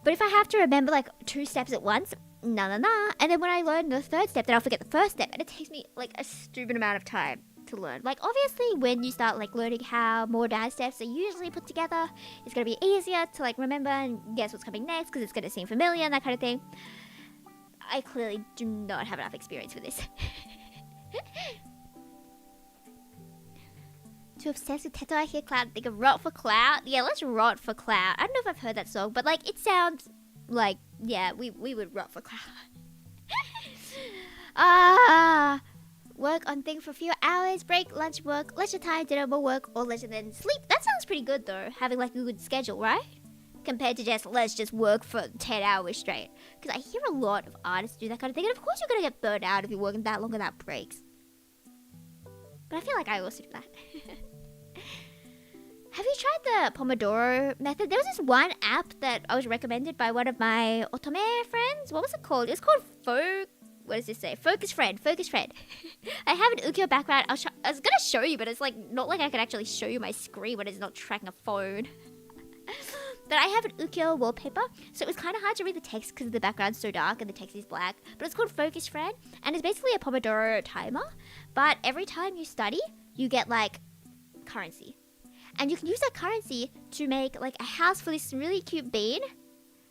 S1: But if I have to remember like 2 steps at once, nah. And then when I learn the 3rd step, then I'll forget the 1st step. And it takes me like a stupid amount of time to learn. Like obviously when you start like learning how more dance steps are usually put together, it's going to be easier to like remember and guess what's coming next because it's going to seem familiar and that kind of thing. I clearly do not have enough experience for this. Too obsessed with Teto, I hear Cloud. Think of Rot for Cloud. Yeah, let's Rot for Cloud. I don't know if I've heard that song, but like it sounds like, yeah, we would Rot for Cloud. Work on thing for a few hours, break, lunch, work, leisure time, dinner, more work, or leisure then sleep. That sounds pretty good though, having like a good schedule, right? Compared to let's just work for 10 hours straight. Because I hear a lot of artists do that kind of thing, and of course you're going to get burned out if you're working that long without breaks. But I feel like I also do that. Have you tried the Pomodoro method? There was this one app that I was recommended by one of my otome friends. What was it called? It was called what does this say? Focus Friend. I have an ukiyo background. I was going to show you, but it's like not like I can actually show you my screen when it's not tracking a phone. But I have an ukiyo wallpaper, so it was kind of hard to read the text because the background's so dark and the text is black. But it's called Focus Friend, and it's basically a Pomodoro timer. But every time you study, you get like currency. And you can use that currency to make like a house for this really cute bean.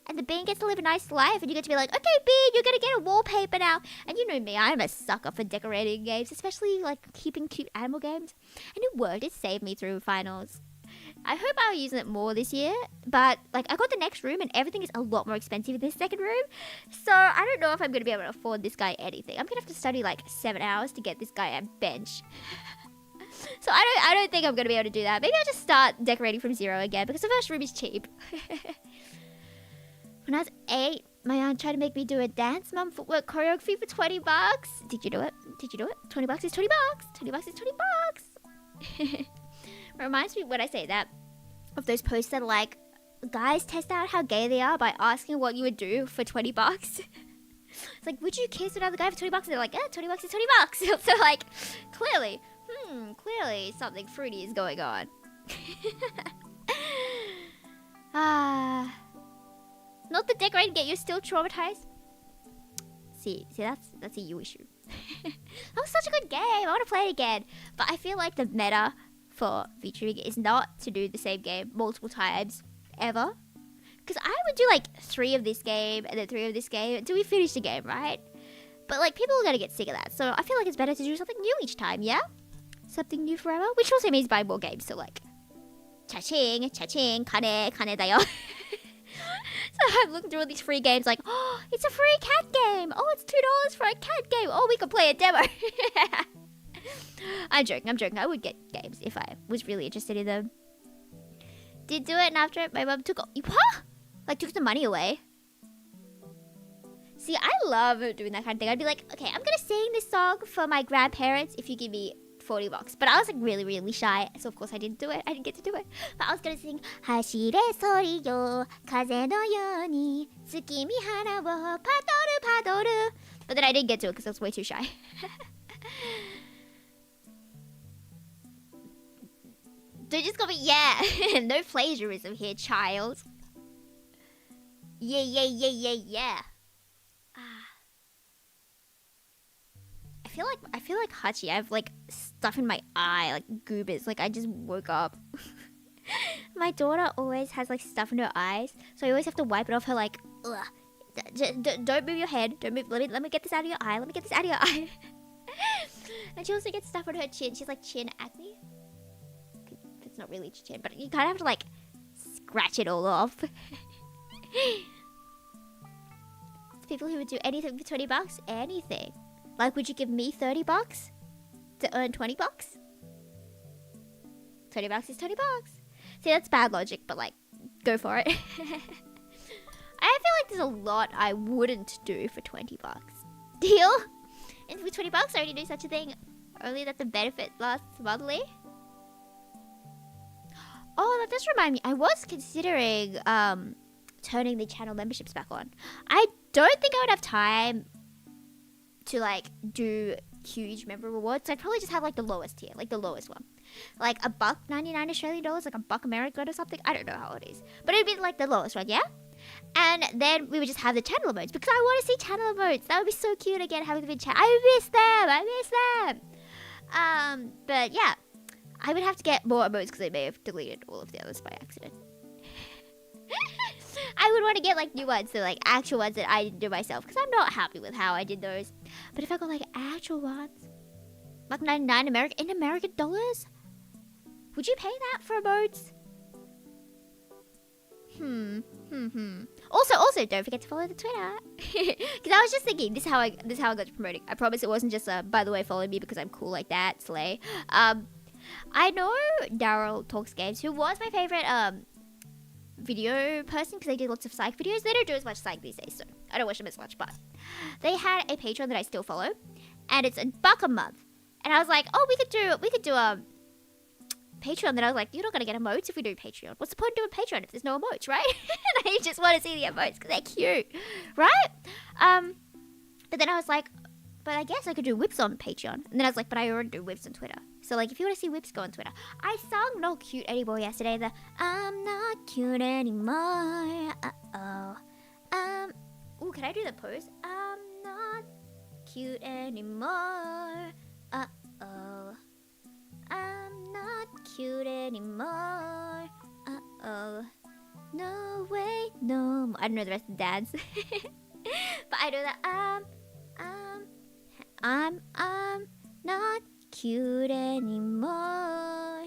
S1: And the bean gets to live a nice life, and you get to be like, okay, bean, you're gonna get a wallpaper now. And you know me, I'm a sucker for decorating games, especially like keeping cute animal games. And it worked, it saved me through finals. I hope I'll use it more this year, but like I got the next room and everything is a lot more expensive in this second room. So I don't know if I'm gonna be able to afford this guy anything. I'm gonna have to study like 7 hours to get this guy a bench. So I don't think I'm gonna be able to do that. Maybe I'll just start decorating from zero again because the first room is cheap. When I was 8, my aunt tried to make me do a dance mum footwork choreography for $20. Did you do it? 20 bucks is 20 bucks. 20 bucks is 20 bucks. It reminds me when I say that of those posts that are like, guys test out how gay they are by asking what you would do for 20 bucks. It's like, would you kiss another guy for 20 bucks? And they're like, 20 bucks is 20 bucks. So like, clearly something fruity is going on. Not the decorating game, you're still traumatized. See, that's a you issue. That was such a good game. I want to play it again. But I feel like the meta for featuring is not to do the same game multiple times ever. Because I would do like 3 of this game and then 3 of this game until we finish the game, right? But like people are gonna get sick of that. So I feel like it's better to do something new each time, yeah? Something new forever, which also means buying more games. So like, cha-ching, kane dayo. So I'm looking through all these free games like, oh, it's a free cat game. Oh, it's $2 for a cat game. Oh, we could play a demo. I'm joking. I would get games if I was really interested in them. Did do it, and after it, my mom took the money away. See, I love doing that kind of thing. I'd be like, okay, I'm gonna sing this song for my grandparents if you give me $40. But I was like really, really shy, so of course I didn't do it. I didn't get to do it. But I was gonna sing Hashire sori yo kaze no yo ni tsukimi hana wo padoru. But then I didn't get to it because I was way too shy. They just got me, yeah. No plagiarism here, child. Yeah. I feel like Hachi. I have like stuff in my eye, like goobers. Like I just woke up. My daughter always has like stuff in her eyes, so I always have to wipe it off her. Like, ugh. Don't move your head. Don't move. Let me get this out of your eye. Let me get this out of your eye. And she also gets stuff on her chin. She's like chin acne. It's not really chin, but you kind of have to like scratch it all off. It's people who would do anything for $20. Anything. Like, would you give me $30 to earn $20? $20 is $20. See, that's bad logic, but like, go for it. I feel like there's a lot I wouldn't do for $20. Deal? And for $20, I already do such a thing. Only that the benefit lasts monthly. Oh, that does remind me. I was considering turning the channel memberships back on. I don't think I would have time to like do huge member rewards. So I'd probably just have like the lowest tier, like the lowest one, like $1.99 Australian dollars, like $1 American or something. I don't know how it is, but it'd be like the lowest one, yeah. And then we would just have the channel emotes because I want to see channel emotes. That would be so cute again, having the big chat. I miss them. But yeah, I would have to get more emotes because I may have deleted all of the others by accident. I would want to get like new ones, so like actual ones that I didn't do myself, because I'm not happy with how I did those. But if I got like actual ones, like 99 American dollars, would you pay that for emotes? Also, don't forget to follow the Twitter, because I was just thinking this is how I got to promoting. I promise it wasn't just by the way, follow me because I'm cool like that, slay. I know Daryl Talks Games, who was my favorite video person because they did lots of psych videos. They don't do as much psych these days, so I don't watch them as much, but they had a Patreon that I still follow, and it's $1 a month. And I was like, oh, we could do a Patreon. Then I was like, you're not gonna get emotes if we do Patreon. What's the point of doing Patreon if there's no emotes, right? And I just want to see the emotes because they're cute, right? But then I was like, but I guess I could do whips on Patreon. And then I was like, but I already do whips on Twitter. So like, if you want to see whips, go on Twitter. I sung Not Cute Anymore yesterday. The I'm not cute anymore. Ooh, can I do the pose? I'm not cute anymore. I'm not cute anymore. No way, no. I don't know the rest of the dance. But I know that I'm not cute anymore.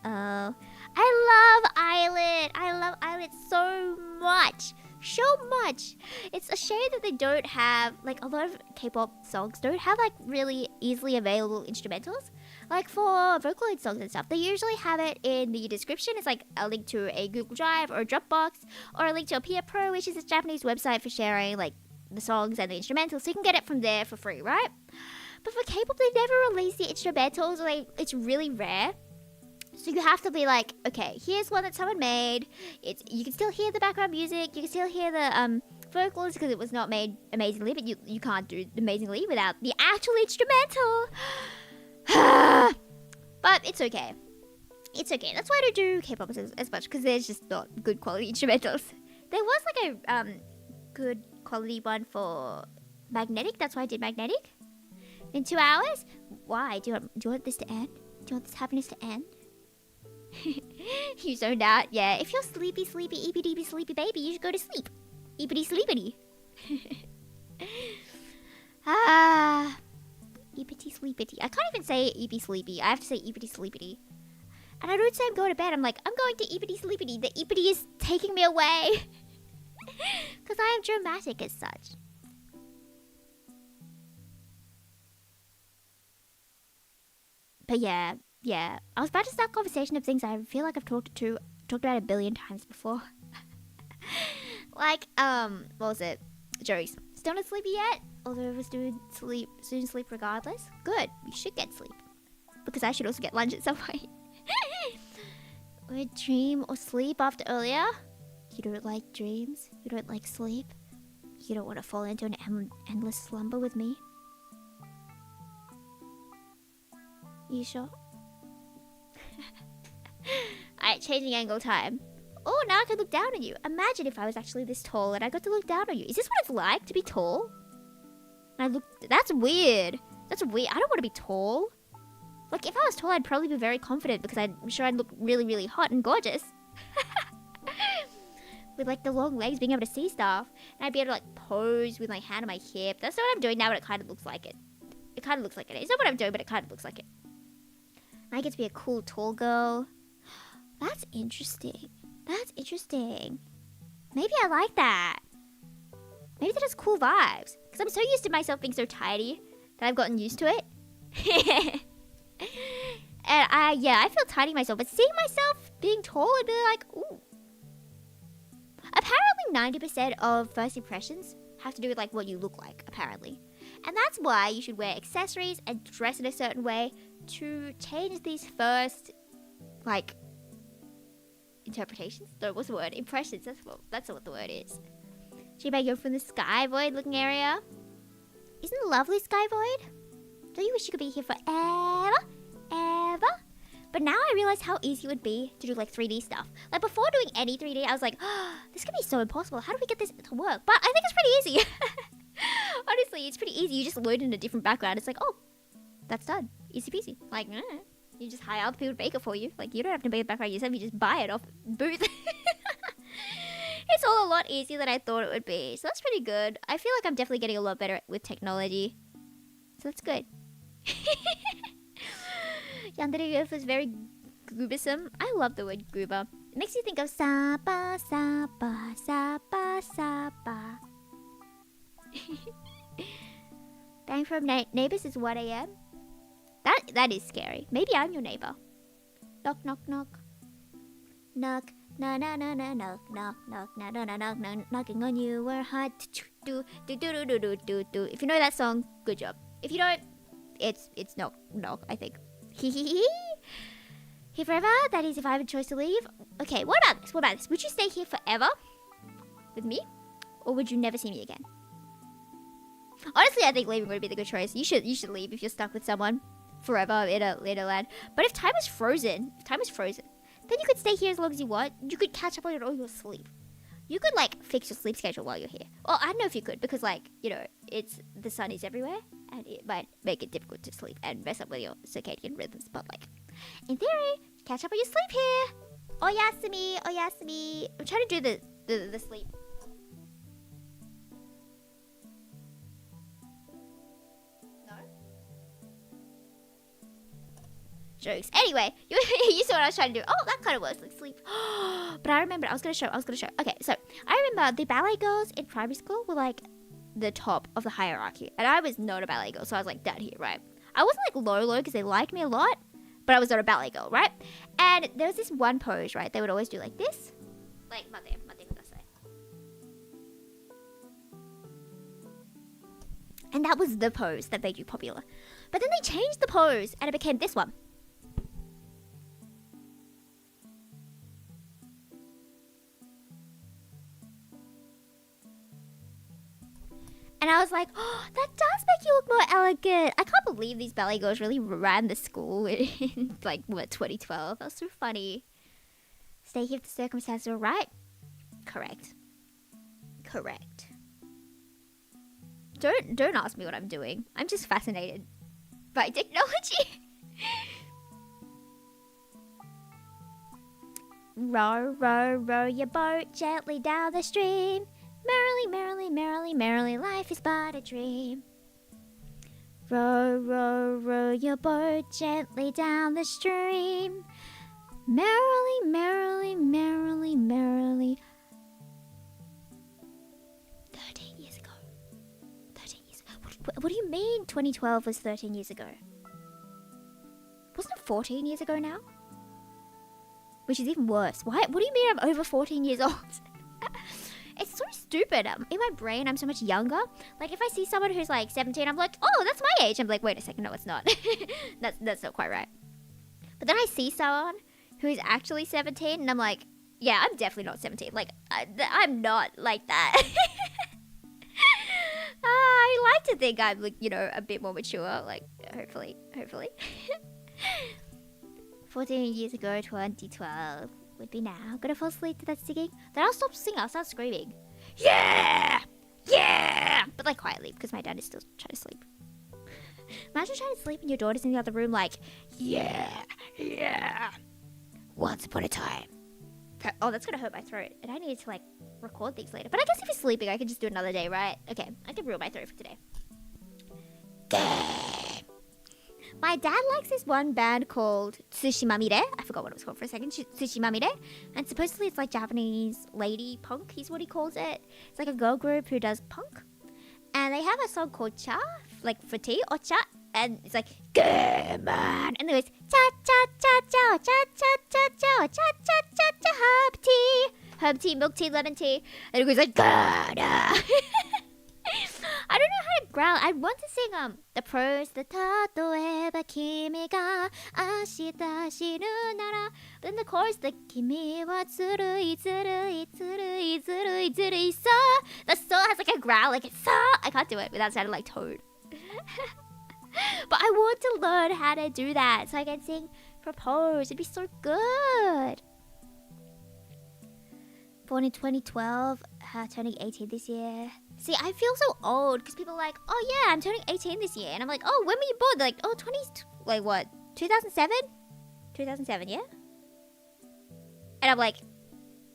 S1: I love Islet. I love Islet so much. So much. It's a shame that they don't have, like, a lot of K-pop songs don't have, like, really easily available instrumentals. Like, for Vocaloid songs and stuff, they usually have it in the description. It's like a link to a Google Drive or a Dropbox, or a link to a Peer Pro, which is a Japanese website for sharing, like, the songs and the instrumentals, so you can get it from there for free, right? But for K-pop, they never release the instrumentals, or it's really rare. So you have to be like, okay, here's one that someone made. You can still hear the background music. You can still hear the vocals because it was not made amazingly, but you can't do amazingly without the actual instrumental. But it's okay. It's okay. That's why I don't do K-pop as much, because there's just not good quality instrumentals. There was like a good quality one for Magnetic. That's why I did Magnetic. In 2 hours? Why? Do you want this to end? Do you want this happiness to end? You zoned out? Yeah. If you're sleepy, eepy-deepy, sleepy baby, you should go to sleep. Eepity-sleepity. Eepity-sleepity. I can't even say eepy-sleepy. I have to say eepity-sleepity. And I don't say I'm going to bed. I'm like, I'm going to eepity-sleepity. The eepity is taking me away. Because I am dramatic as such. But yeah. I was about to start a conversation of things I feel like I've talked about a billion times before. Like, what was it? Jokes. Still not sleepy yet? Although we're soon sleep regardless. Good. You should get sleep. Because I should also get lunch at some point. Would dream or sleep after earlier? You don't like dreams? You don't like sleep? You don't want to fall into an endless slumber with me? You sure? Alright, changing angle time. Oh, now I can look down on you. Imagine if I was actually this tall and I got to look down on you. Is this what it's like to be tall? And that's weird. That's weird. I don't want to be tall. Like, if I was tall, I'd probably be very confident because I'm sure I'd look really, really hot and gorgeous. With, like, the long legs, being able to see stuff. And I'd be able to, like, pose with my hand on my hip. That's not what I'm doing now, but it kind of looks like it. It kind of looks like it. It's not what I'm doing, but it kind of looks like it. I get to be a cool, tall girl. That's interesting. That's interesting. Maybe I like that. Maybe that has cool vibes. Because I'm so used to myself being so tidy that I've gotten used to it. And I feel tidy myself. But seeing myself being tall, I'd be like, ooh. Apparently 90% of first impressions have to do with like what you look like, apparently. And that's why you should wear accessories and dress in a certain way to change these first, like, interpretations? No, what's the word? Impressions. That's what the word is. She may go from the sky void looking area. Isn't it lovely, sky void? Don't you wish you could be here forever? Ever? But now I realize how easy it would be to do like 3D stuff. Like before doing any 3D, I was like, oh, this could be so impossible. How do we get this to work? But I think it's pretty easy. Honestly, it's pretty easy. You just load in a different background. It's like, oh, that's done. Easy peasy. Like, you just hire other people to make it for you. Like, you don't have to make the background yourself. You just buy it off Booth. It's all a lot easier than I thought it would be. So that's pretty good. I feel like I'm definitely getting a lot better with technology. So that's good. Yandere was very goobisome. I love the word goober. It makes you think of sapa, sapa, sapa, sapa. Bang from neighbors is 1 a.m. That is scary. Maybe I'm your neighbor. Knock, knock, knock. Knock, na na na na knock, knock, knock, na na na knock, knock, knocking on you. We're hot. Do do do do do do do. If you know that song, good job. If you don't, it's knock, knock. I think. Here forever. That is, if I have a choice to leave. Okay. What about this? What about this? Would you stay here forever with me, or would you never see me again? Honestly, I think leaving would be the good choice. You should leave if you're stuck with someone forever in a land. But if time was frozen, then you could stay here as long as you want. You could catch up on all your sleep. You could like fix your sleep schedule while you're here. Well, I don't know if you could because like, you know, the sun is everywhere and it might make it difficult to sleep and mess up with your circadian rhythms. But like, in theory, catch up on your sleep here. Oyasumi, oyasumi. I'm trying to do the sleep. Jokes. Anyway, you saw what I was trying to do. Oh, that kind of works like sleep. But I remember, I was gonna show. Okay, so I remember the ballet girls in primary school were like the top of the hierarchy, and I was not a ballet girl, so I was like down here, right? I wasn't like low because they liked me a lot, but I was not a ballet girl, right? And there was this one pose, right? They would always do like this, like mate kudasai. And that was the pose that made you popular. But then they changed the pose, and it became this one. And I was like, oh, that does make you look more elegant. I can't believe these ballet girls really ran the school in, like, what, 2012? That was so funny. Stay here if the circumstances are right. Correct. Don't ask me what I'm doing. I'm just fascinated by technology. Row, row, row your boat gently down the stream. Merrily, merrily, merrily, merrily, life is but a dream. Row, row, row your boat gently down the stream. Merrily, merrily, merrily, merrily. 13 years ago. 13 years. What do you mean 2012 was 13 years ago? Wasn't it 14 years ago now? Which is even worse. What do you mean I'm over 14 years old? It's so stupid. In my brain, I'm so much younger. Like, if I see someone who's like 17, I'm like, oh, that's my age. I'm like, wait a second, no, it's not. That's not quite right. But then I see someone who's actually 17, and I'm like, yeah, I'm definitely not 17. Like, I'm not like that. I like to think I'm, like, you know, a bit more mature. Like, hopefully. 14 years ago, 2012 would be now. Gonna fall asleep to that singing. Then I'll stop singing. I'll start screaming. Yeah! Yeah! But like quietly, because my dad is still trying to sleep. Imagine trying to sleep and your daughter's in the other room like, yeah! Yeah! Once upon a time. Oh, that's gonna hurt my throat. And I need to like record things later. But I guess if you're sleeping, I can just do another day, right? Okay, I can ruin my throat for today. My dad likes this one band called Tsushimamire. I forgot what it was called for a second. Tsushimamire. And supposedly it's like Japanese lady punk is what he calls it. It's like a girl group who does punk. And they have a song called Cha, like for tea or cha. And it's like, come on. And there goes, cha cha cha cha cha cha cha cha cha cha cha cha herb tea, milk tea, lemon tea. And it goes like, Gada. I don't know how to growl. I want to sing the pros, the tatoeba kimi ga ashita shinu nara. But then the chorus, the kimi wa tsurui tsurui tsurui tsurui tsurui sa. The sa has like a growl, like it's sa. I can't do it without sounding like Toad. But I want to learn how to do that so I can sing propose. It'd be so good. Born in 2012, turning 18 this year. See, I feel so old because people are like, oh yeah, I'm turning 18 this year. And I'm like, oh, when were you born? They're like, oh, 20, like what, 2007? 2007, yeah? And I'm like,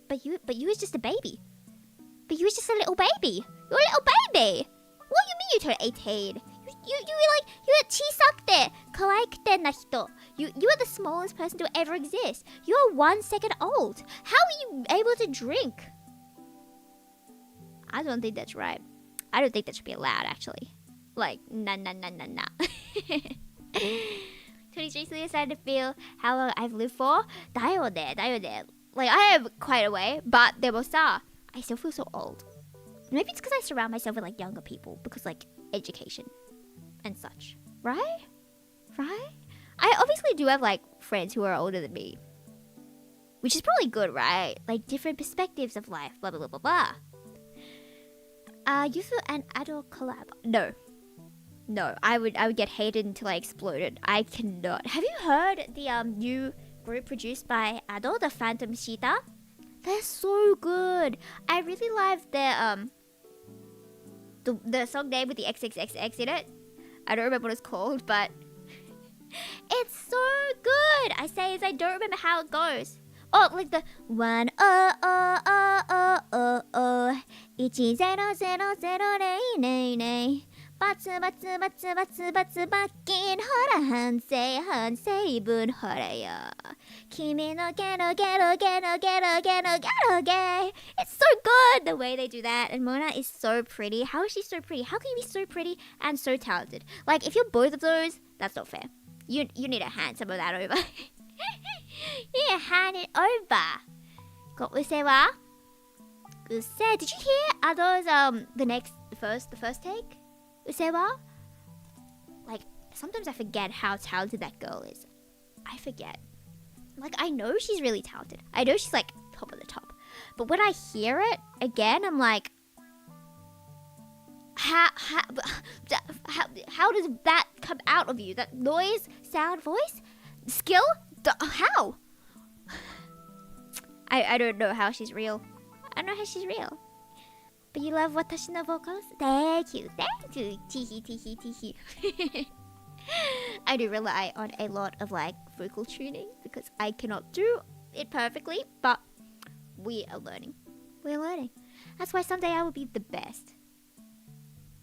S1: but you was just a baby. But you was just a little baby. You're a little baby. What do you mean you turned 18? You were like, you were chisakute, kawaikute na hito. You are the smallest person to ever exist. You are 1 second old. How are you able to drink? I don't think that's right. I don't think that should be allowed, actually. Like, nah. 23 so started to feel how long I've lived for. だよね. Like, I am quite a way, but でもさ, I still feel so old. Maybe it's because I surround myself with, like, younger people. Because, like, education and such. Right? I obviously do have, like, friends who are older than me. Which is probably good, right? Like, different perspectives of life, blah, blah, blah, blah, blah. Yufu and adult collab. No, I would get hated until I exploded. I cannot. Have you heard the new group produced by Ado, the Phantom Shita? They're so good. I really love their the song name with the XXXX in it. I don't remember what it's called, but it's so good. I say as I don't remember how it goes. Oh, like the 1 oh oh oh oh oh oh 1 0 0 0 0 0 バツバツバツバツバツ罰金ほら反省分ほらよ君のゲロゲロゲロゲロゲロゲロゲ It's so good the way they do that. And Mona is so pretty. How is she so pretty? How can you be so pretty and so talented? Like, if you're both of those, that's not fair. You need to hand some of that over. You need to hand it over. Got Use wa? Use. Did you hear Ado's the first take? Use wa? Like, sometimes I forget how talented that girl is. I forget. Like, I know she's really talented. I know she's like top of the top. But when I hear it again, I'm like, how does that come out of you? That noise, sound, voice, skill? How? I don't know how she's real. I don't know how she's real. But you love watashi no vocals? Thank you. Thank you. Teehee, teehee, teehee. I do rely on a lot of like vocal tuning because I cannot do it perfectly, but we are learning. We're learning. That's why someday I will be the best.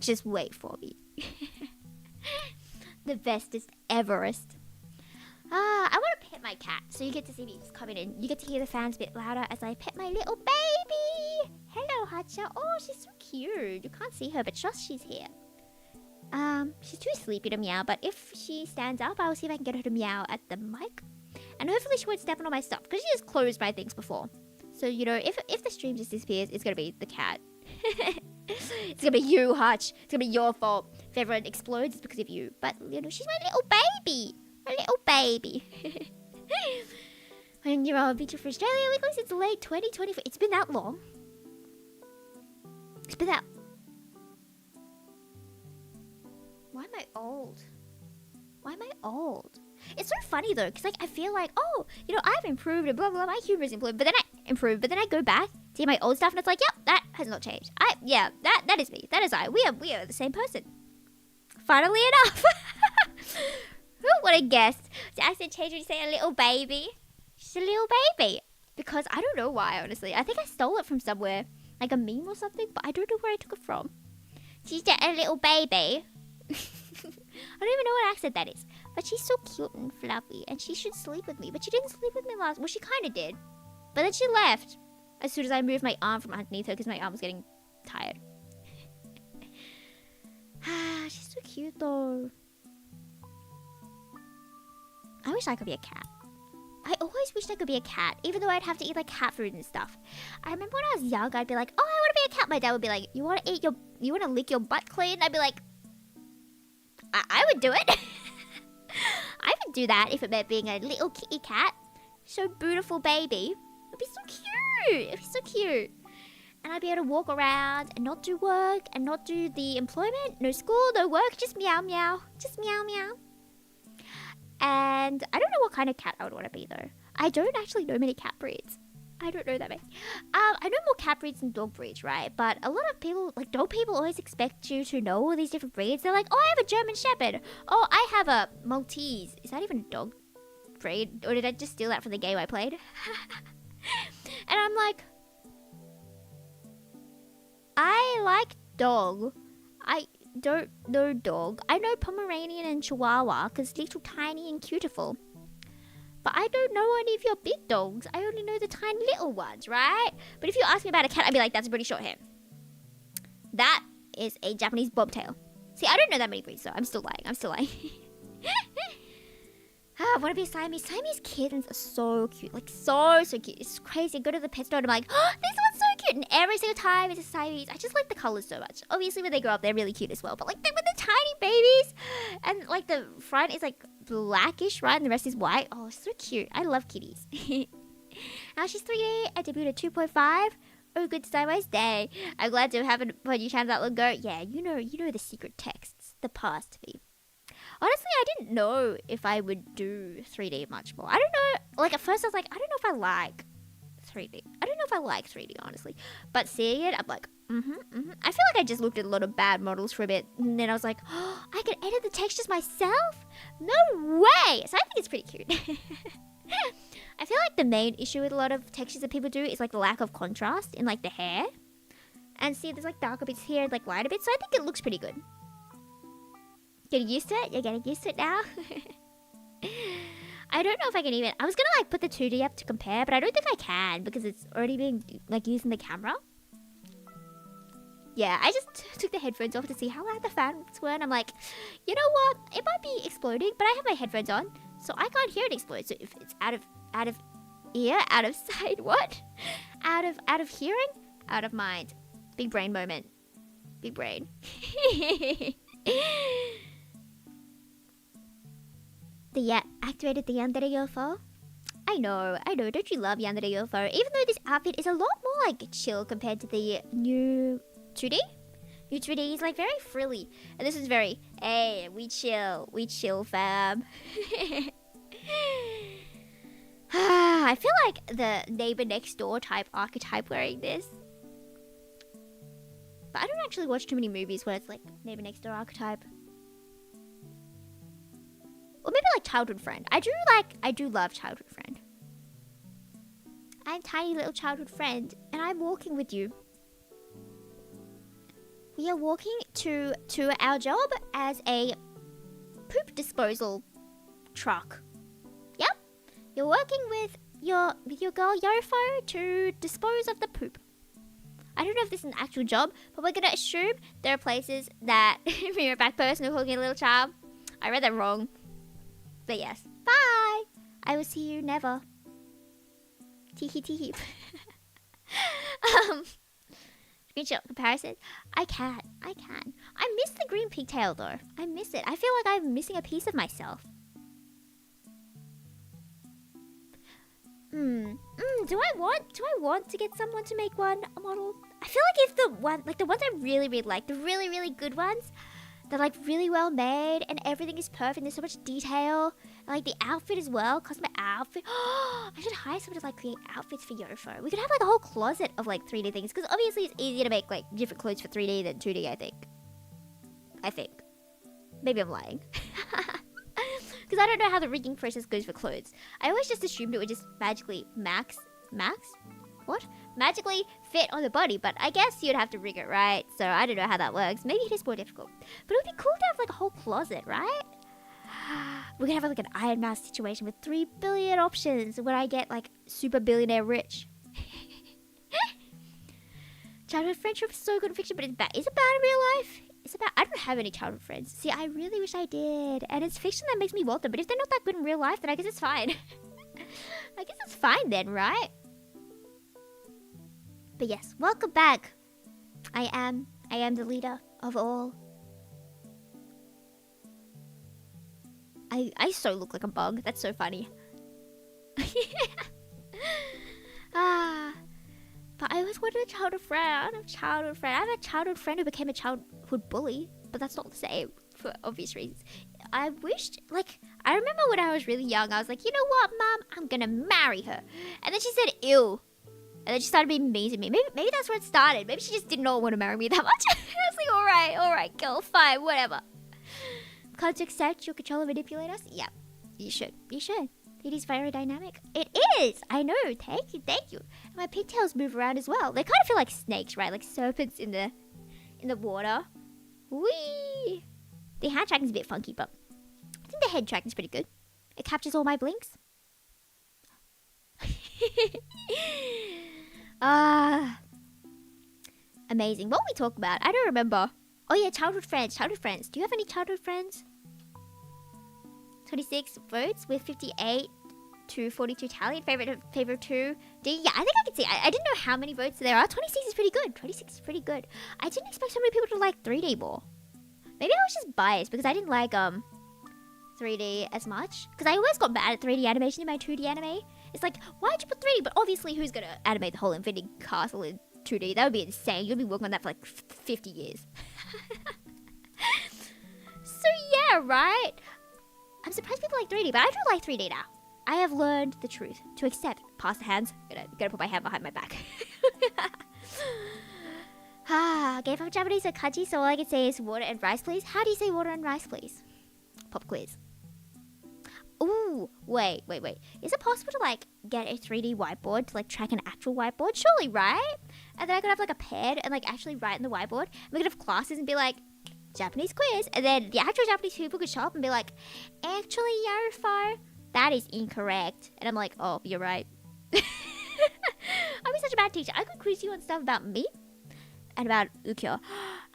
S1: Just wait for me. The bestest everest. I want to pet my cat, so you get to see me just coming in. You get to hear the fans a bit louder as I pet my little baby. Hello, Hacha. Oh, she's so cute. You can't see her, but trust she's here. She's too sleepy to meow, but if she stands up, I will see if I can get her to meow at the mic. And hopefully she won't step on all my stuff, because she has closed my things before. So, you know, if the stream just disappears, it's going to be the cat. It's going to be you, Hutch. It's going to be your fault. If everyone explodes, it's because of you. But, you know, she's my little baby. My little baby. When you're on Beach for Australia, legally since late 2024. It's been that long. It's been that... Why am I old? Why am I old? It's so funny though, because like I feel like, oh, you know, I've improved and blah blah, my humor's improved, but then I go back, see my old stuff, and it's like, yep, that has not changed. That is me. That is I. We are the same person. Funnily enough. Who would have guessed? The accent change when you say a little baby. She's a little baby. Because I don't know why, honestly. I think I stole it from somewhere, like a meme or something, but I don't know where I took it from. She's a little baby. I don't even know what accent that is. But she's so cute and fluffy, and she should sleep with me. But she didn't sleep with me last... Well, she kind of did. But then she left as soon as I moved my arm from underneath her because my arm was getting tired. She's so cute, though. I wish I could be a cat. I always wished I could be a cat, even though I'd have to eat, like, cat food and stuff. I remember when I was young, I'd be like, oh, I want to be a cat. My dad would be like, you want to lick your butt clean? I'd be like, I would do it. I would do that if it meant being a little kitty cat. So beautiful baby. It'd be so cute. It'd be so cute. And I'd be able to walk around and not do work and not do the employment. No school, no work. Just meow, meow. Just meow, meow. And I don't know what kind of cat I would want to be, though. I don't actually know many cat breeds. I don't know that many. I know more cat breeds than dog breeds, right? But a lot of people, like dog people, always expect you to know all these different breeds. They're like, oh, I have a German Shepherd. Oh, I have a Maltese. Is that even a dog breed? Or did I just steal that from the game I played? And I'm like, I like dog. I don't know dog. I know Pomeranian and Chihuahua because little, tiny, and beautiful. But I don't know any of your big dogs. I only know the tiny little ones, right? But if you ask me about a cat, I'd be like, that's a British Shorthair. That is a Japanese bobtail. See, I don't know that many breeds, so I'm still lying. I want to be a Siamese. Siamese kittens are so cute. Like, so cute. It's crazy. I go to the pet store and I'm like, oh, this one's so cute. And every single time it's a Siamese. I just like the colors so much. Obviously, when they grow up, they're really cute as well. But, like, with the tiny babies. And, like, the front is, like, blackish, right? And the rest is white. Oh, so cute. I love kitties. Now she's 3D. I debuted at 2.5. Oh, good Sideways day. I'm glad to have a new channel that will go. Yeah, you know the secret texts. The past me. Honestly, I didn't know if I would do 3D much more. I don't know. Like, at first I was like, I don't know if I like 3D. I don't know if I like 3D, honestly. But seeing it, I'm like, I feel like I just looked at a lot of bad models for a bit. And then I was like, oh, I can edit the textures myself? No way! So I think it's pretty cute. I feel like the main issue with a lot of textures that people do is, like, the lack of contrast in, like, the hair. And see, there's, like, darker bits here and, like, lighter bits. So I think it looks pretty good. Getting used to it? You're getting used to it now? I don't know if I can even... I was gonna, like, put the 2D up to compare, but I don't think I can because it's already being, like, using the camera. Yeah, I just took the headphones off to see how loud the fans were, and I'm like, you know what? It might be exploding, but I have my headphones on, so I can't hear it explode. So if it's out of ear, out of sight, what? Out of hearing, out of mind. Big brain moment. Big brain. Activated the Yandere Yofo. I know. Don't you love Yandere Yofo? Even though this outfit is a lot more like chill compared to the new 2D. U2D is like very frilly. And this is very, hey, we chill, fam. I feel like the neighbor next door type archetype wearing this. But I don't actually watch too many movies where it's like neighbor next door archetype. Or maybe like childhood friend. I do love childhood friend. I'm tiny little childhood friend and I'm walking with you. We are walking to our job as a poop disposal truck. Yep. You're working with your girl Yofo to dispose of the poop. I don't know if this is an actual job, but we're gonna assume there are places that if you're a back person who's holding a little child. I read that wrong. But yes. Bye! I will see you never. Teehee teehee. Screenshot comparison. I can. I miss the green pigtail though. I miss it. I feel like I'm missing a piece of myself. Do I want to get someone to make one a model? I feel like if the ones I really like, the really good ones, they're like really well made and everything is perfect. There's so much detail. And like the outfit as well, custom outfit. I should hire someone to like create outfits for Yofo. We could have like a whole closet of like 3D things because obviously it's easier to make like different clothes for 3D than 2D. I think. Maybe I'm lying. Because I don't know how the rigging process goes for clothes. I always just assumed it would just magically magically fit on the body, but I guess you'd have to rig it, right? So I don't know how that works. Maybe it is more difficult. But it would be cool to have like a whole closet, right? We're gonna have like an Iron Mouse situation with 3 billion options where I get like super billionaire rich. Childhood friendship is so good in fiction, but it's bad. Is it bad in real life? I don't have any childhood friends. See, I really wish I did. And it's fiction that makes me want them. But if they're not that good in real life, then I guess it's fine. I guess it's fine then, right? But yes, welcome back. I am the leader of all. I so look like a bug. That's so funny. But I always wanted a childhood friend. I have a childhood friend who became a childhood bully. But that's not the same for obvious reasons. I remember when I was really young, I was like, you know what, Mom? I'm gonna marry her. And then she said, ew. And then she started being mean to me. Maybe that's where it started. Maybe she just did not want to marry me that much. I was like, all right, girl, fine, whatever. Can't you accept your control and manipulate us? Yeah, you should. It is very dynamic. It is. I know. Thank you. And my pigtails move around as well. They kind of feel like snakes, right? Like serpents in the water. Whee! The hand tracking's a bit funky, but I think the head tracking's pretty good. It captures all my blinks. Amazing. What we talk about? I don't remember. Oh yeah, childhood friends. Do you have any childhood friends? 26 votes with 58 to 42 tally. Favorite 2. Yeah, I think I can see. I didn't know how many votes there are. 26 is pretty good. I didn't expect so many people to like 3D more. Maybe I was just biased because I didn't like 3D as much. Because I always got mad at 3D animation in my 2D anime. It's like, why'd you put 3D? But obviously, who's gonna animate the whole Infinity Castle in 2D? That would be insane. You'll be working on that for like 50 years. So yeah, right? I'm surprised people like 3D, but I do like 3D now. I have learned the truth. To accept. Pass the hands. Gotta put my hand behind my back. Gave up Japanese or kanji, so all I can say is water and rice, please. How do you say water and rice, please? Pop quiz. Ooh, wait. Is it possible to like get a 3D whiteboard to like track an actual whiteboard? Surely, right? And then I could have like a pen and like actually write in the whiteboard. And we could have classes and be like, Japanese quiz. And then the actual Japanese people could show up and be like, actually, Yarfar, that is incorrect. And I'm like, oh, you're right. I'd be such a bad teacher. I could quiz you on stuff about me and about Ukyo.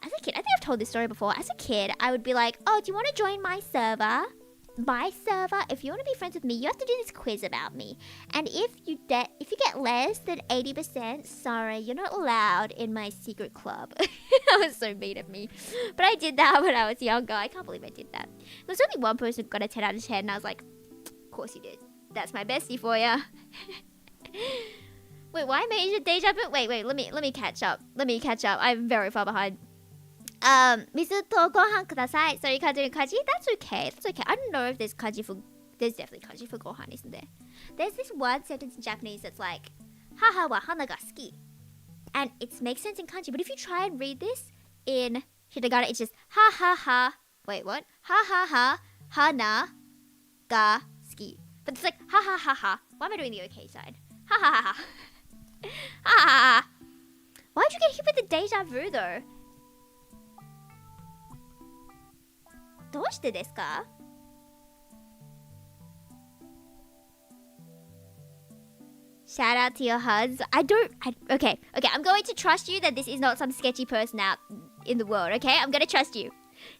S1: As a kid, I think I've told this story before. As a kid, I would be like, oh, do you want to join my server? If you want to be friends with me, you have to do this quiz about me. And if you get less than 80%, sorry, you're not allowed in my secret club. That was so mean of me. But I did that when I was younger. I can't believe I did that. There's only one person who got a 10 out of 10, and I was like, of course you did. That's my bestie for ya. Wait, why am I in deja vu? Wait, let me catch up. I'm very far behind. 水とご飯ください。そういう感じのkanji. That's okay. That's okay. I don't know if there's kanji for... There's definitely kanji for gohan, isn't there? There's this one sentence in Japanese that's like, haha wa hana ga suki. And it makes sense in kanji. But if you try and read this in hiragana, it's just ha ha ha. Wait, what? Ha ha ha. Hana ga suki. But it's like ha ha ha ha. Why am I doing the okay side? Ha ha ha ha. Ha ha ha. Why'd you get hit with the deja vu though? どうしてですか? Shout out to your husband. Okay, I'm going to trust you that this is not some sketchy person out in the world, okay? I'm gonna trust you.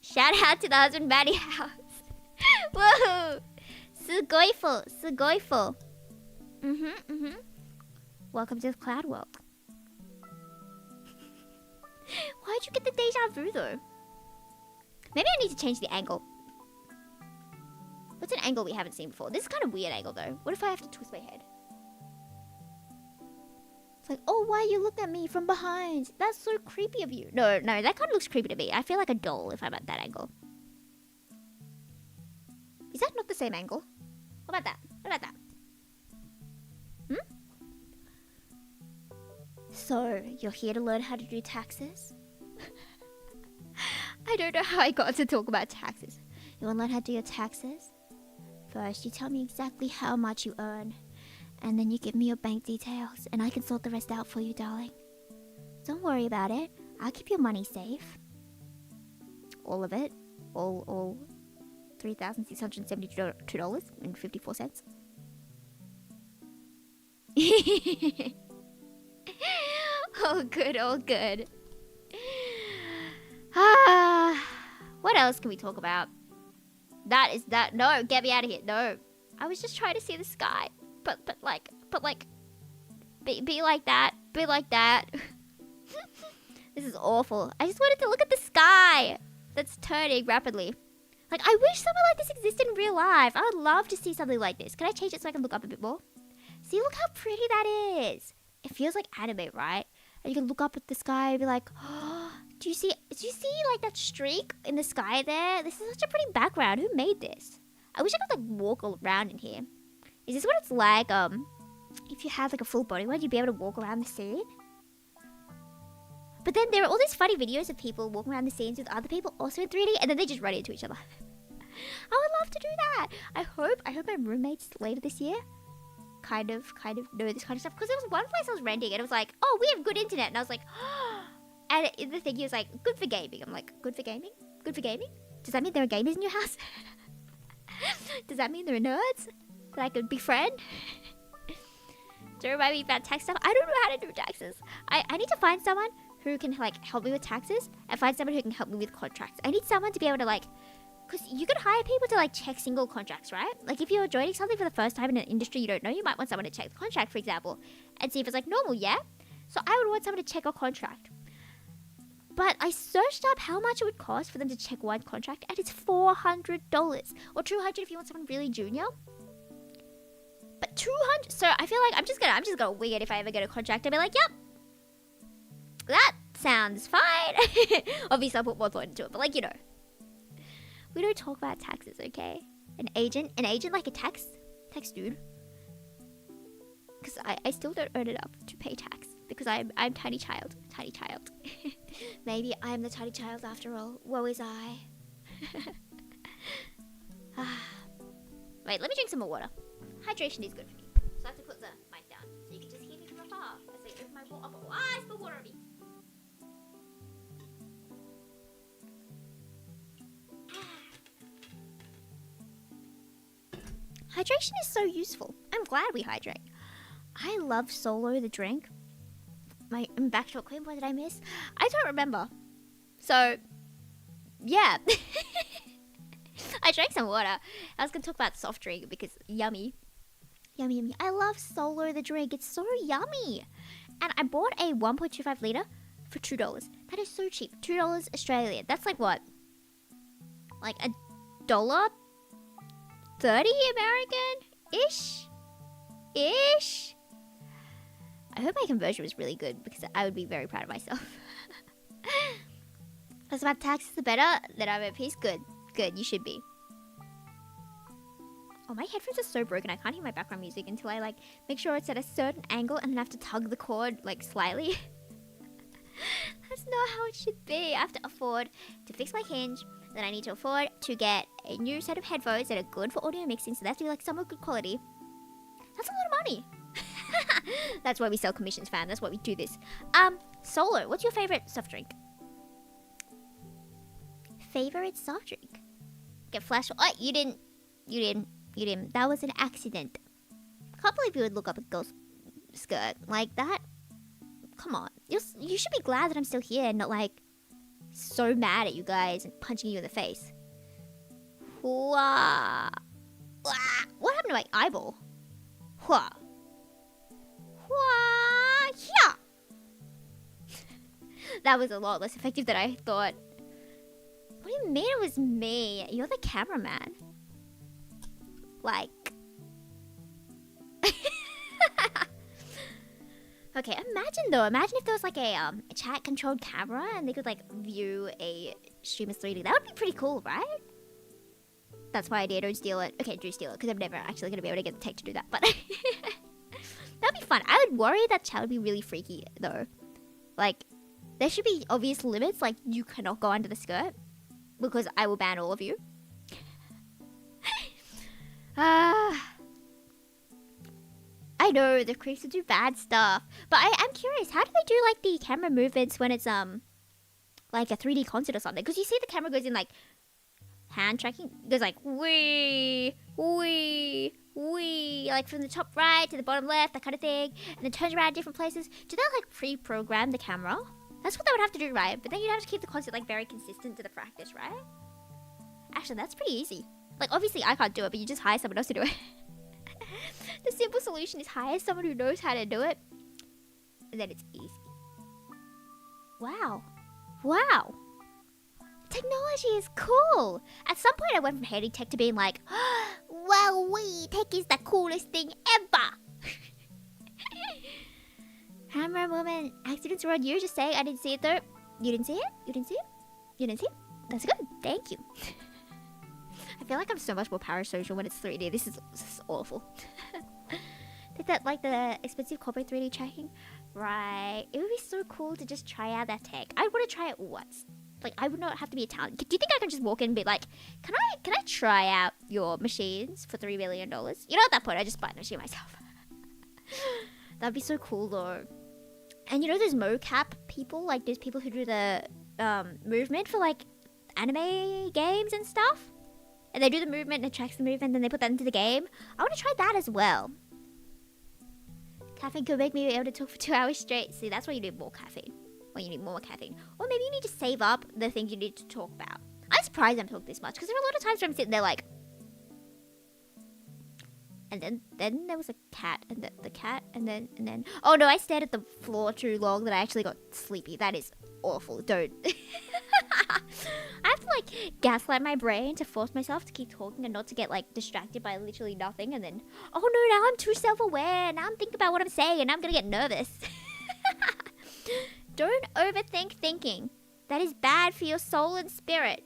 S1: Shout out to the husband Maddie house. Whoa! すごいfull. Welcome to the cloud world. Why'd you get the deja vu though? Maybe I need to change the angle. What's an angle we haven't seen before? This is kind of weird angle though. What if I have to twist my head? It's like, oh, why you look at me from behind? That's so creepy of you. No, that kind of looks creepy to me. I feel like a doll if I'm at that angle. Is that not the same angle? What about that? So, you're here to learn how to do taxes? I don't know how I got to talk about taxes. You want to learn how to do your taxes? First, you tell me exactly how much you earn. And then you give me your bank details. And I can sort the rest out for you, darling. Don't worry about it. I'll keep your money safe. All of it. All $3,672.54. All good. What else can we talk about? No, get me out of here. No. I was just trying to see the sky. But be like that. This is awful. I just wanted to look at the sky that's turning rapidly. Like, I wish something like this existed in real life. I would love to see something like this. Can I change it so I can look up a bit more? See, look how pretty that is. It feels like anime, right? And you can look up at the sky and be like, oh, do you see like that streak in the sky there? This is such a pretty background. Who made this? I wish I could like walk all around in here. Is this what it's like, if you have like a full body one, you'd be able to walk around the scene? But then there are all these funny videos of people walking around the scenes with other people also in 3D, and then they just run into each other. I would love to do that. I hope my roommates later this year kind of know this kind of stuff. Because there was one place I was renting, and it was like, oh, we have good internet. And I was like, oh. And the thing was like, good for gaming. I'm like, good for gaming? Good for gaming? Does that mean there are gamers in your house? Does that mean there are nerds that I could befriend? Don't remind me about tax stuff. I don't know how to do taxes. I need to find someone who can like help me with taxes and find someone who can help me with contracts. I need someone to be able to like, because you could hire people to like check single contracts, right? Like if you're joining something for the first time in an industry you don't know, you might want someone to check the contract, for example, and see if it's like normal, yeah? So I would want someone to check a contract. But I searched up how much it would cost for them to check one contract, and it's $400 or $200 if you want someone really junior. But $200, so I feel like I'm just gonna wing it if I ever get a contract and be like, yep, that sounds fine. Obviously, I'll put more thought into it, but like, you know, we don't talk about taxes, okay? An agent like a tax dude. Because I still don't earn enough to pay tax because I'm tiny child. Maybe I'm the tiny child after all. Woe is I. Wait, let me drink some more water. Hydration is good for me. So I have to put the mic down so you can just hear me from afar as I drink my water bottle. I spilled water on me. Hydration is so useful. I'm glad we hydrate. I love Solo the drink. My backshot queen, what did I miss? I don't remember. So, yeah. I drank some water. I was going to talk about soft drink because yummy. Yummy. I love Solo the drink. It's so yummy. And I bought a 1.25 litre for $2. That is so cheap. $2 Australian. That's like what? Like $1.30 American-ish? I hope my conversion was really good because I would be very proud of myself. Plus, my taxes are better than I'm at peace. Good. Good, you should be. Oh, my headphones are so broken. I can't hear my background music until I, like, make sure it's at a certain angle and then I have to tug the cord, like, slightly. That's not how it should be. I have to afford to fix my hinge. Then I need to afford to get a new set of headphones that are good for audio mixing. So they have to be, like, somewhat good quality. That's a lot of money. That's why we sell commissions, fam. That's why we do this. Solo, what's your favorite soft drink? Favorite soft drink? Get flash. Oh, you didn't. That was an accident. Can't believe you would look up a girl's skirt like that. Come on. You should be glad that I'm still here and not, like, so mad at you guys and punching you in the face. Wah. Wah. What happened to my eyeball? Wah. Wah. Yeah. That was a lot less effective than I thought. What do you mean it was me? You're the cameraman. Like. Okay, imagine if there was like a chat controlled camera and they could like view a streamer's 3D. That would be pretty cool, right? That's my idea. Don't steal it. Okay, do steal it because I'm never actually gonna be able to get the tech to do that. But that'd be fun. I would worry that chat would be really freaky though. Like, there should be obvious limits. Like, you cannot go under the skirt because I will ban all of you. I know the creeps will do bad stuff, but I'm curious. How do they do like the camera movements when it's like a 3D concert or something? Because you see the camera goes in like hand tracking, it goes like wee, like from the top right to the bottom left, that kind of thing, and then turns around different places. Do they like pre-program the camera? That's what they would have to do, right? But then you'd have to keep the concert like very consistent to the practice, right? Actually, that's pretty easy. Like, obviously I can't do it, but you just hire someone else to do it. The simple solution is hire someone who knows how to do it, and then it's easy. Wow. Wow. Technology is cool. At some point I went from hating tech to being like, wow, tech is the coolest thing ever. Camera woman, accidents were on you, just saying. I didn't see it though. You didn't see it? You didn't see it? You didn't see it? That's good. Thank you. I feel like I'm so much more parasocial when it's 3D. This is awful. Did that like the expensive corporate 3D tracking? Right. It would be so cool to just try out that tech. I want to try it once. Like, I would not have to be a talent. Do you think I can just walk in and be like, can I try out your machines for $3 million? You know, at that point, I just buy the machine myself. That'd be so cool, though. And you know those mocap people? Like, those people who do the movement for, like, anime games and stuff? And they do the movement and it tracks the movement and then they put that into the game. I want to try that as well. Caffeine could make me able to talk for 2 hours straight. See, that's why you need more caffeine. Or you need more caffeine. Or maybe you need to save up the things you need to talk about. I'm surprised I'm talking this much because there are a lot of times where I'm sitting there like... And then there was a cat and the cat and then... Oh no, I stared at the floor too long that I actually got sleepy. That is awful. Don't... I have to like gaslight my brain to force myself to keep talking and not to get like distracted by literally nothing, and then oh no, now I'm too self-aware, now I'm thinking about what I'm saying and I'm gonna get nervous. Don't overthink thinking. That is bad for your soul and spirit.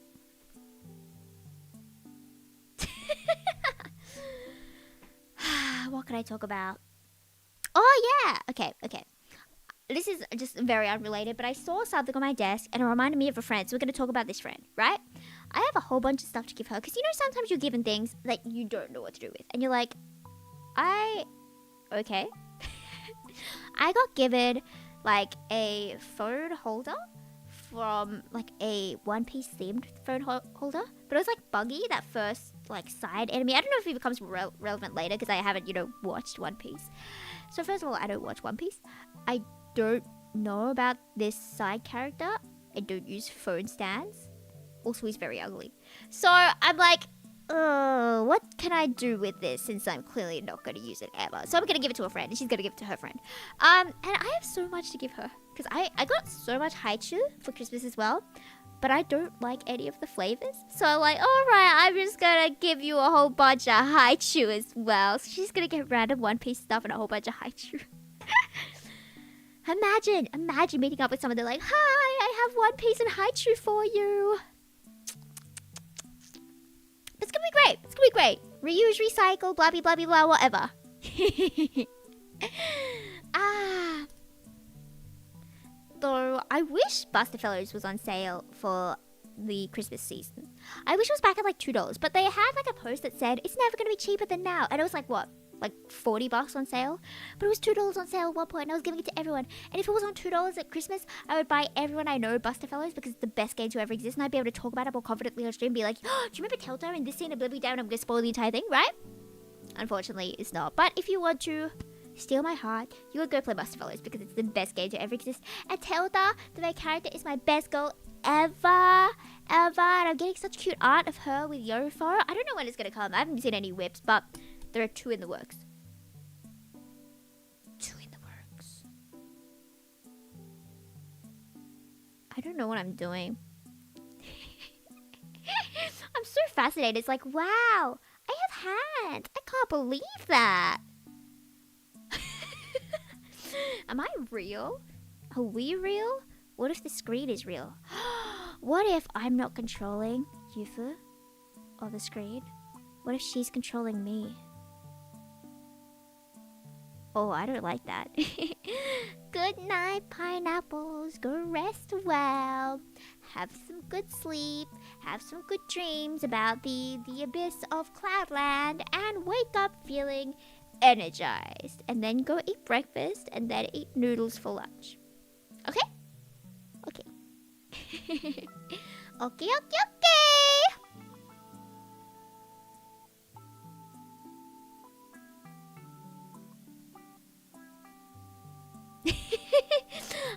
S1: What could I talk about? Oh yeah, okay. This is just very unrelated, but I saw something on my desk and it reminded me of a friend. So we're going to talk about this friend, right? I have a whole bunch of stuff to give her because you know sometimes you're given things that you don't know what to do with. And you're like, okay. I got given like a phone holder from like a One Piece themed phone holder. But it was like buggy, that first like side enemy. I don't know if it becomes relevant later because I haven't, you know, watched One Piece. So first of all, I don't watch One Piece. I don't know about this side character. I don't use phone stands. Also, he's very ugly. So I'm like, what can I do with this since I'm clearly not going to use it ever? So I'm going to give it to a friend and she's going to give it to her friend. And I have so much to give her because I got so much Haichu for Christmas as well. But I don't like any of the flavors. So I'm like, alright, I'm just gonna give you a whole bunch of Haichu as well. So she's gonna get random One Piece stuff and a whole bunch of Haichu. Imagine meeting up with someone. They're like, hi, I have One Piece and Haichu for you. It's gonna be great. It's gonna be great. Reuse, recycle, blah, blah, blah, blah, whatever. Though I wish Buster Fellows was on sale for the Christmas season. I wish it was back at like $2, but they had like a post that said it's never gonna be cheaper than now, and it was like what, like $40 on sale, but it was $2 on sale at one point, and I was giving it to everyone. And if it was on $2 at Christmas, I would buy everyone I know Buster Fellows because it's the best game to ever exist, and I'd be able to talk about it more confidently on stream, and be like, oh, do you remember Telltale in this scene of Blibby Down? I'm gonna spoil the entire thing, right? Unfortunately, it's not. But if you want to steal my heart, you would go play Buster Fellows because it's the best game to ever exist. And Telda, the main character, is my best girl ever. And I'm getting such cute art of her with Yufu. I don't know when it's gonna come. I haven't seen any whips, but there are 2 in the works. 2 in the works. I don't know what I'm doing. I'm so fascinated. It's like, wow, I have hands. I can't believe that. Am I real? Are we real? What if the screen is real? What if I'm not controlling Yufu or the screen? What if she's controlling me? Oh, I don't like that. Good night, pineapples. Go rest well. Have some good sleep. Have some good dreams about the abyss of Cloudland. And wake up feeling energized. And then go eat breakfast. And then eat noodles for lunch. Okay? Okay. Okay.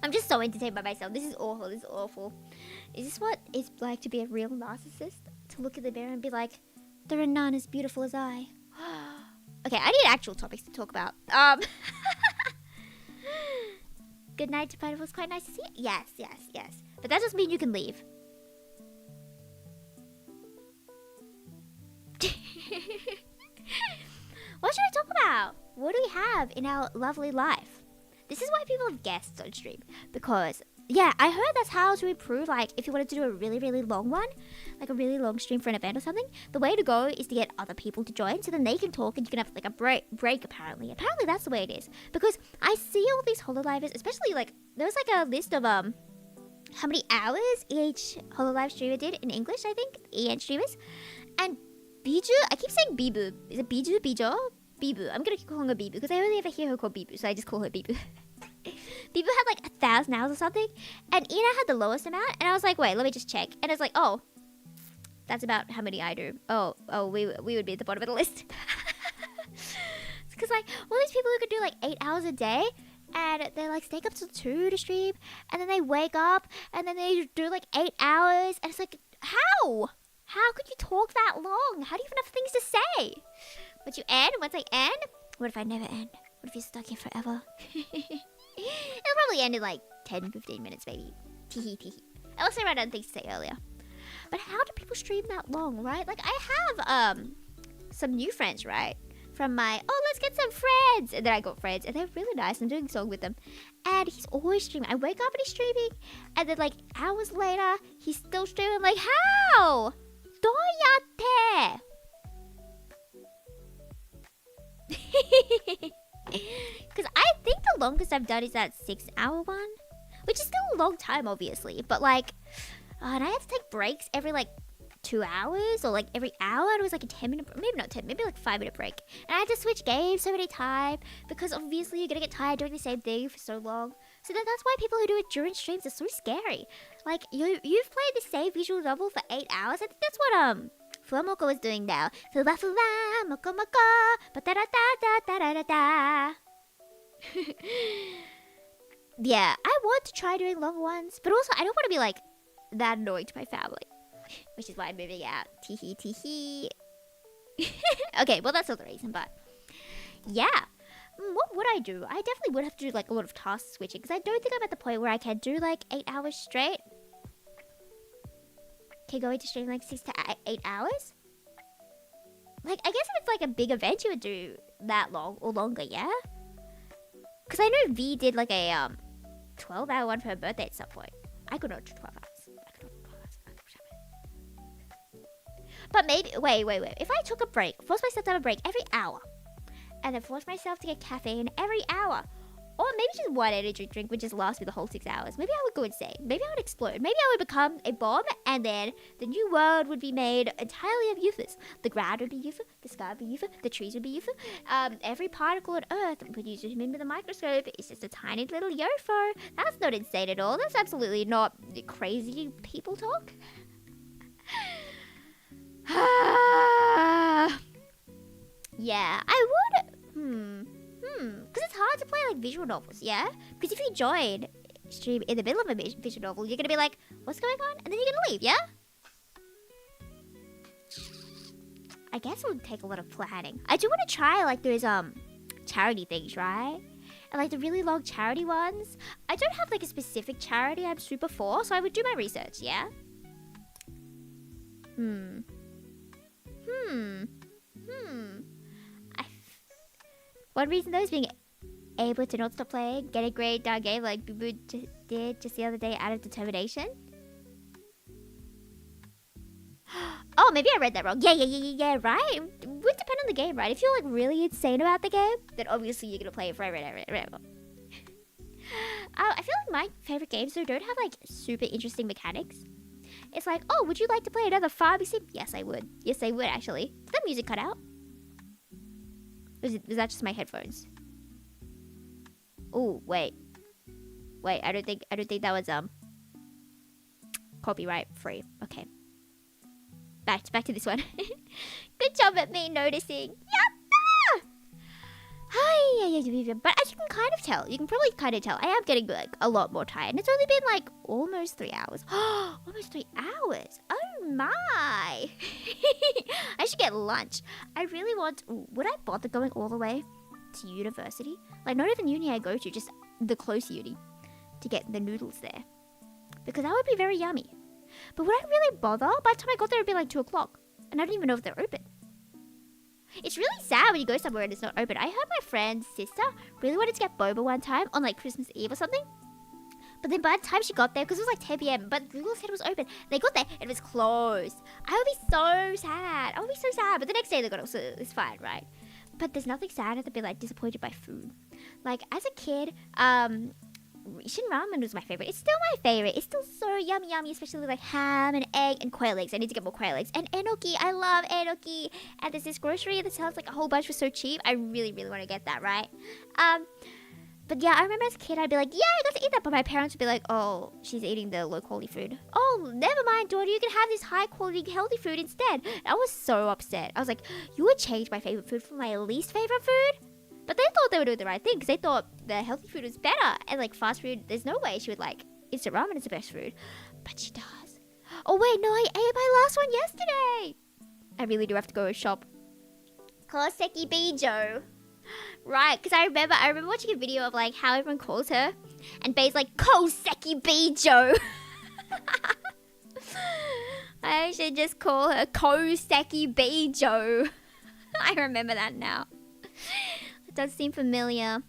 S1: I'm just so entertained by myself. This is awful. This is awful. Is this what it's like to be a real narcissist? To look in the mirror and be like, there are none as beautiful as I. Okay, I need actual topics to talk about. Good night to Pineapples. Quite nice to see you. Yes. But that doesn't mean you can leave. What should I talk about? What do we have in our lovely life? This is why people have guests on stream. Because, yeah, I heard that's how to improve, like, if you wanted to do a really, really long one, like a really long stream for an event or something, the way to go is to get other people to join, so then they can talk and you can have, like, a break apparently. Apparently that's the way it is. Because I see all these hololivers, especially, like, there was, like, a list of, how many hours each hololive streamer did in English, I think, EN streamers. And Biju, I keep saying Bibu. Is it Biju? Bijo? Bibu. I'm gonna keep calling her Bibu because I only ever hear her called Bibu, so I just call her Bibu. Bibu had like 1,000 hours or something, and Ina had the lowest amount, and I was like, wait, let me just check. And it's like, oh, that's about how many I do. Oh, we would be at the bottom of the list. Because like, all these people who could do like 8 hours a day, and they like stay up till 2 to stream, and then they wake up, and then they do like 8 hours, and it's like, how? How could you talk that long? How do you even have things to say? Once you end, once I end, what if I never end? What if you're stuck here forever? It'll probably end in like 10-15 minutes, maybe. Teehee teehee. I also ran out of things to say earlier. But how do people stream that long, right? Like I have some new friends, right? From my, oh, let's get some friends. And then I got friends, and they're really nice. I'm doing a song with them. And he's always streaming. I wake up and he's streaming. And then like hours later, he's still streaming. I'm like, how? どうやって? Because I think the longest I've done is that 6-hour one, which is still a long time, obviously. But like, and I have to take breaks every like 2 hours or like every hour. And it was like a 10-minute, maybe not 10, maybe like 5-minute break. And I had to switch games so many times because obviously you're gonna get tired doing the same thing for so long. So then that's why people who do it during streams are so scary. Like you've played the same visual novel for 8 hours. I think that's what Fuamoko was doing now. Fuwa fuwa, moko moko, ba-da-da-da-da-da-da-da. Yeah, I want to try doing long ones, but also I don't want to be like that annoying to my family, which is why I'm moving out. Teehee teehee. Okay, well that's not the reason, but yeah. What would I do? I definitely would have to do like a lot of task switching because I don't think I'm at the point where I can do like 8 hours straight. Okay, going to stream like 6 to 8 hours. Like I guess if it's like a big event, you would do that long or longer, yeah. Because I know V did like a 12-hour one for her birthday at some point. I could not do 12 hours. I could not do 12 hours. I could have it. But maybe, wait. If I took a break, force myself to have a break every hour, and then force myself to get caffeine every hour, or maybe just one energy drink would just last me the whole 6 hours. Maybe I would go insane. Maybe I would explode. Maybe I would become a bomb, and then the new world would be made entirely of Yufus. The ground would be Yufu, the sky would be Yufu, the trees would be Yufu. Every particle on Earth, when you zoom in with a microscope, is just a tiny little Yofo. That's not insane at all. That's absolutely not crazy people talk. Yeah, I would. Because it's hard to play like visual novels, yeah? Because if you join stream in the middle of a visual novel, you're gonna be like, what's going on? And then you're gonna leave, yeah? I guess it would take a lot of planning. I do want to try like those charity things, right? And like the really long charity ones. I don't have like a specific charity I'm super for, so I would do my research, yeah? One reason though is being able to not stop playing, get a great dark game like Boo did just the other day out of determination. Oh, maybe I read that wrong. Yeah, right? It would depend on the game, right? If you're like really insane about the game, then obviously you're gonna play it forever. I feel like my favorite games though don't have like super interesting mechanics. It's like, oh, would you like to play another farming sim? Yes, I would. Yes, I would actually. Did that music cut out? Was that just my headphones? Oh, wait. I don't think that was copyright free. Okay. Back to this one. Good job at me noticing. Yatta! Hi, but as you can kind of tell, you can probably kind of tell, I am getting like a lot more tired. And it's only been like almost 3 hours. Almost 3 hours. Oh my. I should get lunch. I really want. Would I bother going all the way to university? Like not even uni I go to, just the close uni to get the noodles there. Because that would be very yummy. But would I really bother? By the time I got there, it'd be like 2 o'clock. And I don't even know if they're open. It's really sad when you go somewhere and it's not open. I heard my friend's sister really wanted to get boba one time on like Christmas Eve or something. But then by the time she got there, because it was like 10 p.m, but Google said it was open. They got there and it was closed. I would be so sad. I would be so sad. But the next day they got it, so it's fine, right? But there's nothing sadder than being like disappointed by food. Like as a kid, Shin ramen was my favorite. It's still my favorite. It's still so yummy, especially with like ham and egg and quail eggs. I need to get more quail eggs. And enoki. I love enoki. And there's this grocery that sells like a whole bunch for so cheap. I really want to get that, right? But yeah, I remember as a kid, I'd be like, yeah, I got to eat that. But my parents would be like, oh, she's eating the low quality food. Oh, never mind, daughter. You can have this high quality, healthy food instead. And I was so upset. I was like, you would change my favorite food for my least favorite food? But they thought they were doing the right thing because they thought the healthy food was better. And like fast food, there's no way she would like instant ramen is the best food. But she does. Oh wait, no, I ate my last one yesterday. I really do have to go shop. Koseki Bijo. Right, because I remember watching a video of like how everyone calls her. And Bei's like, Koseki Bijo. I should just call her Koseki Bijo. I remember that now. It does seem familiar.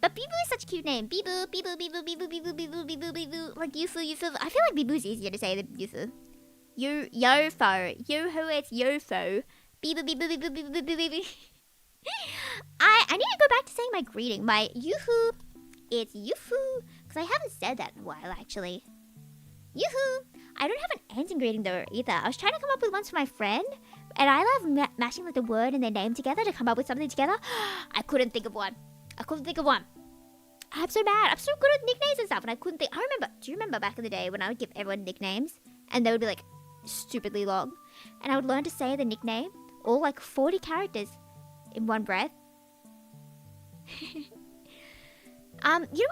S1: But Bibu is such a cute name. Bibu. Like Yufu. I feel like Bibu is easier to say than Yufu. Yofo. It's Yofo. Bibu. I need to go back to saying my greeting. My Yufu. It's Yufu. Because I haven't said that in a while, actually. Yuhu. I don't have an ending greeting though either. I was trying to come up with ones for my friend. And I love mashing like the word and their name together to come up with something together. I couldn't think of one. I'm so mad. I'm so good at nicknames and stuff. And I couldn't think. Do you remember back in the day when I would give everyone nicknames? And they would be like stupidly long. And I would learn to say the nickname. All like 40 characters in one breath.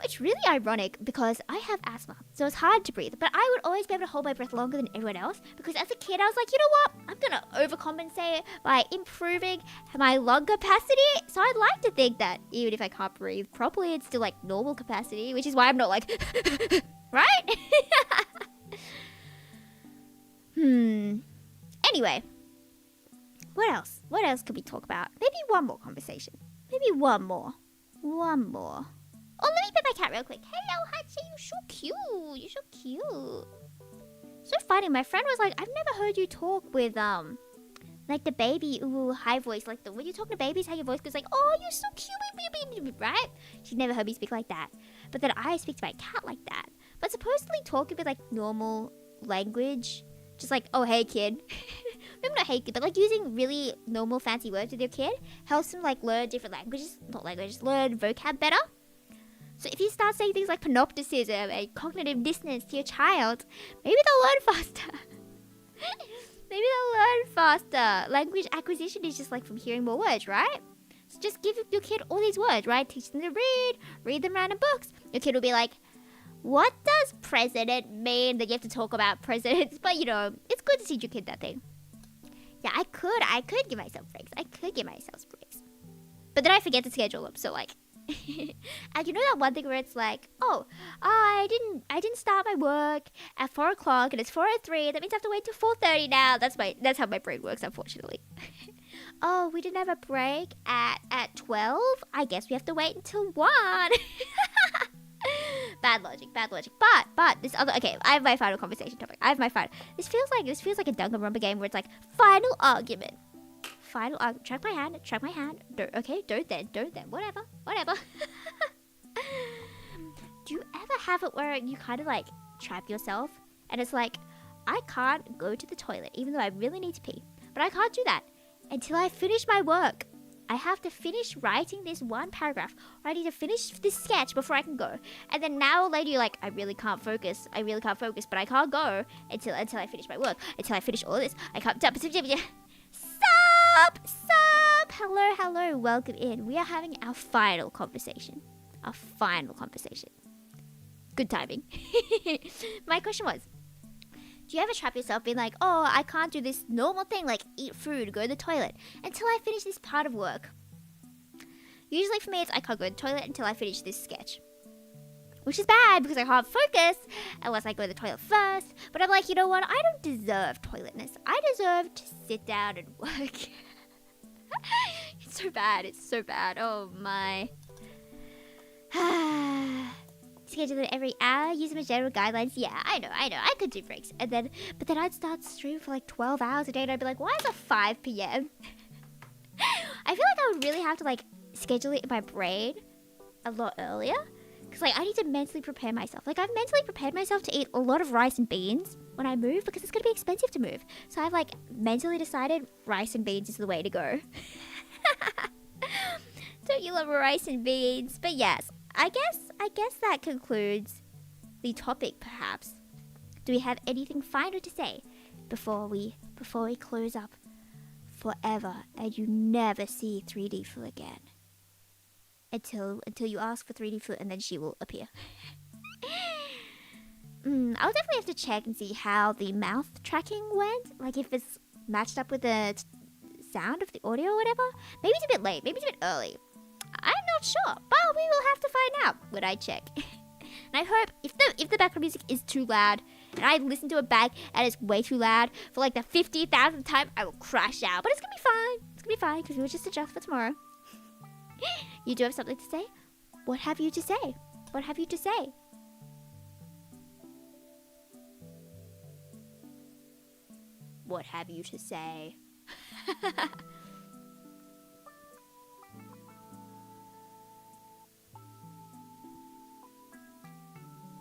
S1: It's really ironic because I have asthma, so it's hard to breathe. But I would always be able to hold my breath longer than everyone else because as a kid, I was like, you know what? I'm gonna overcompensate by improving my lung capacity. So I'd like to think that even if I can't breathe properly, it's still like normal capacity, which is why I'm not like, right? Anyway, what else? What else could we talk about? Maybe one more conversation. Maybe one more. Oh, let me pet my cat real quick. Hello, Hachi, you're so cute. You're so cute. So funny. My friend was like, I've never heard you talk with like the baby high voice, like when you're talking to babies, how your voice goes like, oh, you're so cute, right? She'd never heard me speak like that. But then I speak to my cat like that. But supposedly talking with like normal language, just like, oh, hey kid. Maybe not hey kid, but like using really normal fancy words with your kid helps them like learn different languages, not languages, learn vocab better. So if you start saying things like panopticism and cognitive dissonance to your child, maybe they'll learn faster. Maybe they'll learn faster. Language acquisition is just like from hearing more words, right? So just give your kid all these words, right? Teach them to read them random books. Your kid will be like, what does president mean? Then you have to talk about presidents. But you know, it's good to teach your kid that thing. Yeah, I could give myself breaks. But then I forget to schedule them, so like and you know that one thing where it's like, oh, I didn't start my work at 4 o'clock and it's 4:03. That means I have to wait till 4:30 now. That's how my brain works, unfortunately. Oh, we didn't have a break at 12. I guess we have to wait until 1. Bad logic. But this other, okay, I have my final conversation topic. This feels like a Danganronpa game where it's like final argument. Track my hand. Don't then. Whatever. Do you ever have it where you kind of like trap yourself and it's like, I can't go to the toilet even though I really need to pee, but I can't do that until I finish my work. I have to finish writing this one paragraph, or I need to finish this sketch before I can go. And then now later you're like, I really can't focus, but I can't go until I finish my work, until I finish all this. I can't. Sup! Hello, welcome in. We are having our final conversation. Good timing. My question was, do you ever trap yourself being like, oh, I can't do this normal thing like eat food, go to the toilet until I finish this part of work? Usually for me it's I can't go to the toilet until I finish this sketch. Which is bad because I can't focus unless I go to the toilet first. But I'm like, you know what? I don't deserve toiletness. I deserve to sit down and work. It's so bad. Oh my. Schedule it every hour, using my general guidelines. Yeah, I know. I could do breaks. But then I'd start streaming for like 12 hours a day and I'd be like, why is it 5 p.m.? I feel like I would really have to like schedule it in my brain a lot earlier. Because like I need to mentally prepare myself. Like I've mentally prepared myself to eat a lot of rice and beans when I move because it's going to be expensive to move. So I've like mentally decided rice and beans is the way to go. Don't you love rice and beans? But yes, I guess that concludes the topic perhaps. Do we have anything final to say before we close up forever and you never see 3D Fu again? Until you ask for 3D Fu and then she will appear. I'll definitely have to check and see how the mouth tracking went. Like if it's matched up with the sound of the audio or whatever. Maybe it's a bit late, maybe it's a bit early. I'm not sure, but we will have to find out when I check. And I hope if the background music is too loud and I listen to it back and it's way too loud for like the 50,000th time, I will crash out. But it's gonna be fine. It's gonna be fine because we will just adjust for tomorrow. You do have something to say? What have you to say? What have you to say? What have you to say?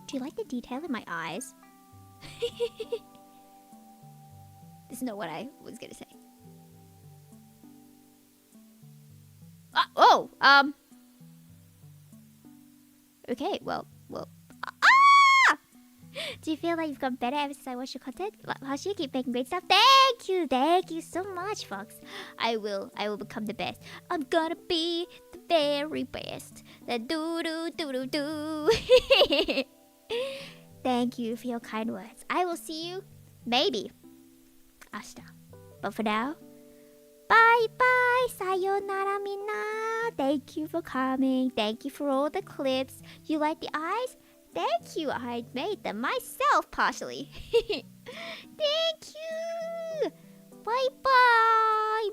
S1: Do you like the detail in my eyes? This is not what I was gonna say. Okay, well. Do you feel like you've gotten better ever since I watched your content? Last year, keep making great stuff. Thank you so much, Fox. I will become the best. I'm gonna be the very best. The do. Thank you for your kind words. I will see you, maybe, ashita. But for now, bye. Sayonara, minna. Thank you for coming. Thank you for all the clips. You like the eyes? Thank you. I made them myself, partially. Thank you. Bye.